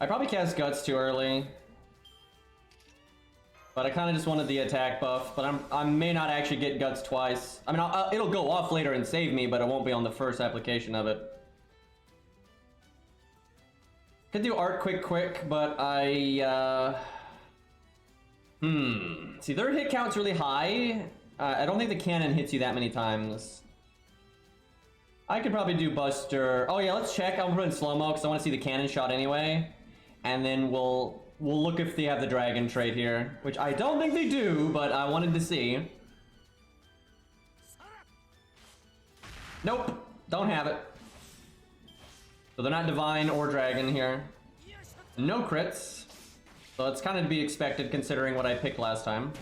I probably cast Guts too early. But I kind of just wanted the attack buff, but I may not actually get Guts twice. I mean, it'll go off later and save me, but it won't be on the first application of it. Could do Art quick, but I, See, their hit count's really high. I don't think the cannon hits you that many times. I could probably do Buster. Oh yeah, let's check. I'll put in slow-mo because I want to see the cannon shot anyway. And then we'll look if they have the dragon trait here, which I don't think they do, but I wanted to see. Nope, don't have it. So they're not divine or dragon here. No crits. So it's kind of to be expected considering what I picked last time.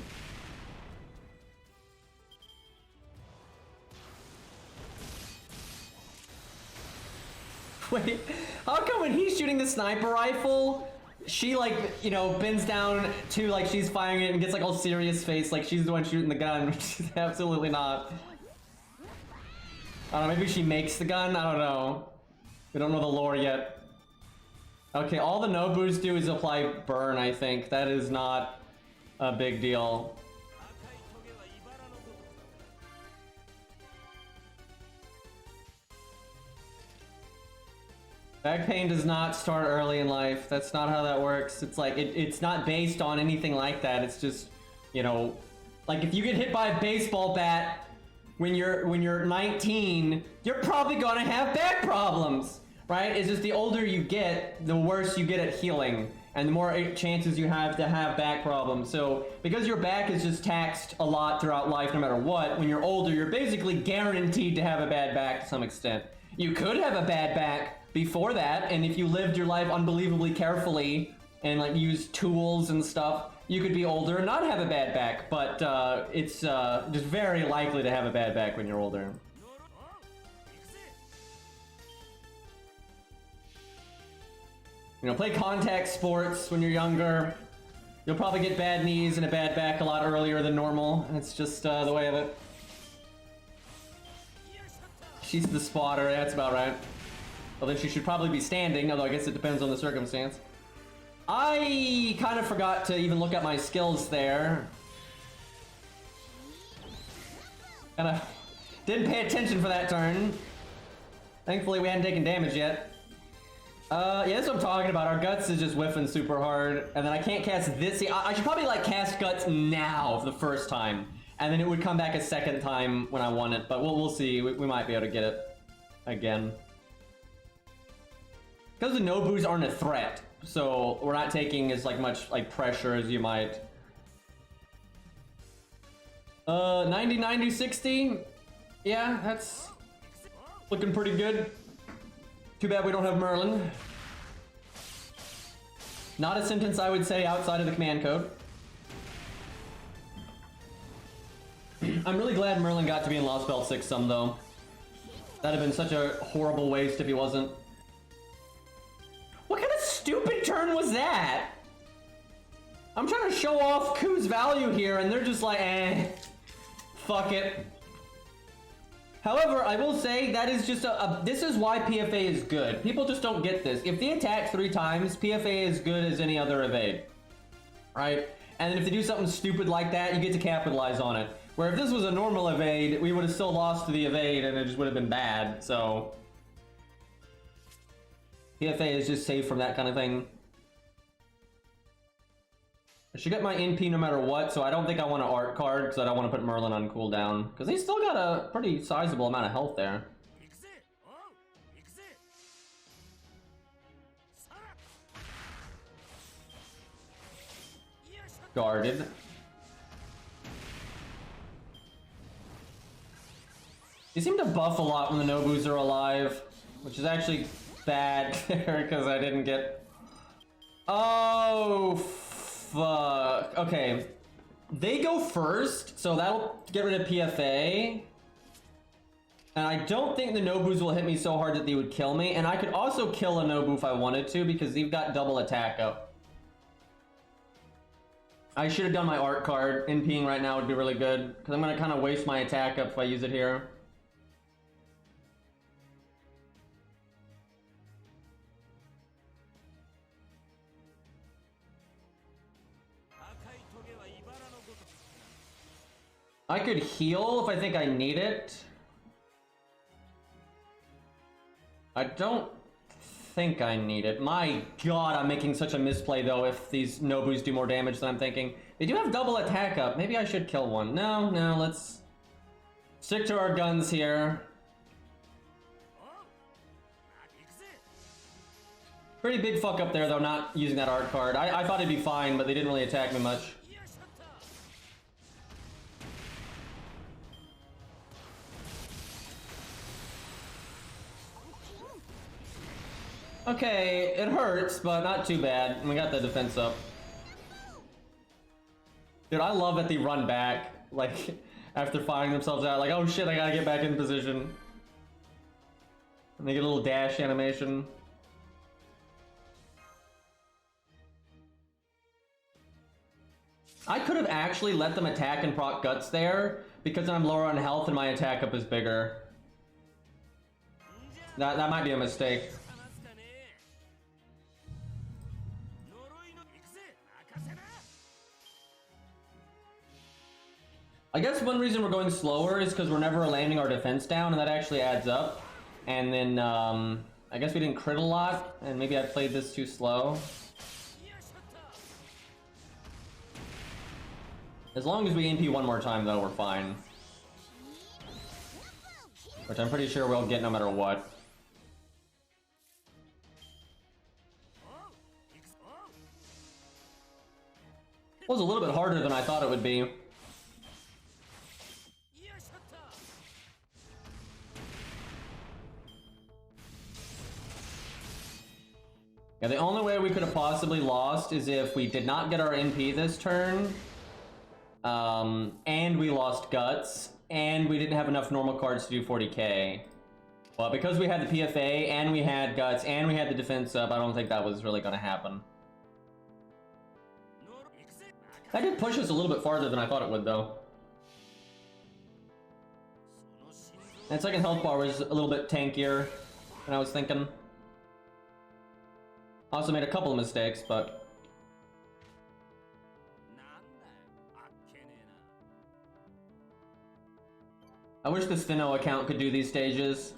Wait, how come when he's shooting the sniper rifle, she like, you know, bends down to like she's firing it and gets like all serious face like she's the one shooting the gun, which is absolutely not. I don't know, maybe she makes the gun? I don't know. We don't know the lore yet. Okay, all the Nobus do is apply burn, I think. That is not a big deal. Back pain does not start early in life. That's not how that works. It's like, it's not based on anything like that. It's just, you know, like if you get hit by a baseball bat when you're 19, you're probably gonna have back problems, right? It's just the older you get, the worse you get at healing, and the more chances you have to have back problems. So because your back is just taxed a lot throughout life, no matter what, when you're older, you're basically guaranteed to have a bad back to some extent. You could have a bad back before that, and if you lived your life unbelievably carefully and like used tools and stuff, you could be older and not have a bad back, but it's just very likely to have a bad back when you're older. You know, play contact sports when you're younger. You'll probably get bad knees and a bad back a lot earlier than normal. It's just the way of it. She's the spotter, that's about right. Well, then she should probably be standing, although I guess it depends on the circumstance. I kind of forgot to even look at my skills there. Kind of didn't pay attention for that turn. Thankfully, we hadn't taken damage yet. Yeah, that's what I'm talking about. Our guts is just whiffing super hard, and then I can't cast this. See, I should probably like cast guts now for the first time, and then it would come back a second time when I want it. But we'll see. We might be able to get it again. Because the Nobus aren't a threat, so we're not taking as like much like pressure as you might. 90, 90, 60. Yeah, that's looking pretty good. Too bad we don't have Merlin. Not a sentence I would say outside of the command code. I'm really glad Merlin got to be in Lost Belt 6 some though. That'd have been such a horrible waste if he wasn't. What kind of stupid turn was that? I'm trying to show off Ku's value here and they're just like, eh, fuck it. However, I will say that is just this is why PFA is good. People just don't get this. If they attack 3 times, PFA is good as any other evade. Right? And then if they do something stupid like that, you get to capitalize on it. Where if this was a normal evade, we would have still lost to the evade and it just would have been bad, so... PFA is just safe from that kind of thing. I should get my NP no matter what, so I don't think I want an art card, because I don't want to put Merlin on cooldown. Because he's still got a pretty sizable amount of health there. Guarded. You seem to buff a lot when the Nobus are alive, which is actually bad there, because I didn't get... Oh, fuck. Okay. They go first, so that'll get rid of PFA. And I don't think the Nobus will hit me so hard that they would kill me. And I could also kill a Nobu if I wanted to, because they've got double attack up. I should have done my art card. NPing right now would be really good, because I'm going to kind of waste my attack up if I use it here. I could heal if I think I need it. I don't think I need it. My god, I'm making such a misplay though if these Nobus do more damage than I'm thinking. They do have double attack up. Maybe I should kill one. No, let's stick to our guns here. Pretty big fuck up there though, not using that art card. I thought it'd be fine, but they didn't really attack me much. Okay, it hurts, but not too bad. We got the defense up. Dude, I love that they run back, like, after firing themselves out. Like, oh shit, I gotta get back in position. Make a little dash animation. I could have actually let them attack and proc guts there, because then I'm lower on health and my attack up is bigger. That might be a mistake. I guess one reason we're going slower is because we're never landing our defense down, and that actually adds up. And then, I guess we didn't crit a lot, and maybe I played this too slow. As long as we MP one more time, though, we're fine. Which I'm pretty sure we'll get no matter what. It was a little bit harder than I thought it would be. Yeah, the only way we could have possibly lost is if we did not get our NP this turn, and we lost Guts, and we didn't have enough normal cards to do 40k. But because we had the PFA, and we had Guts, and we had the defense up, I don't think that was really going to happen. That did push us a little bit farther than I thought it would, though. That second health bar was a little bit tankier than I was thinking. Also made a couple of mistakes, but... I wish the Steno account could do these stages.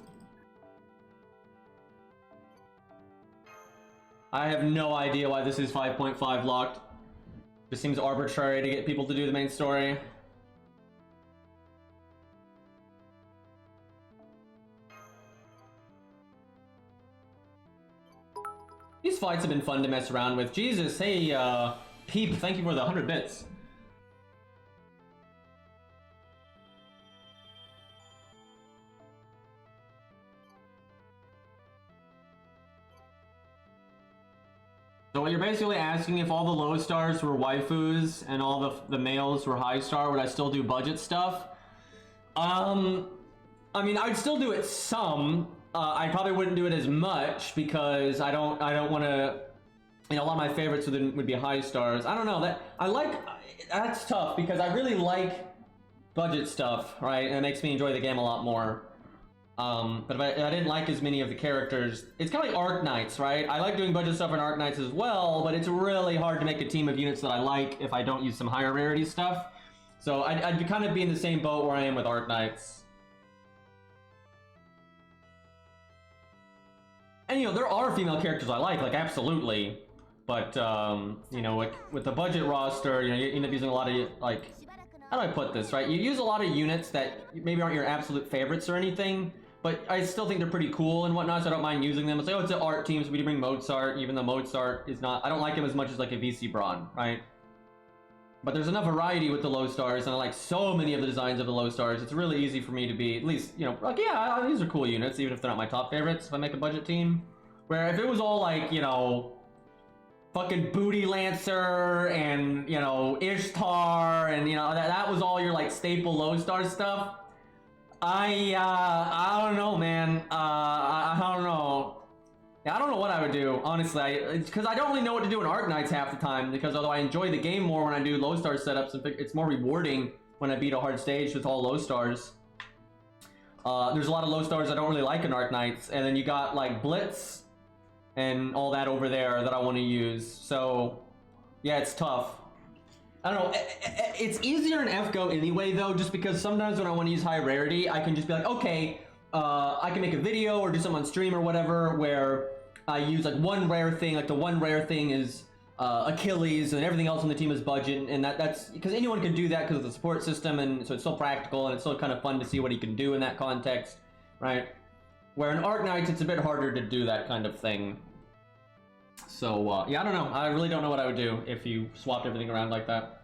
I have no idea why this is 5.5 locked. Just seems arbitrary to get people to do the main story. These fights have been fun to mess around with. Jesus, hey, Peep, thank you for the 100 bits. So what you're basically asking, if all the low stars were waifus and all the males were high star, would I still do budget stuff? I mean, I'd still do it some. I probably wouldn't do it as much because I don't want to, you know, a lot of my favorites would be high stars. I don't know, that's tough because I really like budget stuff, right? And it makes me enjoy the game a lot more. But if I didn't like as many of the characters, it's kind of like Arc Knights, right? I like doing budget stuff in Arc Knights as well, but it's really hard to make a team of units that I like if I don't use some higher rarity stuff. So I'd kind of be in the same boat where I am with Arc Knights. And, you know, there are female characters I like absolutely. But, you know, with the budget roster, you know, you end up using a lot of, like, how do I put this, right? You use a lot of units that maybe aren't your absolute favorites or anything, but I still think they're pretty cool and whatnot, so I don't mind using them. It's like, oh, it's an art team, so we do bring Mozart, even though Mozart is not... I don't like him as much as, like, a VC Braun, right? But there's enough variety with the low stars, and I like so many of the designs of the low stars, it's really easy for me to be, at least, you know, like, yeah, these are cool units, even if they're not my top favorites, if I make a budget team. Where if it was all, like, you know, fucking Booty Lancer, and, you know, Ishtar, and, you know, that was all your, like, staple low star stuff, I don't know, man. I don't know. Yeah, I don't know what I would do, honestly. Because I don't really know what to do in Arc Knights half the time, because although I enjoy the game more when I do low star setups, it's more rewarding when I beat a hard stage with all low stars. There's a lot of low stars I don't really like in Arc Knights, and then you got, like, Blitz and all that over there that I want to use. So, yeah, it's tough. I don't know, it's easier in FGO anyway, though, just because sometimes when I want to use high rarity, I can just be like, okay, I can make a video or do something on stream or whatever where I use, like, one rare thing, like, the one rare thing is Achilles, and everything else on the team is budget, and that's, because anyone can do that because of the support system, and so it's still practical, and it's still kind of fun to see what he can do in that context, right? Where in Arc Knights, it's a bit harder to do that kind of thing. So, yeah, I don't know. I really don't know what I would do if you swapped everything around like that.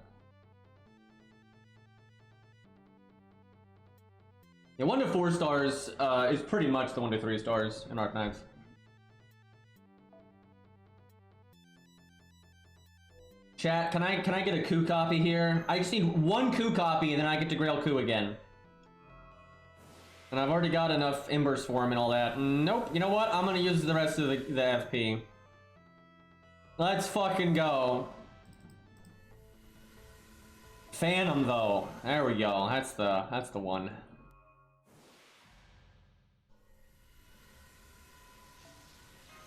Yeah, 1 to 4 stars is pretty much the 1 to 3 stars in Arc Knights. Chat, can I get a coup copy here? I just need 1 coup copy and then I get to Grail coup again. And I've already got enough Embers for him and all that. Nope, you know what? I'm gonna use the rest of the FP. Let's fucking go. Phantom though. There we go. That's the one.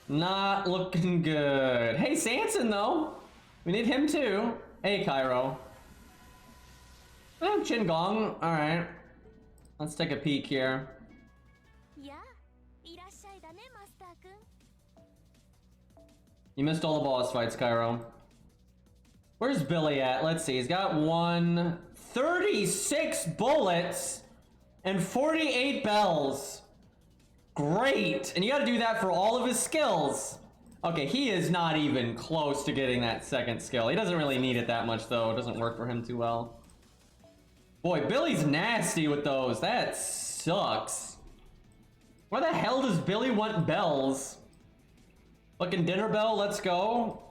Not looking good. Hey, Sanson though. We need him too. Hey, Cairo. Oh, Chin Gong. Alright. Let's take a peek here. You missed all the boss fights, Cairo. Where's Billy at? Let's see. He's got 36 bullets and 48 bells. Great. And you gotta do that for all of his skills. Okay, he is not even close to getting that second skill. He doesn't really need it that much, though. It doesn't work for him too well. Boy, Billy's nasty with those. That sucks. Why the hell does Billy want bells? Fucking dinner bell, let's go.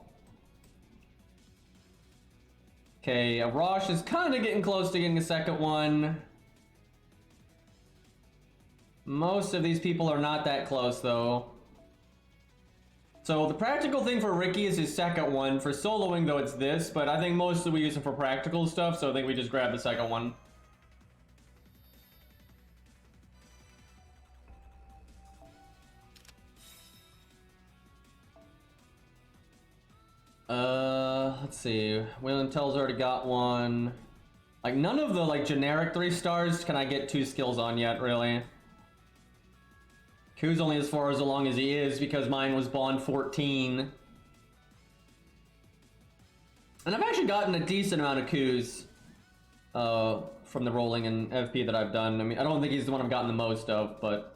Okay, Rosh is kind of getting close to getting a second one. Most of these people are not that close, though. So the practical thing for Ricky is his second one. For soloing, though, it's this, but I think mostly we use it for practical stuff, so I think we just grab the second one. Let's see. Wayland Tell's already got one. Like, none of the, like, generic 3 stars can I get 2 skills on yet, really. Q's only as far as along as he is because mine was Bond 14. And I've actually gotten a decent amount of Q's from the rolling and FP that I've done. I mean, I don't think he's the one I've gotten the most of, but...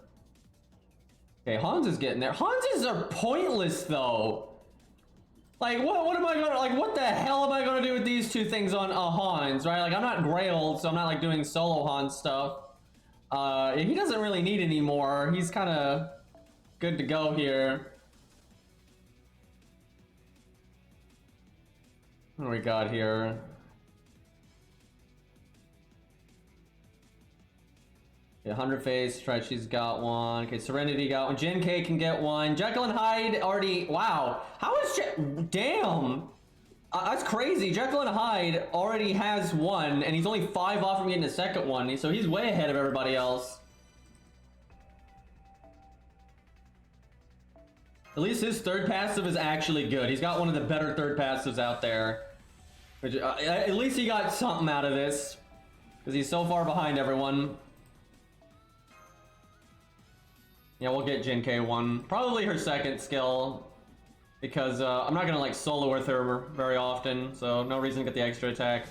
Okay, Hans is getting there. Hanses are pointless, though. Like, what am I gonna, like, what the hell am I gonna do with these 2 things on Hans, right? Like, I'm not Grailed, so I'm not, like, doing solo Hans stuff. He doesn't really need any more. He's kind of good to go here. What do we got here? Yeah, 100 face, right, she's got one. Okay, Serenity got one. Jin K can get one. Jekyll and Hyde already, wow. How is damn. That's crazy. Jekyll and Hyde already has one, and he's only 5 off from getting a second one, so he's way ahead of everybody else. At least his third passive is actually good. He's got one of the better third passives out there. Which, at least he got something out of this, because he's so far behind everyone. Yeah, we'll get Jin K one. Probably her second skill. Because I'm not gonna like solo with her very often, so no reason to get the extra attack.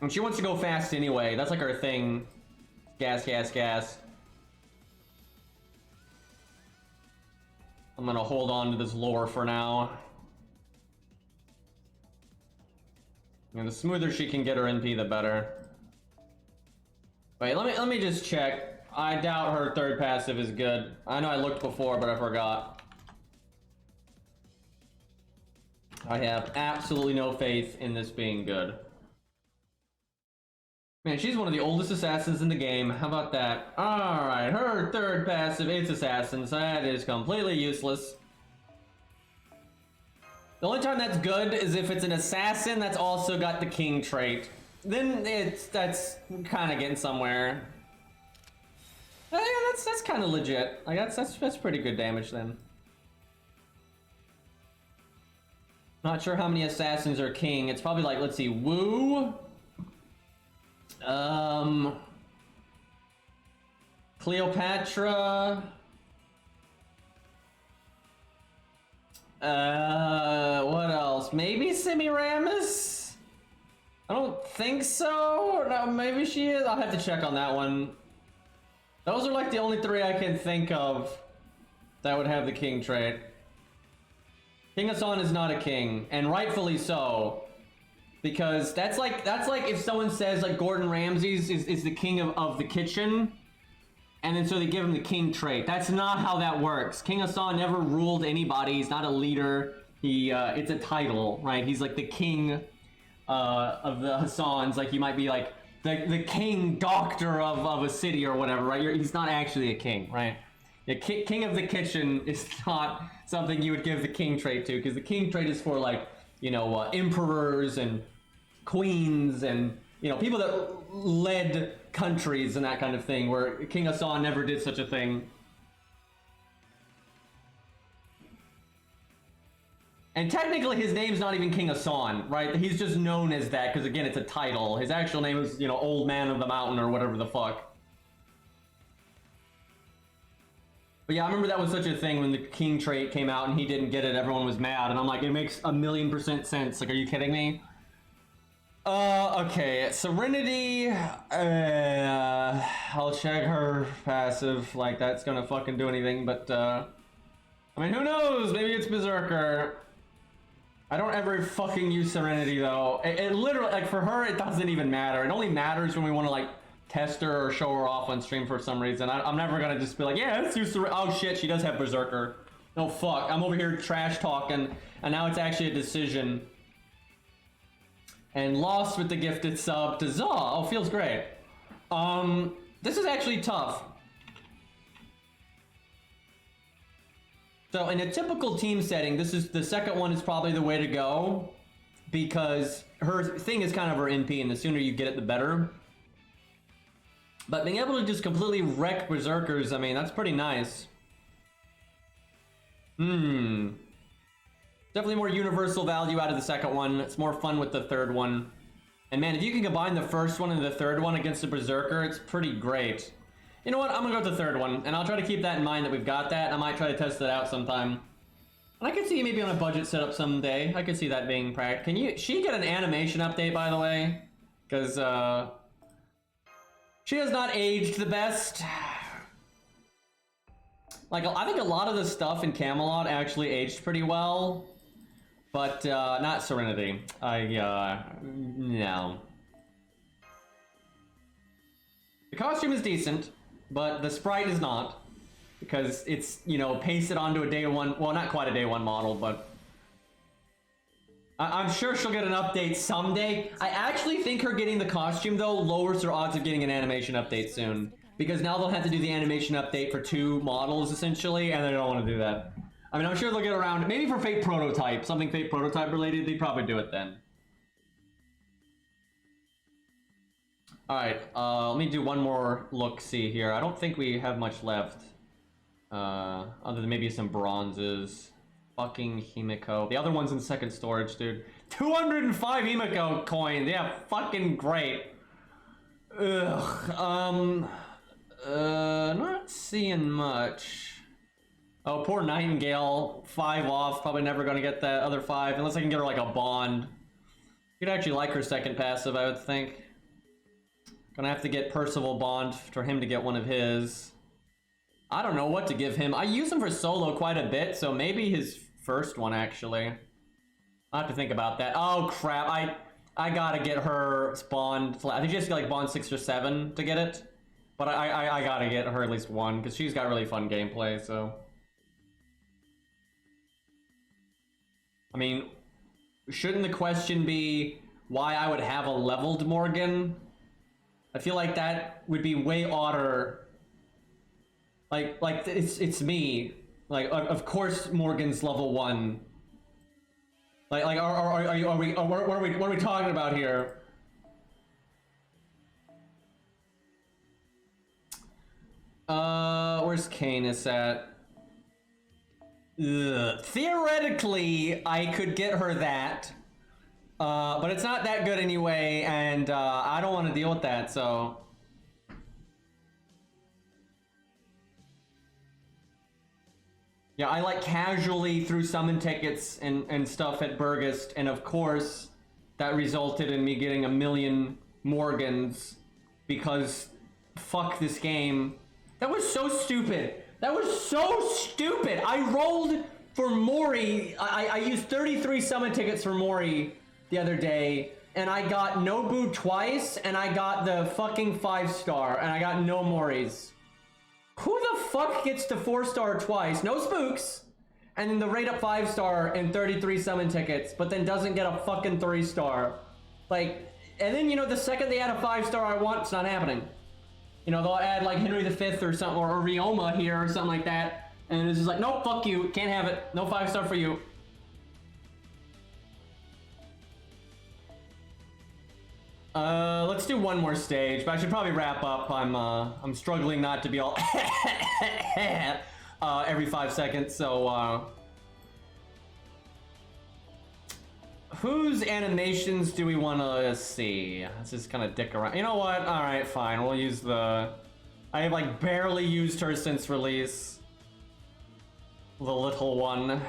And she wants to go fast anyway. That's like her thing. Gas, gas, gas. I'm gonna hold on to this lore for now. And the smoother she can get her NP, the better. Wait, let me just check. I doubt her third passive is good. I know I looked before, but I forgot. I have absolutely no faith in this being good. Man, she's one of the oldest assassins in the game. How about that? Alright, her third passive, it's assassin, so that is completely useless. The only time that's good is if it's an assassin that's also got the king trait. Then that's kind of getting somewhere. Yeah, that's kind of legit. Like that's pretty good damage then. Not sure how many assassins are king. It's probably like, let's see, Wu. Cleopatra. What else? Maybe Semiramis? I don't think so. No, maybe she is. I'll have to check on that one. Those are like the only 3 I can think of that would have the king trait. King Hassan is not a king, and rightfully so. Because that's like if someone says like Gordon Ramsay's is the king of the kitchen, and then so they give him the king trait. That's not how that works. King Hassan never ruled anybody. He's not a leader. He it's a title, right? He's like the king of the Hassans. Like he might be like the king doctor of a city or whatever, right? He's not actually a king, right? The king of the kitchen is not something you would give the king trait to, because the king trait is for, like, you know, emperors and queens and, you know, people that led countries and that kind of thing, where King Hassan never did such a thing. And technically his name's not even King Hassan, right? He's just known as that because, again, it's a title. His actual name is, you know, Old Man of the Mountain or whatever the fuck. But yeah, I remember that was such a thing when the king trait came out and he didn't get it, everyone was mad, and I'm like, it makes 1,000,000% sense. Like, are you kidding me? Okay, Serenity, I'll check her passive, like that's gonna fucking do anything, but, I mean, who knows? Maybe it's Berserker. I don't ever fucking use Serenity, though. It literally, like, for her, it doesn't even matter. It only matters when we want to, like, test her or show her off on stream for some reason. I'm never gonna just be like, yeah, let's use Serenity. Oh shit, she does have Berserker. No, fuck, I'm over here trash talking, and now it's actually a decision. And lost with the gifted sub to Zaw. Oh, feels great. This is actually tough. So in a typical team setting, this is the second one is probably the way to go, because her thing is kind of her NP, and the sooner you get it, the better. But being able to just completely wreck Berserkers, I mean, that's pretty nice. Definitely more universal value out of the second one. It's more fun with the third one. And man, if you can combine the first one and the third one against the Berserker, it's pretty great. You know what? I'm gonna go with the third one, and I'll try to keep that in mind that we've got that. I might try to test it out sometime. And I could see maybe on a budget setup someday. I could see that being practical. Can she get an animation update, by the way? Because, she has not aged the best. Like, I think a lot of the stuff in Camelot actually aged pretty well. But, not Serenity. No. The costume is decent, but the sprite is not. Because it's, you know, pasted onto a day one, well, not quite a day one model, but I'm sure she'll get an update someday. I actually think her getting the costume, though, lowers her odds of getting an animation update soon. Because now they'll have to do the animation update for 2 models, essentially, and they don't want to do that. I mean, I'm sure they'll get around, maybe for Fate Prototype, something Fate Prototype related, they'd probably do it then. Alright, let me do one more look-see here. I don't think we have much left. Other than maybe some bronzes. Fucking Himiko. The other one's in second storage, dude. 205 Himiko coins! Yeah, fucking great. Ugh, not seeing much. Oh, poor Nightingale. 5 off. Probably never gonna get that other 5, unless I can get her like a bond. You'd actually like her second passive, I would think. Gonna have to get Percival Bond for him to get one of his. I don't know what to give him. I use him for solo quite a bit, so maybe his first one, actually. I'll have to think about that. Oh, crap. I gotta get her Bond. I think she has to get, like, Bond 6 or 7 to get it. But I gotta get her at least 1, because she's got really fun gameplay, so. I mean, shouldn't the question be why I would have a leveled Morgan? I feel like that would be way odder. Like it's me. Like, of course Morgan's level 1. Like what are we talking about here? Where's Canis at? Ugh. Theoretically, I could get her that. But it's not that good anyway, and I don't want to deal with that, so. Yeah, I like casually threw summon tickets and stuff at Burgast, and of course, that resulted in me getting 1,000,000 Morgans, because fuck this game. That was so stupid. That was so stupid. I rolled for Mori. I used 33 summon tickets for Mori the other day, and I got Nobu twice, and I got the fucking 5-star, and I got no Moris. Who the fuck gets the 4-star twice, no spooks, and then the rate up 5-star and 33 summon tickets, but then doesn't get a fucking 3-star? Like, And then, you know, the second they add a 5-star I want, it's not happening. You know, they'll add like Henry V or something, or Ryoma here or something like that. And it's just like, nope, fuck you, can't have it. No 5-star for you. Let's do one more stage, but I should probably wrap up. I'm struggling not to be all every 5 seconds, so whose animations do we want to see? Let's just kind of dick around. You know what? All right, fine. We'll use the... I have like barely used her since release. The little one.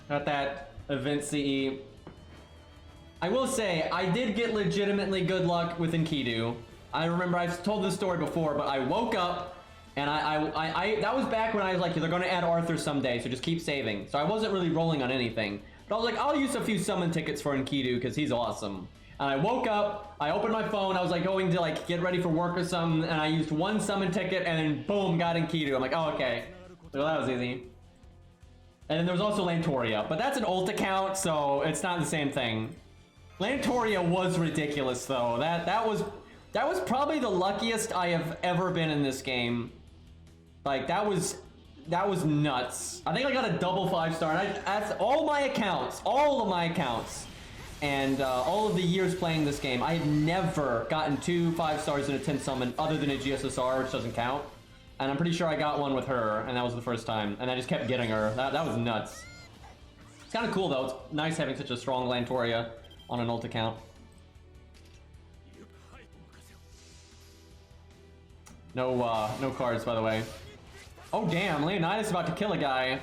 Got that event CE. I will say, I did get legitimately good luck with In-Ketu. I remember I've told this story before, but I woke up and I that was back when I was like, they're going to add Arthur someday, so just keep saving. So I wasn't really rolling on anything. But I was like, I'll use a few summon tickets for In-Ketu because he's awesome. And I woke up, I opened my phone, I was like going to like get ready for work or something, and I used one summon ticket and then boom, got In-Ketu. I'm like, oh, okay. So that was easy. And then there was also Lantoria, but that's an ult account, so it's not the same thing. Lantoria was ridiculous though. That was probably the luckiest I have ever been in this game. Like that was nuts. I think I got a double 5-star. And that's all of my accounts, and all of the years playing this game. I had never gotten 2 5-stars in a 10 summon other than a GSSR, which doesn't count. And I'm pretty sure I got one with her, and that was the first time. And I just kept getting her. That was nuts. It's kind of cool though. It's nice having such a strong Lantoria on an ult account. No cards, by the way. Oh damn, Leonidas is about to kill a guy.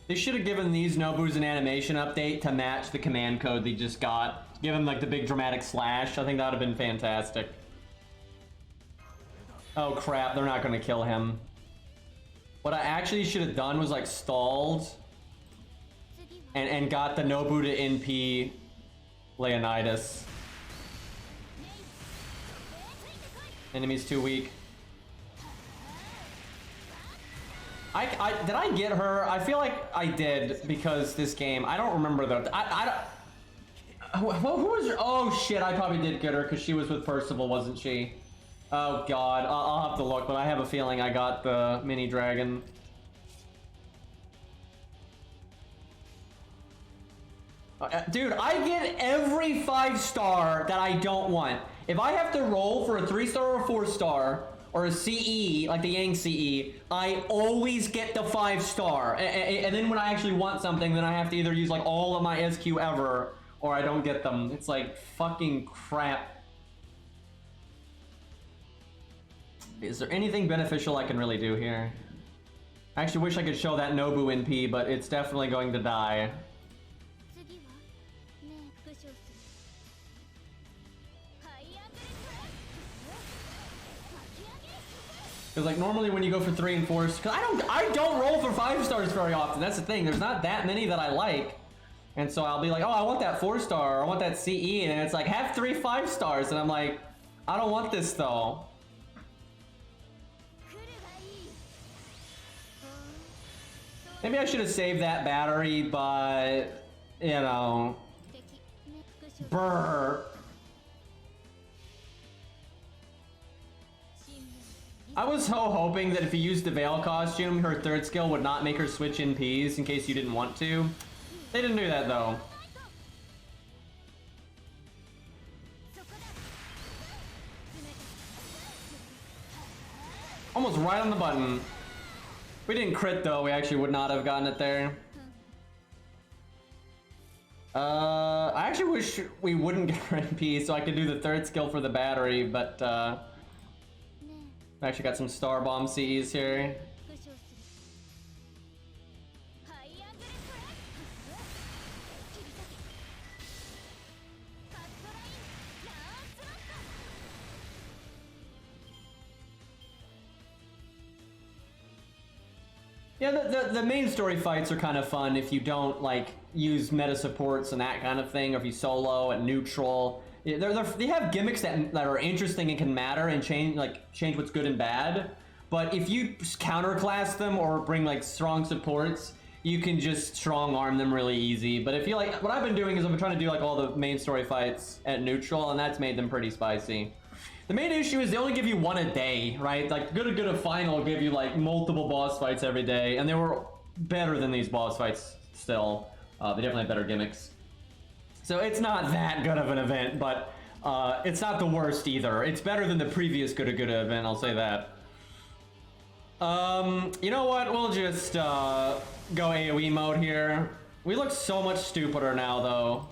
They should have given these Nobus an animation update to match the command code they just got. Give them like the big dramatic slash. I think that would have been fantastic. Oh crap, they're not gonna kill him. What I actually should have done was like stalled and got the Nobu to NP Leonidas. Enemy's too weak. Did I get her? I feel like I did because this game. I don't remember though. Who was her? Oh shit! I probably did get her because she was with Percival, wasn't she? Oh god, I'll have to look, but I have a feeling I got the mini dragon. Dude, I get every 5-star that I don't want. If I have to roll for a 3-star or a 4-star, or a CE, like the Yang CE, I always get the 5-star. And then when I actually want something, then I have to either use like all of my SQ ever, or I don't get them. It's like fucking crap. Is there anything beneficial I can really do here? I actually wish I could show that Nobu NP, but it's definitely going to die. Because like normally when you go for 3 and 4, because I don't roll for 5-stars very often. That's the thing. There's not that many that I like, and so I'll be like, oh, I want that 4-star, or I want that CE, and it's like have 3 5-stars, and I'm like, I don't want this though. Maybe I should have saved that battery, but you know, brr. I was hoping that if you used the Veil costume, her 3rd skill would not make her switch NPs in case you didn't want to. They didn't do that though. Almost right on the button. We didn't crit though, we actually would not have gotten it there. I actually wish we wouldn't get her NP so I could do the 3rd skill for the battery, but I actually got some Star Bomb CEs here. Yeah, the main story fights are kind of fun if you don't like use meta supports and that kind of thing, or if you solo and neutral. Yeah, they have gimmicks that are interesting and can matter and change what's good and bad. But if you counterclass them or bring like strong supports, you can just strong arm them really easy. But if you like, what I've been doing is I've been trying to do like all the main story fights at neutral, and that's made them pretty spicy. The main issue is they only give you one a day, right? Like GUDAGUDA Final give you like multiple boss fights every day, and they were better than these boss fights still. They definitely have better gimmicks. So it's not that good of an event, but it's not the worst either. It's better than the previous GUDAGUDA event, I'll say that. You know what? We'll just go AoE mode here. We look so much stupider now, though.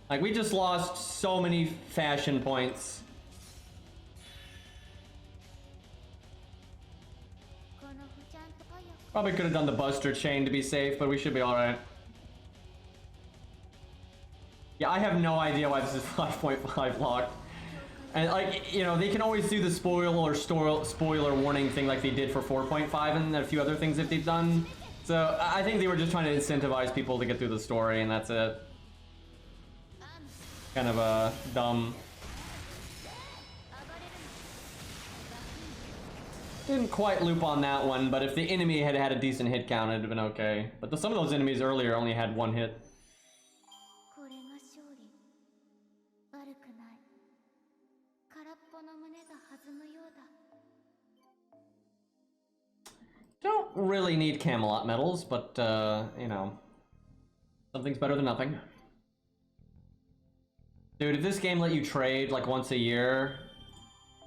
Like, we just lost so many fashion points. Probably could have done the Buster Chain to be safe, but we should be alright. Yeah, I have no idea why this is 5.5 locked. And like, you know, they can always do the spoiler warning thing like they did for 4.5 and a few other things that they've done. So I think they were just trying to incentivize people to get through the story, and that's it. Kind of dumb. Didn't quite loop on that one, but if the enemy had had a decent hit count, it'd have been okay. But some of those enemies earlier only had one hit. Don't really need Camelot medals, but, you know, something's better than nothing. Dude, if this game let you trade, like, once a year,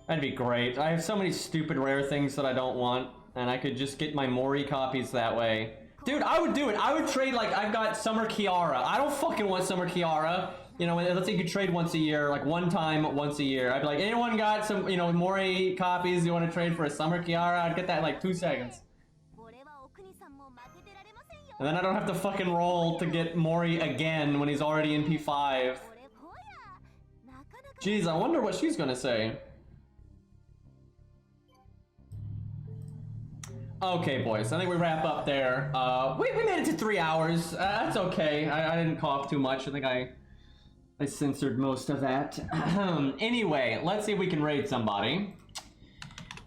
that'd be great. I have so many stupid rare things that I don't want, and I could just get my Mori copies that way. Dude, I would do it. I would trade, like, I've got Summer Kiara. I don't fucking want Summer Kiara. You know, let's say you could trade once a year, like one time once a year. I'd be like, anyone got some, you know, Mori copies you want to trade for a Summer Kiara? I'd get that in like 2 seconds. And then I don't have to fucking roll to get Mori again when he's already in P5. Jeez, I wonder what she's gonna say. Okay, boys, I think we wrap up there. We made it to 3 hours. That's okay. I didn't cough too much. I think I censored most of that. Anyway, let's see if we can raid somebody.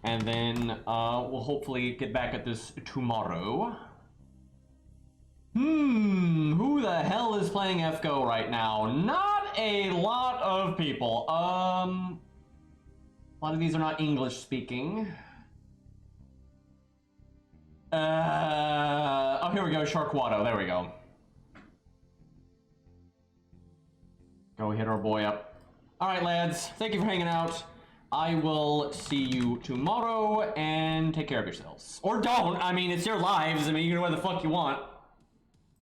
And then we'll hopefully get back at this tomorrow. Who the hell is playing FGO right now? Not a lot of people. A lot of these are not English speaking. Oh, here we go, Sharkwado, there we go. Go hit our boy up. Alright, lads, thank you for hanging out. I will see you tomorrow, and take care of yourselves. Or don't, I mean, it's your lives, I mean, you can do what the fuck you want.